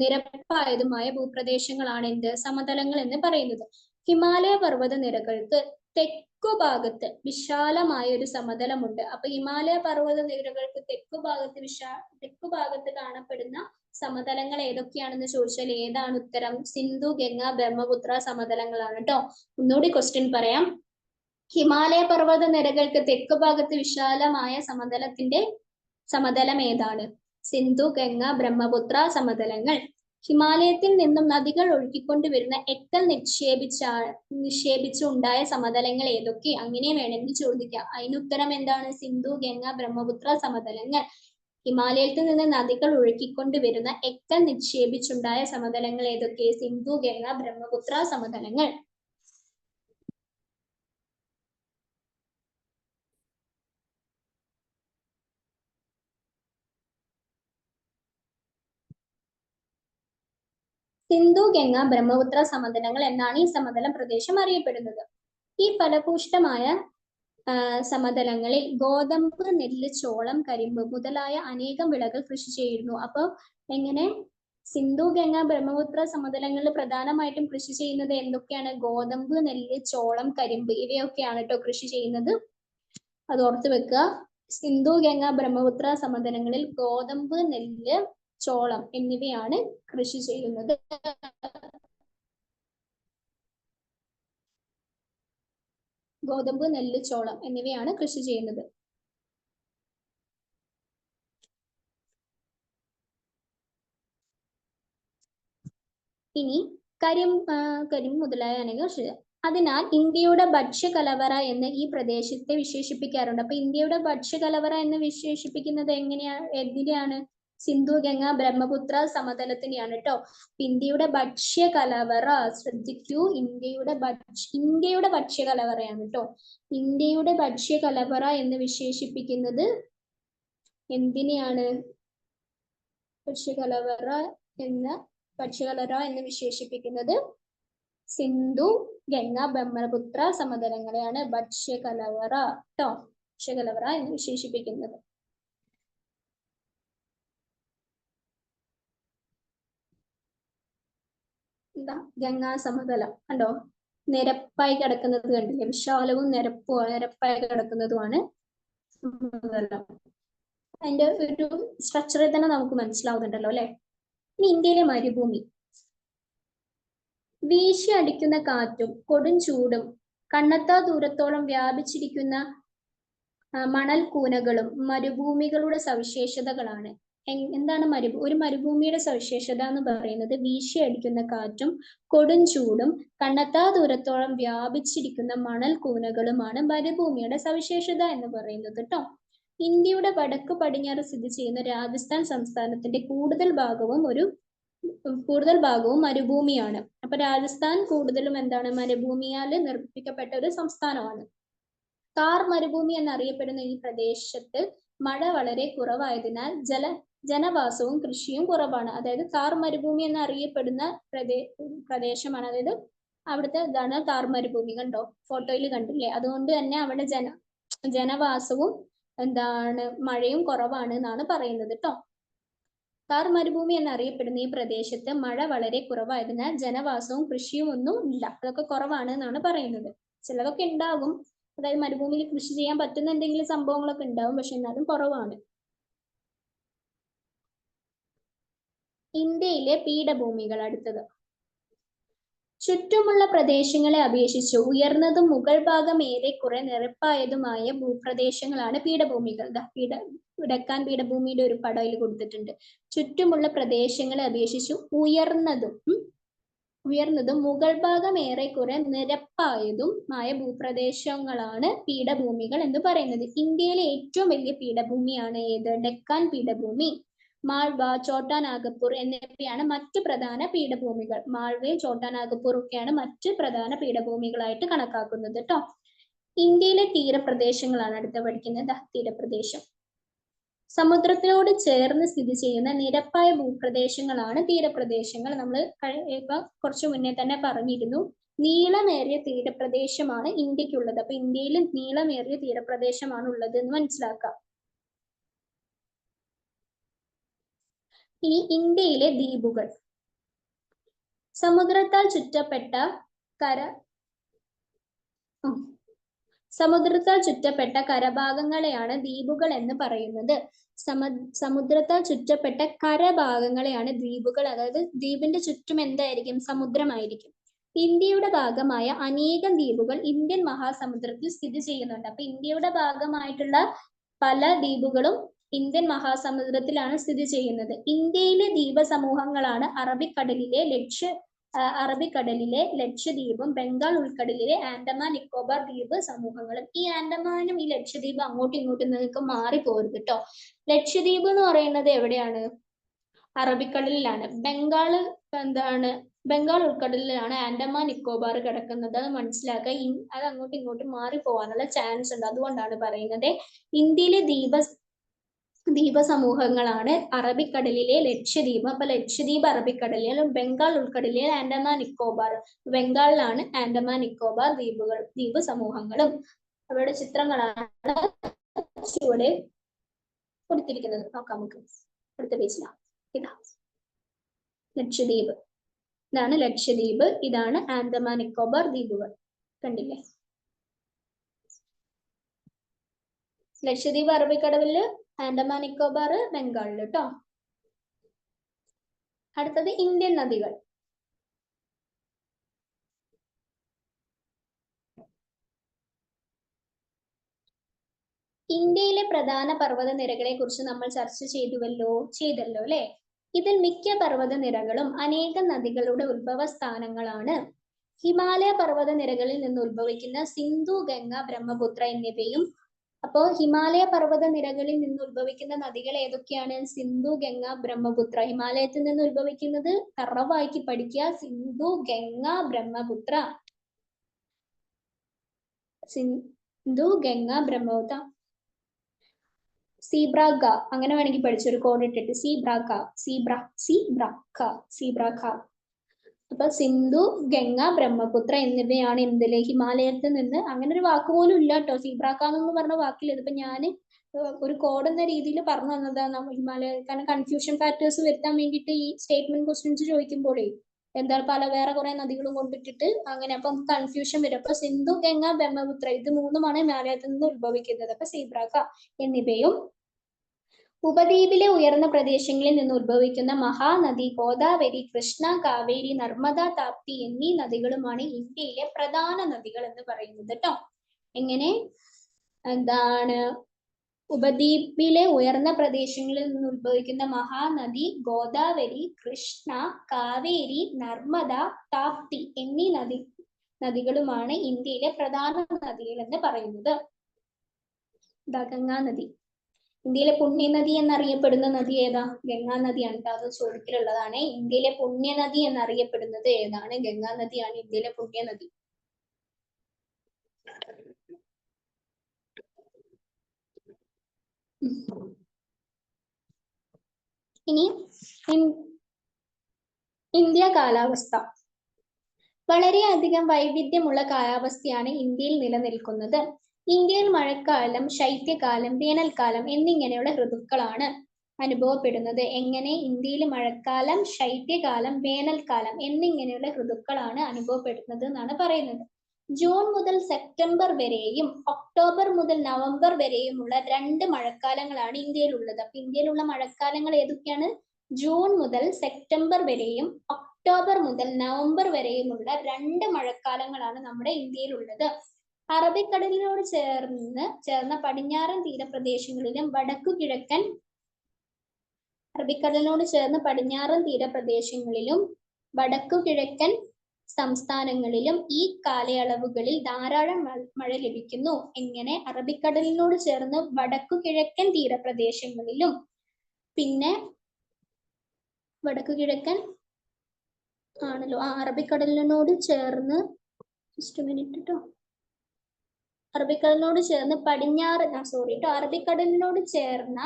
S1: നിരപ്പായതുമായ ഭൂപ്രദേശങ്ങളാണ് എന്ത് സമതലങ്ങൾ എന്ന് പറയുന്നത്. ഹിമാലയ പർവ്വത നിരകൾക്ക് തെക്കുഭാഗത്ത് വിശാലമായ ഒരു സമതലമുണ്ട്. അപ്പൊ ഹിമാലയ പർവ്വത നിരകൾക്ക് തെക്കുഭാഗത്ത് കാണപ്പെടുന്ന സമതലങ്ങൾ ഏതൊക്കെയാണെന്ന് ചോദിച്ചാൽ ഏതാണ് ഉത്തരം? സിന്ധു ഗംഗ ബ്രഹ്മപുത്ര സമതലങ്ങളാണ് കേട്ടോ. ഒന്നുകൂടി ക്വസ്റ്റ്യൻ പറയാം. ഹിമാലയ പർവ്വത നിരകൾക്ക് തെക്കുഭാഗത്ത് വിശാലമായ സമതലം ഏതാണ്? സിന്ധു ഗംഗ ബ്രഹ്മപുത്ര സമതലങ്ങൾ. ഹിമാലയത്തിൽ നിന്നും നദികൾ ഒഴുകിക്കൊണ്ടുവരുന്ന എക്കൽ നിക്ഷേപിച്ചുണ്ടായ സമതലങ്ങൾ ഏതൊക്കെ? അങ്ങനെ വേണമെങ്കിൽ ചോദിക്കാം. അതിന് ഉത്തരം എന്താണ്? സിന്ധു ഗംഗ ബ്രഹ്മപുത്ര സമതലങ്ങൾ. ഹിമാലയത്തിൽ നിന്ന് നദികൾ ഒഴുകിക്കൊണ്ടുവരുന്ന എക്കൽ നിക്ഷേപിച്ചുണ്ടായ സമതലങ്ങൾ ഏതൊക്കെ? സിന്ധു ഗംഗ ബ്രഹ്മപുത്ര സമതലങ്ങൾ. സിന്ധു ഗംഗ ബ്രഹ്മപുത്ര സമതലങ്ങൾ എന്നാണ് ഈ സമതല പ്രദേശം അറിയപ്പെടുന്നത്. ഈ ഫലഭൂഷ്ടമായ സമതലങ്ങളിൽ ഗോതമ്പ്, നെല്ല്, ചോളം, കരിമ്പ് മുതലായ അനേകം വിളകൾ കൃഷി ചെയ്യുന്നു. അപ്പൊ എങ്ങനെ? സിന്ധു ഗംഗ ബ്രഹ്മപുത്ര സമതലങ്ങളിൽ പ്രധാനമായിട്ടും കൃഷി ചെയ്യുന്നത് എന്തൊക്കെയാണ്? ഗോതമ്പ്, നെല്ല്, ചോളം, കരിമ്പ് ഇവയൊക്കെയാണ് കേട്ടോ കൃഷി ചെയ്യുന്നത്. അത് ഓർത്ത് വെക്കുക. സിന്ധു ഗംഗ ബ്രഹ്മപുത്ര സമതലങ്ങളിൽ ഗോതമ്പ്, നെല്ല്, ചോളം എന്നിവയാണ് കൃഷി ചെയ്യുന്നത്. ഗോതമ്പ്, നെല്ല്, ചോളം എന്നിവയാണ് കൃഷി ചെയ്യുന്നത്. ഇനി കരിം മുതലായ അനേകം കൃഷി. അതിനാൽ ഇന്ത്യയുടെ ഭക്ഷ്യകലവറ എന്ന് ഈ പ്രദേശത്തെ വിശേഷിപ്പിക്കാറുണ്ട്. അപ്പൊ ഇന്ത്യയുടെ ഭക്ഷ്യകലവറ എന്ന് വിശേഷിപ്പിക്കുന്നത് എന്തിനെയാണ്? സിന്ധു ഗംഗ ബ്രഹ്മപുത്ര സമതലത്തിനെയാണ് കേട്ടോ. ഇന്ത്യയുടെ ഭക്ഷ്യകലവറ, ശ്രദ്ധിക്കൂ, ഇന്ത്യയുടെ ഭക്ഷ്യകലവറയാണ് കേട്ടോ. ഇന്ത്യയുടെ ഭക്ഷ്യകലവറ എന്ന് വിശേഷിപ്പിക്കുന്നത് എന്തിനെയാണ്? ഭക്ഷ്യകലവറ എന്ന് വിശേഷിപ്പിക്കുന്നത് സിന്ധു ഗംഗ ബ്രഹ്മപുത്ര സമതലങ്ങളെയാണ് ഭക്ഷ്യകലവറ കേട്ടോ. ഭക്ഷ്യകലവറ എന്ന് വിശേഷിപ്പിക്കുന്നത്. എന്താ? ഗംഗാ സമതലം കണ്ടോ, നിരപ്പായി കിടക്കുന്നത് കണ്ടില്ലേ? വിശാലവും നിരപ്പായി കിടക്കുന്നതുമാണ് സമതലം. അതിന്റെ ഒരു സ്ട്രക്ചറിൽ തന്നെ നമുക്ക് മനസ്സിലാവുന്നുണ്ടല്ലോ അല്ലെ. ഇനി ഇന്ത്യയിലെ മരുഭൂമി. വീശി അടിക്കുന്ന കാറ്റും കൊടും ചൂടും കണ്ണെത്താ ദൂരത്തോളം വ്യാപിച്ചിരിക്കുന്ന മണൽ കൂനകളും മരുഭൂമികളുടെ സവിശേഷതകളാണ്. എന്താണ് ഒരു മരുഭൂമിയുടെ സവിശേഷത എന്ന് പറയുന്നത് വീശി അടിക്കുന്ന കാറ്റും കൊടും ചൂടും കണ്ണെത്താ ദൂരത്തോളം വ്യാപിച്ചിരിക്കുന്ന മണൽ കൂനകളുമാണ് മരുഭൂമിയുടെ സവിശേഷത എന്ന് പറയുന്നത് കേട്ടോ. ഇന്ത്യയുടെ വടക്ക് പടിഞ്ഞാറ് സ്ഥിതി ചെയ്യുന്ന രാജസ്ഥാൻ സംസ്ഥാനത്തിന്റെ കൂടുതൽ ഭാഗവും മരുഭൂമിയാണ്. അപ്പൊ രാജസ്ഥാൻ കൂടുതലും എന്താണ്? മരുഭൂമിയാൽ നിർമ്മിക്കപ്പെട്ട ഒരു സംസ്ഥാനമാണ്. താർ മരുഭൂമി എന്നറിയപ്പെടുന്ന ഈ പ്രദേശത്ത് മഴ വളരെ കുറവായതിനാൽ ജനവാസവും കൃഷിയും കുറവാണ്. അതായത് താർ മരുഭൂമി എന്നറിയപ്പെടുന്ന പ്രദേശമാണ്. അതായത് അവിടുത്തെ ഇതാണ് താർ മരുഭൂമി. കണ്ടോ, ഫോട്ടോയിൽ കണ്ടില്ലേ? അതുകൊണ്ട് തന്നെ അവിടെ ജനവാസവും എന്താണ് മഴയും കുറവാണ് എന്നാണ് പറയുന്നത് കേട്ടോ. താർ മരുഭൂമി എന്നറിയപ്പെടുന്ന ഈ പ്രദേശത്ത് മഴ വളരെ കുറവായതിനാൽ ജനവാസവും കൃഷിയും ഒന്നും ഇല്ല. അതൊക്കെ കുറവാണ് എന്നാണ് പറയുന്നത്. ചിലതൊക്കെ ഉണ്ടാകും, അതായത് മരുഭൂമിയിൽ കൃഷി ചെയ്യാൻ പറ്റുന്ന എന്തെങ്കിലും സംഭവങ്ങളൊക്കെ ഉണ്ടാവും, പക്ഷെ എന്നാലും കുറവാണ്. ഇന്ത്യയിലെ പീഠഭൂമികൾ. അടുത്തത്, ചുറ്റുമുള്ള പ്രദേശങ്ങളെ അപേക്ഷിച്ച് ഉയർന്നതും മുകൾ ഭാഗം ഏറെക്കുറെ നിരപ്പായതുമായ ഭൂപ്രദേശങ്ങളാണ് പീഠഭൂമികൾ. ഡെക്കാൻ പീഠഭൂമിയുടെ ഒരു പടയിൽ കൊടുത്തിട്ടുണ്ട്. ചുറ്റുമുള്ള പ്രദേശങ്ങളെ അപേക്ഷിച്ച് ഉയർന്നതും ഉയർന്നതും മുകൾ ഭാഗം ഏറെക്കുറെ നിരപ്പായതുമായ ഭൂപ്രദേശങ്ങളാണ് പീഠഭൂമികൾ എന്ന് പറയുന്നത്. ഇന്ത്യയിലെ ഏറ്റവും വലിയ പീഠഭൂമിയാണ് ഏത്? ഡെക്കാൻ പീഠഭൂമി. മാൾവ, ഛോട്ടാ നാഗപ്പൂർ എന്നിവയാണ് മറ്റ് പ്രധാന പീഠഭൂമികൾ. മാൾവയും ഛോട്ടാ നാഗപ്പൂർ ഒക്കെയാണ് മറ്റ് പ്രധാന പീഠഭൂമികളായിട്ട് കണക്കാക്കുന്നത് കേട്ടോ. ഇന്ത്യയിലെ തീരപ്രദേശങ്ങളാണ് അടുത്ത പഠിക്കുന്നത്. തീരപ്രദേശം സമുദ്രത്തിനോട് ചേർന്ന് സ്ഥിതി ചെയ്യുന്ന നിരപ്പായ ഭൂപ്രദേശങ്ങളാണ് തീരപ്രദേശങ്ങൾ. നമ്മൾ ഇപ്പൊ കുറച്ചു മുന്നേ തന്നെ പറഞ്ഞിരുന്നു. നീളമേറിയ തീരപ്രദേശമാണ് ഇന്ത്യക്കുള്ളത്. അപ്പൊ ഇന്ത്യയിൽ നീളമേറിയ തീരപ്രദേശമാണ് ഉള്ളത് എന്ന് മനസ്സിലാക്കാം. ഇനി ഇന്ത്യയിലെ ദ്വീപുകൾ. സമുദ്രത്താൽ ചുറ്റപ്പെട്ട കരഭാഗങ്ങളെയാണ് ദ്വീപുകൾ എന്ന് പറയുന്നത്. സമുദ്രത്താൽ ചുറ്റപ്പെട്ട കരഭാഗങ്ങളെയാണ് ദ്വീപുകൾ. അതായത് ദ്വീപിന്റെ ചുറ്റും എന്തായിരിക്കും? സമുദ്രമായിരിക്കും. ഇന്ത്യയുടെ ഭാഗമായ അനേകം ദ്വീപുകൾ ഇന്ത്യൻ മഹാസമുദ്രത്തിൽ സ്ഥിതി ചെയ്യുന്നുണ്ട്. അപ്പൊ ഇന്ത്യയുടെ ഭാഗമായിട്ടുള്ള പല ദ്വീപുകളും ഇന്ത്യൻ മഹാസമുദ്രത്തിലാണ് സ്ഥിതി ചെയ്യുന്നത്. ഇന്ത്യയിലെ ദ്വീപ സമൂഹങ്ങളാണ് അറബിക്കടലിലെ ലക്ഷദ്വീപും ബംഗാൾ ഉൾക്കടലിലെ ആൻഡമാൻ നിക്കോബാർ ദ്വീപ് സമൂഹങ്ങളും. ഈ ആൻഡമാനും ഈ ലക്ഷദ്വീപ് അങ്ങോട്ടും ഇങ്ങോട്ടും നിങ്ങൾക്ക് മാറിപ്പോരുത് കേട്ടോ. ലക്ഷദ്വീപ് എന്ന് പറയുന്നത് എവിടെയാണ്? അറബിക്കടലിലാണ്. ബംഗാൾ ഉൾക്കടലിലാണ് ആൻഡമാൻ നിക്കോബാർ കിടക്കുന്നത്. അത് മനസ്സിലാക്കുക. അത് അങ്ങോട്ടും ഇങ്ങോട്ടും മാറിപ്പോവാനുള്ള ചാൻസ് ഉണ്ട്. അതുകൊണ്ടാണ് പറയുന്നത്. ഇന്ത്യയിലെ ദ്വീപ സമൂഹങ്ങളാണ് അറബിക്കടലിലെ ലക്ഷദ്വീപ്. അപ്പൊ ലക്ഷദ്വീപ് അറബിക്കടലിലും ബംഗാൾ ഉൾക്കടലിലെ ആൻഡമാൻ നിക്കോബാർ. ബംഗാളിലാണ് ആൻഡമാൻ നിക്കോബാർ ദ്വീപ് സമൂഹങ്ങളും. അവരുടെ ചിത്രങ്ങളാണ് ചുവടെ കൊടുത്തിരിക്കുന്നത്. നോക്കാം നമുക്ക് അടുത്ത പേജിലാണ്. ഇതാ ലക്ഷദ്വീപ്. ഇതാണ് ലക്ഷദ്വീപ്. ഇതാണ് ആൻഡമാൻ നിക്കോബാർ ദ്വീപുകൾ. കണ്ടില്ലേ? ലക്ഷദ്വീപ് അറബിക്കടലില്, ആൻഡമാൻ നിക്കോബാർ ബംഗാളിൽ കേട്ടോ. അടുത്തത് ഇന്ത്യൻ നദികൾ. ഇന്ത്യയിലെ പ്രധാന പർവ്വത നിരകളെ കുറിച്ച് നമ്മൾ ചർച്ച ചെയ്തല്ലോ അല്ലെ? ഇതിൽ മിക്ക പർവ്വത നിരകളും അനേകം നദികളുടെ ഉത്ഭവ സ്ഥാനങ്ങളാണ്. ഹിമാലയ പർവ്വത നിരകളിൽ നിന്ന് ഉത്ഭവിക്കുന്ന സിന്ധു, ഗംഗ, ബ്രഹ്മപുത്ര എന്നിവയും. അപ്പോൾ ഹിമാലയ പർവ്വത നിരകളിൽ നിന്ന് ഉത്ഭവിക്കുന്ന നദികൾ ഏതൊക്കെയാണ്? സിന്ധു, ഗംഗ, ബ്രഹ്മപുത്ര. ഹിമാലയത്തിൽ നിന്ന് ഉത്ഭവിക്കുന്നത് തറവാക്കി പഠിക്കുക. സിന്ധു, ഗംഗ, ബ്രഹ്മപുത്ര. സിന്ധു, ഗംഗ, ബ്രഹ്മപുത്ര. സീബ്രാഗ അങ്ങനെ വേണമെങ്കിൽ പഠിച്ചു. ഒരു കോഡ് ഇട്ടിട്ട് സീബ്രാഖ. അപ്പൊ സിന്ധു, ഗംഗ, ബ്രഹ്മപുത്ര എന്നിവയാണ് എന്തില്? ഹിമാലയത്തിൽ നിന്ന്. അങ്ങനെ ഒരു വാക്ക് പോലും ഇല്ല കേട്ടോ. സീബ്രാഖ എന്ന് പറഞ്ഞ വാക്കില്ല. ഇതിപ്പോ ഞാൻ ഒരു കോഡ് എന്ന രീതിയിൽ പറഞ്ഞു തന്നതാണ്. ഹിമാലയ കാരണം കൺഫ്യൂഷൻ ഫാക്ടേഴ്സ് വരുത്താൻ വേണ്ടിയിട്ട് ഈ സ്റ്റേറ്റ്മെന്റ് ക്വസ്റ്റ്യൻസ് ചോദിക്കുമ്പോഴേ എന്താ വേറെ കുറെ നദികളും കൊണ്ടിട്ടിട്ട് അങ്ങനെ അപ്പം കൺഫ്യൂഷൻ വരും. അപ്പൊ സിന്ധു, ഗംഗ, ബ്രഹ്മപുത്ര ഇത് മൂന്നുമാണ് ഹിമാലയത്തിൽ നിന്ന് ഉത്ഭവിക്കുന്നത്. അപ്പൊ സീബ്രാഖ എന്നിവയും. ഉപദ്വീപിലെ ഉയർന്ന പ്രദേശങ്ങളിൽ നിന്ന് ഉത്ഭവിക്കുന്ന മഹാനദി ഗോദാവരി, കൃഷ്ണ, കാവേരി, നർമ്മദ, താപ്തി എന്നീ നദികളുമാണ് ഇന്ത്യയിലെ പ്രധാന നദികൾ എന്ന് പറയുന്നത് കേട്ടോ. എങ്ങനെ? എന്താണ്? ഉപദ്വീപിലെ ഉയർന്ന പ്രദേശങ്ങളിൽ നിന്ന് ഉത്ഭവിക്കുന്ന മഹാനദി ഗോദാവരി, കൃഷ്ണ, കാവേരി, നർമ്മദ, താപ്തി എന്നീ നദികളുമാണ് ഇന്ത്യയിലെ പ്രധാന നദികൾ എന്ന് പറയുന്നത്. ഗംഗാ നദി. ഇന്ത്യയിലെ പുണ്യനദി എന്നറിയപ്പെടുന്ന നദി ഏതാ? ഗംഗാ നദിയാണ്. അത് ചോദിക്കലുള്ളതാണ്. ഇന്ത്യയിലെ പുണ്യനദി എന്നറിയപ്പെടുന്നത് ഏതാണ്? ഗംഗാ നദിയാണ് ഇന്ത്യയിലെ പുണ്യനദി. ഇനി ഇന്ത്യ കാലാവസ്ഥ. വളരെയധികം വൈവിധ്യമുള്ള കാലാവസ്ഥയാണ് ഇന്ത്യയിൽ നിലനിൽക്കുന്നത്. ഇന്ത്യയിൽ മഴക്കാലം, ശൈത്യകാലം, വേനൽക്കാലം എന്നിങ്ങനെയുള്ള ഋതുക്കളാണ് അനുഭവപ്പെടുന്നത്. എങ്ങനെ? ഇന്ത്യയിൽ മഴക്കാലം, ശൈത്യകാലം, വേനൽക്കാലം എന്നിങ്ങനെയുള്ള ഋതുക്കളാണ് അനുഭവപ്പെടുന്നത് എന്നാണ് പറയുന്നത്. ജൂൺ മുതൽ സെപ്റ്റംബർ വരെയും ഒക്ടോബർ മുതൽ നവംബർ വരെയുമുള്ള 2 മഴക്കാലങ്ങളാണ് ഇന്ത്യയിലുള്ളത്. അപ്പൊ ഇന്ത്യയിലുള്ള മഴക്കാലങ്ങൾ ഏതൊക്കെയാണ്? ജൂൺ മുതൽ സെപ്റ്റംബർ വരെയും ഒക്ടോബർ മുതൽ നവംബർ വരെയുമുള്ള 2 മഴക്കാലങ്ങളാണ് നമ്മുടെ ഇന്ത്യയിലുള്ളത്. അറബിക്കടലിനോട് ചേർന്ന പടിഞ്ഞാറൻ തീരപ്രദേശങ്ങളിലും വടക്കു കിഴക്കൻ സംസ്ഥാനങ്ങളിലും ഈ കാലയളവുകളിൽ ധാരാളം മഴ ലഭിക്കുന്നു. എങ്ങനെ? അറബിക്കടലിനോട് ചേർന്ന് വടക്കു കിഴക്കൻ തീരപ്രദേശങ്ങളിലും പിന്നെ വടക്കു കിഴക്കൻ ആണല്ലോ അറബിക്കടലിനോട് ചേർന്ന് ജസ്റ്റ് മിനിറ്റ് കേട്ടോ. അറബിക്കടലിനോട് ചേർന്ന് അറബിക്കടലിനോട് ചേർന്ന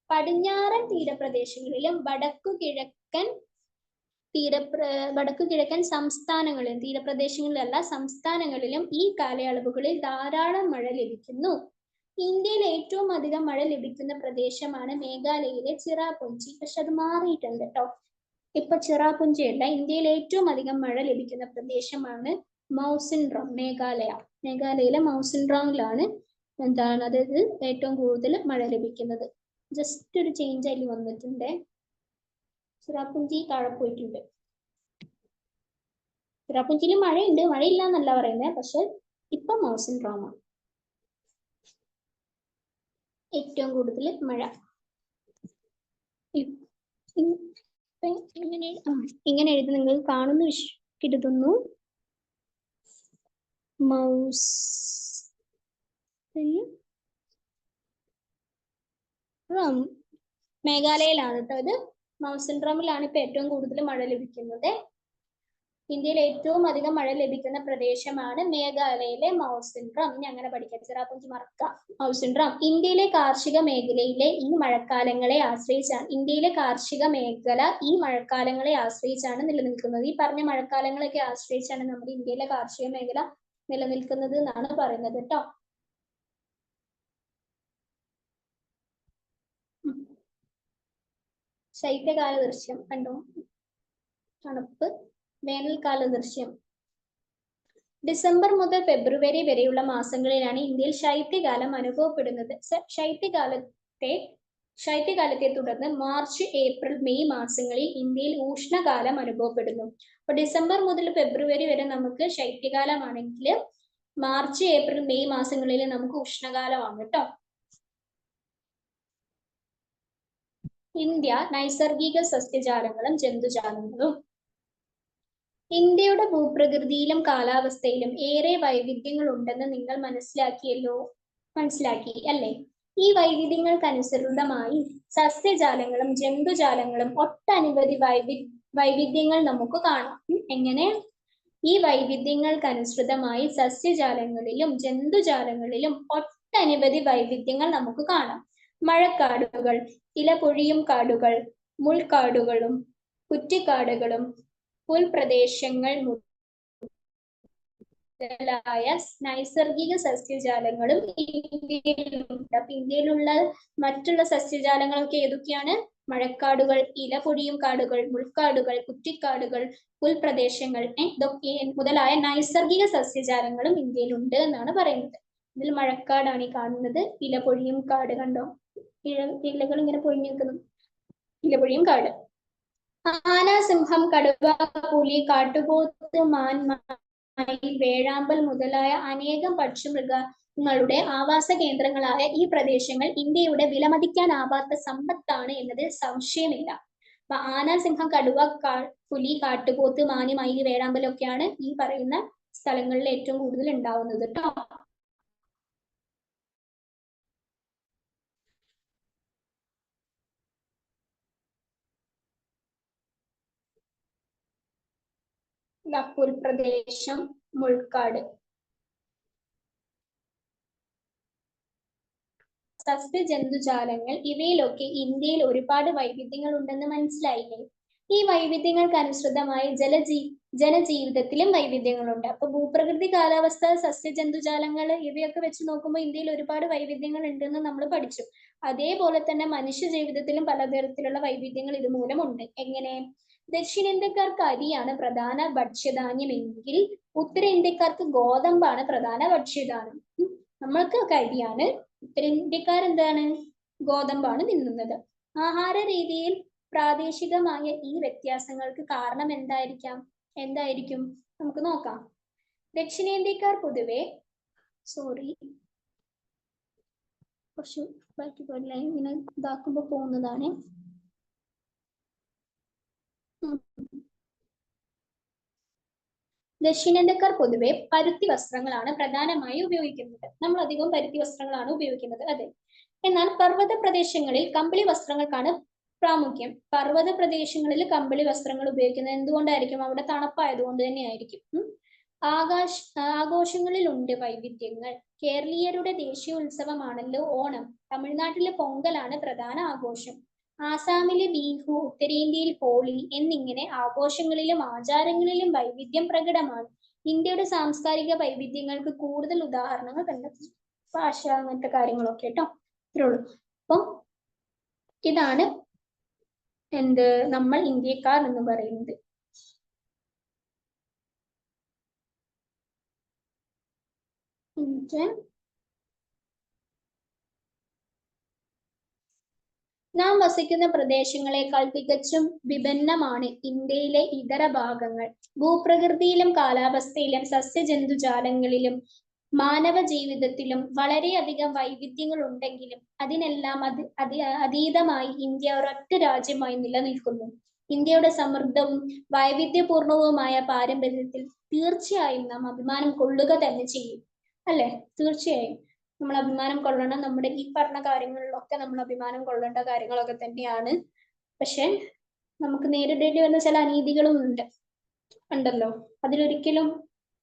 S1: പടിഞ്ഞാറൻ തീരപ്രദേശങ്ങളിലും വടക്കു കിഴക്കൻ സംസ്ഥാനങ്ങളിലും, തീരപ്രദേശങ്ങളിലല്ല സംസ്ഥാനങ്ങളിലും ഈ കാലയളവുകളിൽ ധാരാളം മഴ ലഭിക്കുന്നു. ഇന്ത്യയിൽ ഏറ്റവും അധികം മഴ ലഭിക്കുന്ന പ്രദേശമാണ് മേഘാലയയിലെ ചിറാപുഞ്ചി. പക്ഷെ അത് മാറിയിട്ടുണ്ട് കേട്ടോ. ഇപ്പൊ ചിറാപുഞ്ചി അല്ല, ഇന്ത്യയിൽ ഏറ്റവും അധികം മഴ ലഭിക്കുന്ന പ്രദേശമാണ് മൗസിൻഡ്രാം, മേഘാലയയിലെ മൗസിൻഡ്രാമിലാണ് അതായത് ഏറ്റവും കൂടുതൽ മഴ ലഭിക്കുന്നത്. ജസ്റ്റ് ഒരു ചേഞ്ച് അതിൽ വന്നിട്ടുണ്ട്. ചിറാപുഞ്ചി താഴെ പോയിട്ടുണ്ട്. ചിറാപുഞ്ചിയിൽ മഴയുണ്ട്, മഴയില്ല എന്നല്ല പറയുന്നത്, പക്ഷെ ഇപ്പൊ മൗസിൻഡ്രാമാണ് ഏറ്റവും കൂടുതൽ മഴ. ഇങ്ങനെ എഴുതി നിങ്ങൾ കാണുന്നു കരുതുന്നു. മേഘാലയയിലാണ് കേട്ടോ ഇത്. മൗസിൻഡ്രാമിലാണ് ഇപ്പൊ ഏറ്റവും കൂടുതൽ മഴ ലഭിക്കുന്നത്. ഇന്ത്യയിൽ ഏറ്റവും അധികം മഴ ലഭിക്കുന്ന പ്രദേശമാണ് മേഘാലയയിലെ മൗസിൻഡ്രാം. ഇനി അങ്ങനെ പഠിക്കാം, ചിറാപുഞ്ചി മറക്കാം. മൗസിൻഡ്രാം ഇന്ത്യയിലെ കാർഷിക മേഖലയിലെ ഈ മഴക്കാലങ്ങളെ ആശ്രയിച്ചാണ് നിലനിൽക്കുന്നത്. ഈ പറഞ്ഞ മഴക്കാലങ്ങളൊക്കെ ആശ്രയിച്ചാണ് നമ്മുടെ ഇന്ത്യയിലെ കാർഷിക മേഖല നിലനിൽക്കുന്നത് എന്നാണ് പറയുന്നത് കേട്ടോ. ശൈത്യകാല ദൃശ്യം കണ്ടോ, തണുപ്പ്. വേനൽക്കാല ദൃശ്യം. ഡിസംബർ മുതൽ ഫെബ്രുവരി വരെയുള്ള മാസങ്ങളിലാണ് ഇന്ത്യയിൽ ശൈത്യകാലം അനുഭവപ്പെടുന്നത്. ശൈത്യകാലത്തെ തുടർന്ന് മാർച്ച്, ഏപ്രിൽ, മെയ് മാസങ്ങളിൽ ഇന്ത്യയിൽ ഉഷ്ണകാലം അനുഭവപ്പെടുന്നു. അപ്പൊ ഡിസംബർ മുതൽ ഫെബ്രുവരി വരെ നമുക്ക് ശൈത്യകാലമാണെങ്കിൽ മാർച്ച്, ഏപ്രിൽ, മെയ് മാസങ്ങളിൽ നമുക്ക് ഉഷ്ണകാലമാണ് കേട്ടോ. ഇന്ത്യ നൈസർഗിക സസ്യജാലങ്ങളും ജന്തുജാലങ്ങളും. ഇന്ത്യയുടെ ഭൂപ്രകൃതിയിലും കാലാവസ്ഥയിലും ഏറെ വൈവിധ്യങ്ങൾ ഉണ്ടെന്ന് നിങ്ങൾ മനസ്സിലാക്കി അല്ലേ? ഈ വൈവിധ്യങ്ങൾക്കനുസൃതമായി സസ്യജാലങ്ങളും ജന്തുജാലങ്ങളും ഒട്ടനവധി വൈവിധ്യങ്ങൾ നമുക്ക് കാണാം. എങ്ങനെ? ഈ വൈവിധ്യങ്ങൾക്കനുസൃതമായി സസ്യജാലങ്ങളിലും ജന്തുജാലങ്ങളിലും ഒട്ടനവധി വൈവിധ്യങ്ങൾ നമുക്ക് കാണാം. മഴക്കാടുകൾ, ഇലപൊഴിയും കാടുകൾ, മുൾക്കാടുകളും കുറ്റിക്കാടുകളും പുൽപ്രദേശങ്ങൾ മുതലായ നൈസർഗിക സസ്യജാലങ്ങളും ഇന്ത്യയിലുണ്ട്. അപ്പൊ ഇന്ത്യയിലുള്ള മറ്റുള്ള സസ്യജാലങ്ങളൊക്കെ ഏതൊക്കെയാണ്? മഴക്കാടുകൾ, ഇലപൊഴിയും കാടുകൾ, മുൾക്കാടുകൾ, കുറ്റിക്കാടുകൾ, പുൽപ്രദേശങ്ങൾ ഇതൊക്കെ മുതലായ നൈസർഗിക സസ്യജാലങ്ങളും ഇന്ത്യയിലുണ്ട് എന്നാണ് പറയുന്നത്. ഇതിൽ മഴക്കാടാണ് ഈ കാണുന്നത്. ഇലപൊഴിയും കാട് കണ്ടോ, ഇലകൾ ഇങ്ങനെ പൊഴിഞ്ഞു നിൽക്കുന്നു, ഇലപൊഴിയും കാട്. ആന, സിംഹം, കടുവ, പുലി, കാട്ടുപോത്ത്, മാൻ, മയിൽ, വേഴാമ്പൽ മുതലായ അനേകം പക്ഷിമൃഗങ്ങളുടെ ആവാസ കേന്ദ്രങ്ങളായ ഈ പ്രദേശങ്ങൾ ഇന്ത്യയുടെ വിലമതിക്കാനാവാത്ത സമ്പത്താണ് എന്നതിൽ സംശയമില്ല. അപ്പൊ ആന, സിംഹം, കടുവ, പുലി, കാട്ടുപോത്ത്, മാന്, മയിൽ, വേഴാമ്പലൊക്കെയാണ് ഈ പറയുന്ന സ്ഥലങ്ങളിൽ ഏറ്റവും കൂടുതൽ ഉണ്ടാവുന്നത് കേട്ടോ. പുൽപ്രദേശം, മുൾക്കാട്. സസ്യജന്തുജാലങ്ങൾ ഇവയിലൊക്കെ ഇന്ത്യയിൽ ഒരുപാട് വൈവിധ്യങ്ങൾ ഉണ്ടെന്ന് മനസ്സിലായില്ലേ? ഈ വൈവിധ്യങ്ങൾക്കനുസൃതമായി ജനജീവിതത്തിലും വൈവിധ്യങ്ങളുണ്ട്. അപ്പൊ ഭൂപ്രകൃതി, കാലാവസ്ഥ, സസ്യജന്തുജാലങ്ങൾ ഇവയൊക്കെ വെച്ച് നോക്കുമ്പോൾ ഇന്ത്യയിൽ ഒരുപാട് വൈവിധ്യങ്ങൾ ഉണ്ടെന്ന് നമ്മൾ പഠിച്ചു. അതേപോലെ തന്നെ മനുഷ്യ ജീവിതത്തിലും പലതരത്തിലുള്ള വൈവിധ്യങ്ങൾ ഇതുമൂലമുണ്ട്. എങ്ങനെ? ദക്ഷിണേന്ത്യക്കാർക്ക് അരിയാണ് പ്രധാന ഭക്ഷ്യധാന്യമെങ്കിൽ ഉത്തരേന്ത്യക്കാർക്ക് ഗോതമ്പാണ് പ്രധാന ഭക്ഷ്യധാന്യം. നമ്മൾക്കൊക്കെ അരിയാണ്, ഉത്തരേന്ത്യക്കാരെന്താണ്? ഗോതമ്പാണ് തിന്നുന്നത്. ആഹാര രീതിയിൽ പ്രാദേശികമായ ഈ വ്യത്യാസങ്ങൾക്ക് കാരണം എന്തായിരിക്കും? നമുക്ക് നോക്കാം. ദക്ഷിണേന്ത്യക്കാർ പൊതുവെ കുറച്ച് ബാക്കി ഇങ്ങനെ ഇതാക്കുമ്പോ പോകുന്നതാണ്. ദക്ഷിണേന്ത്യക്കാർ പൊതുവെ പരുത്തി വസ്ത്രങ്ങളാണ് പ്രധാനമായി ഉപയോഗിക്കുന്നത്. നമ്മൾ അധികം പരുത്തി വസ്ത്രങ്ങളാണ് ഉപയോഗിക്കുന്നത്. അതെ. എന്നാൽ പർവ്വത പ്രദേശങ്ങളിൽ കമ്പിളി വസ്ത്രങ്ങൾക്കാണ് പ്രാമുഖ്യം. പർവ്വത പ്രദേശങ്ങളിൽ കമ്പിളി വസ്ത്രങ്ങൾ ഉപയോഗിക്കുന്നത് എന്തുകൊണ്ടായിരിക്കും? അവിടെ തണുപ്പായതുകൊണ്ട് തന്നെയായിരിക്കും. ആഘോഷങ്ങളിലുണ്ട് വൈവിധ്യങ്ങൾ. കേരളീയരുടെ ദേശീയ ഉത്സവമാണല്ലോ ഓണം. തമിഴ്നാട്ടിലെ പൊങ്കലാണ് പ്രധാന ആഘോഷം. ആസാമിലെ ബീഹു, ഉത്തരേന്ത്യയിൽ ഹോളി എന്നിങ്ങനെ ആഘോഷങ്ങളിലും ആചാരങ്ങളിലും വൈവിധ്യം പ്രകടമാണ്. ഇന്ത്യയുടെ സാംസ്കാരിക വൈവിധ്യങ്ങൾക്ക് കൂടുതൽ ഉദാഹരണങ്ങൾ കണ്ടെത്തും. ഭാഷ അങ്ങനത്തെ കാര്യങ്ങളൊക്കെ കേട്ടോ. ഇത്രേ ഉള്ളൂ. അപ്പം ഇതാണ് നമ്മൾ ഇന്ത്യക്കാർ എന്ന് പറയുന്നത്. നാം വസിക്കുന്ന പ്രദേശങ്ങളെക്കാൾ തികച്ചും വിഭിന്നമാണ് ഇന്ത്യയിലെ ഇതര ഭാഗങ്ങൾ. ഭൂപ്രകൃതിയിലും കാലാവസ്ഥയിലും സസ്യജന്തുജാലങ്ങളിലും മാനവ ജീവിതത്തിലും വളരെയധികം വൈവിധ്യങ്ങൾ ഉണ്ടെങ്കിലും അതിനെല്ലാം അതീതമായി ഇന്ത്യ ഒരൊറ്റ രാജ്യമായി നിലനിൽക്കുന്നു. ഇന്ത്യയുടെ സമൃദ്ധവും വൈവിധ്യപൂർണവുമായ പാരമ്പര്യത്തിൽ തീർച്ചയായും നാം അഭിമാനം കൊള്ളുക തന്നെ ചെയ്യും. അല്ലെ? തീർച്ചയായും നമ്മൾ അഭിമാനം കൊള്ളണം. നമ്മുടെ ഈ പറഞ്ഞ കാര്യങ്ങളിലൊക്കെ നമ്മൾ അഭിമാനം കൊള്ളേണ്ട കാര്യങ്ങളൊക്കെ തന്നെയാണ്. പക്ഷെ നമുക്ക് നേരിടേണ്ടി വന്ന ചില അനീതികളും ഉണ്ടല്ലോ. അതിലൊരിക്കലും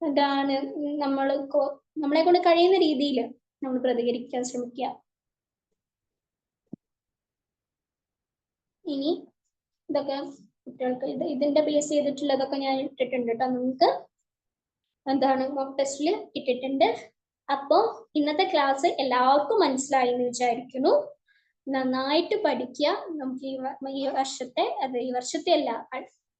S1: എന്താണ് നമ്മളെ കൊണ്ട് കഴിയുന്ന രീതിയിൽ നമ്മൾ പ്രതികരിക്കാൻ ശ്രമിക്കുക. ഇനി ഇതൊക്കെ കുട്ടികൾക്ക് ഇതിന്റെ ബേസ് ചെയ്തിട്ടുള്ളതൊക്കെ ഞാൻ ഇട്ടിട്ടുണ്ട് കേട്ടോ. നിങ്ങൾക്ക് മോക്ക് ടെസ്റ്റിൽ ഇട്ടിട്ടുണ്ട്. അപ്പോ ഇന്നത്തെ ക്ലാസ് എല്ലാവർക്കും മനസ്സിലായി എന്ന് വിചാരിക്കുന്നു. നന്നായിട്ട് പഠിക്കുക. നമുക്ക് ഈ വർഷത്തെ അല്ല,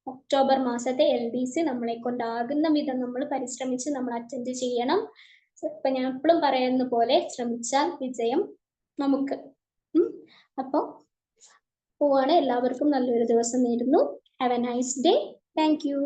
S1: ഒക്ടോബർ മാസത്തെ LDC നമ്മളെ കൊണ്ടാകുന്ന വിധം നമ്മൾ പരിശ്രമിച്ച് നമ്മൾ അറ്റൻഡ് ചെയ്യണം. ഇപ്പൊ ഞാൻ എപ്പോഴും പറയുന്ന പോലെ ശ്രമിച്ചാൽ വിജയം നമുക്ക്. അപ്പൊ പോവാണ്. എല്ലാവർക്കും നല്ലൊരു ദിവസം നേരുന്നു. Have A nice day. Thank you.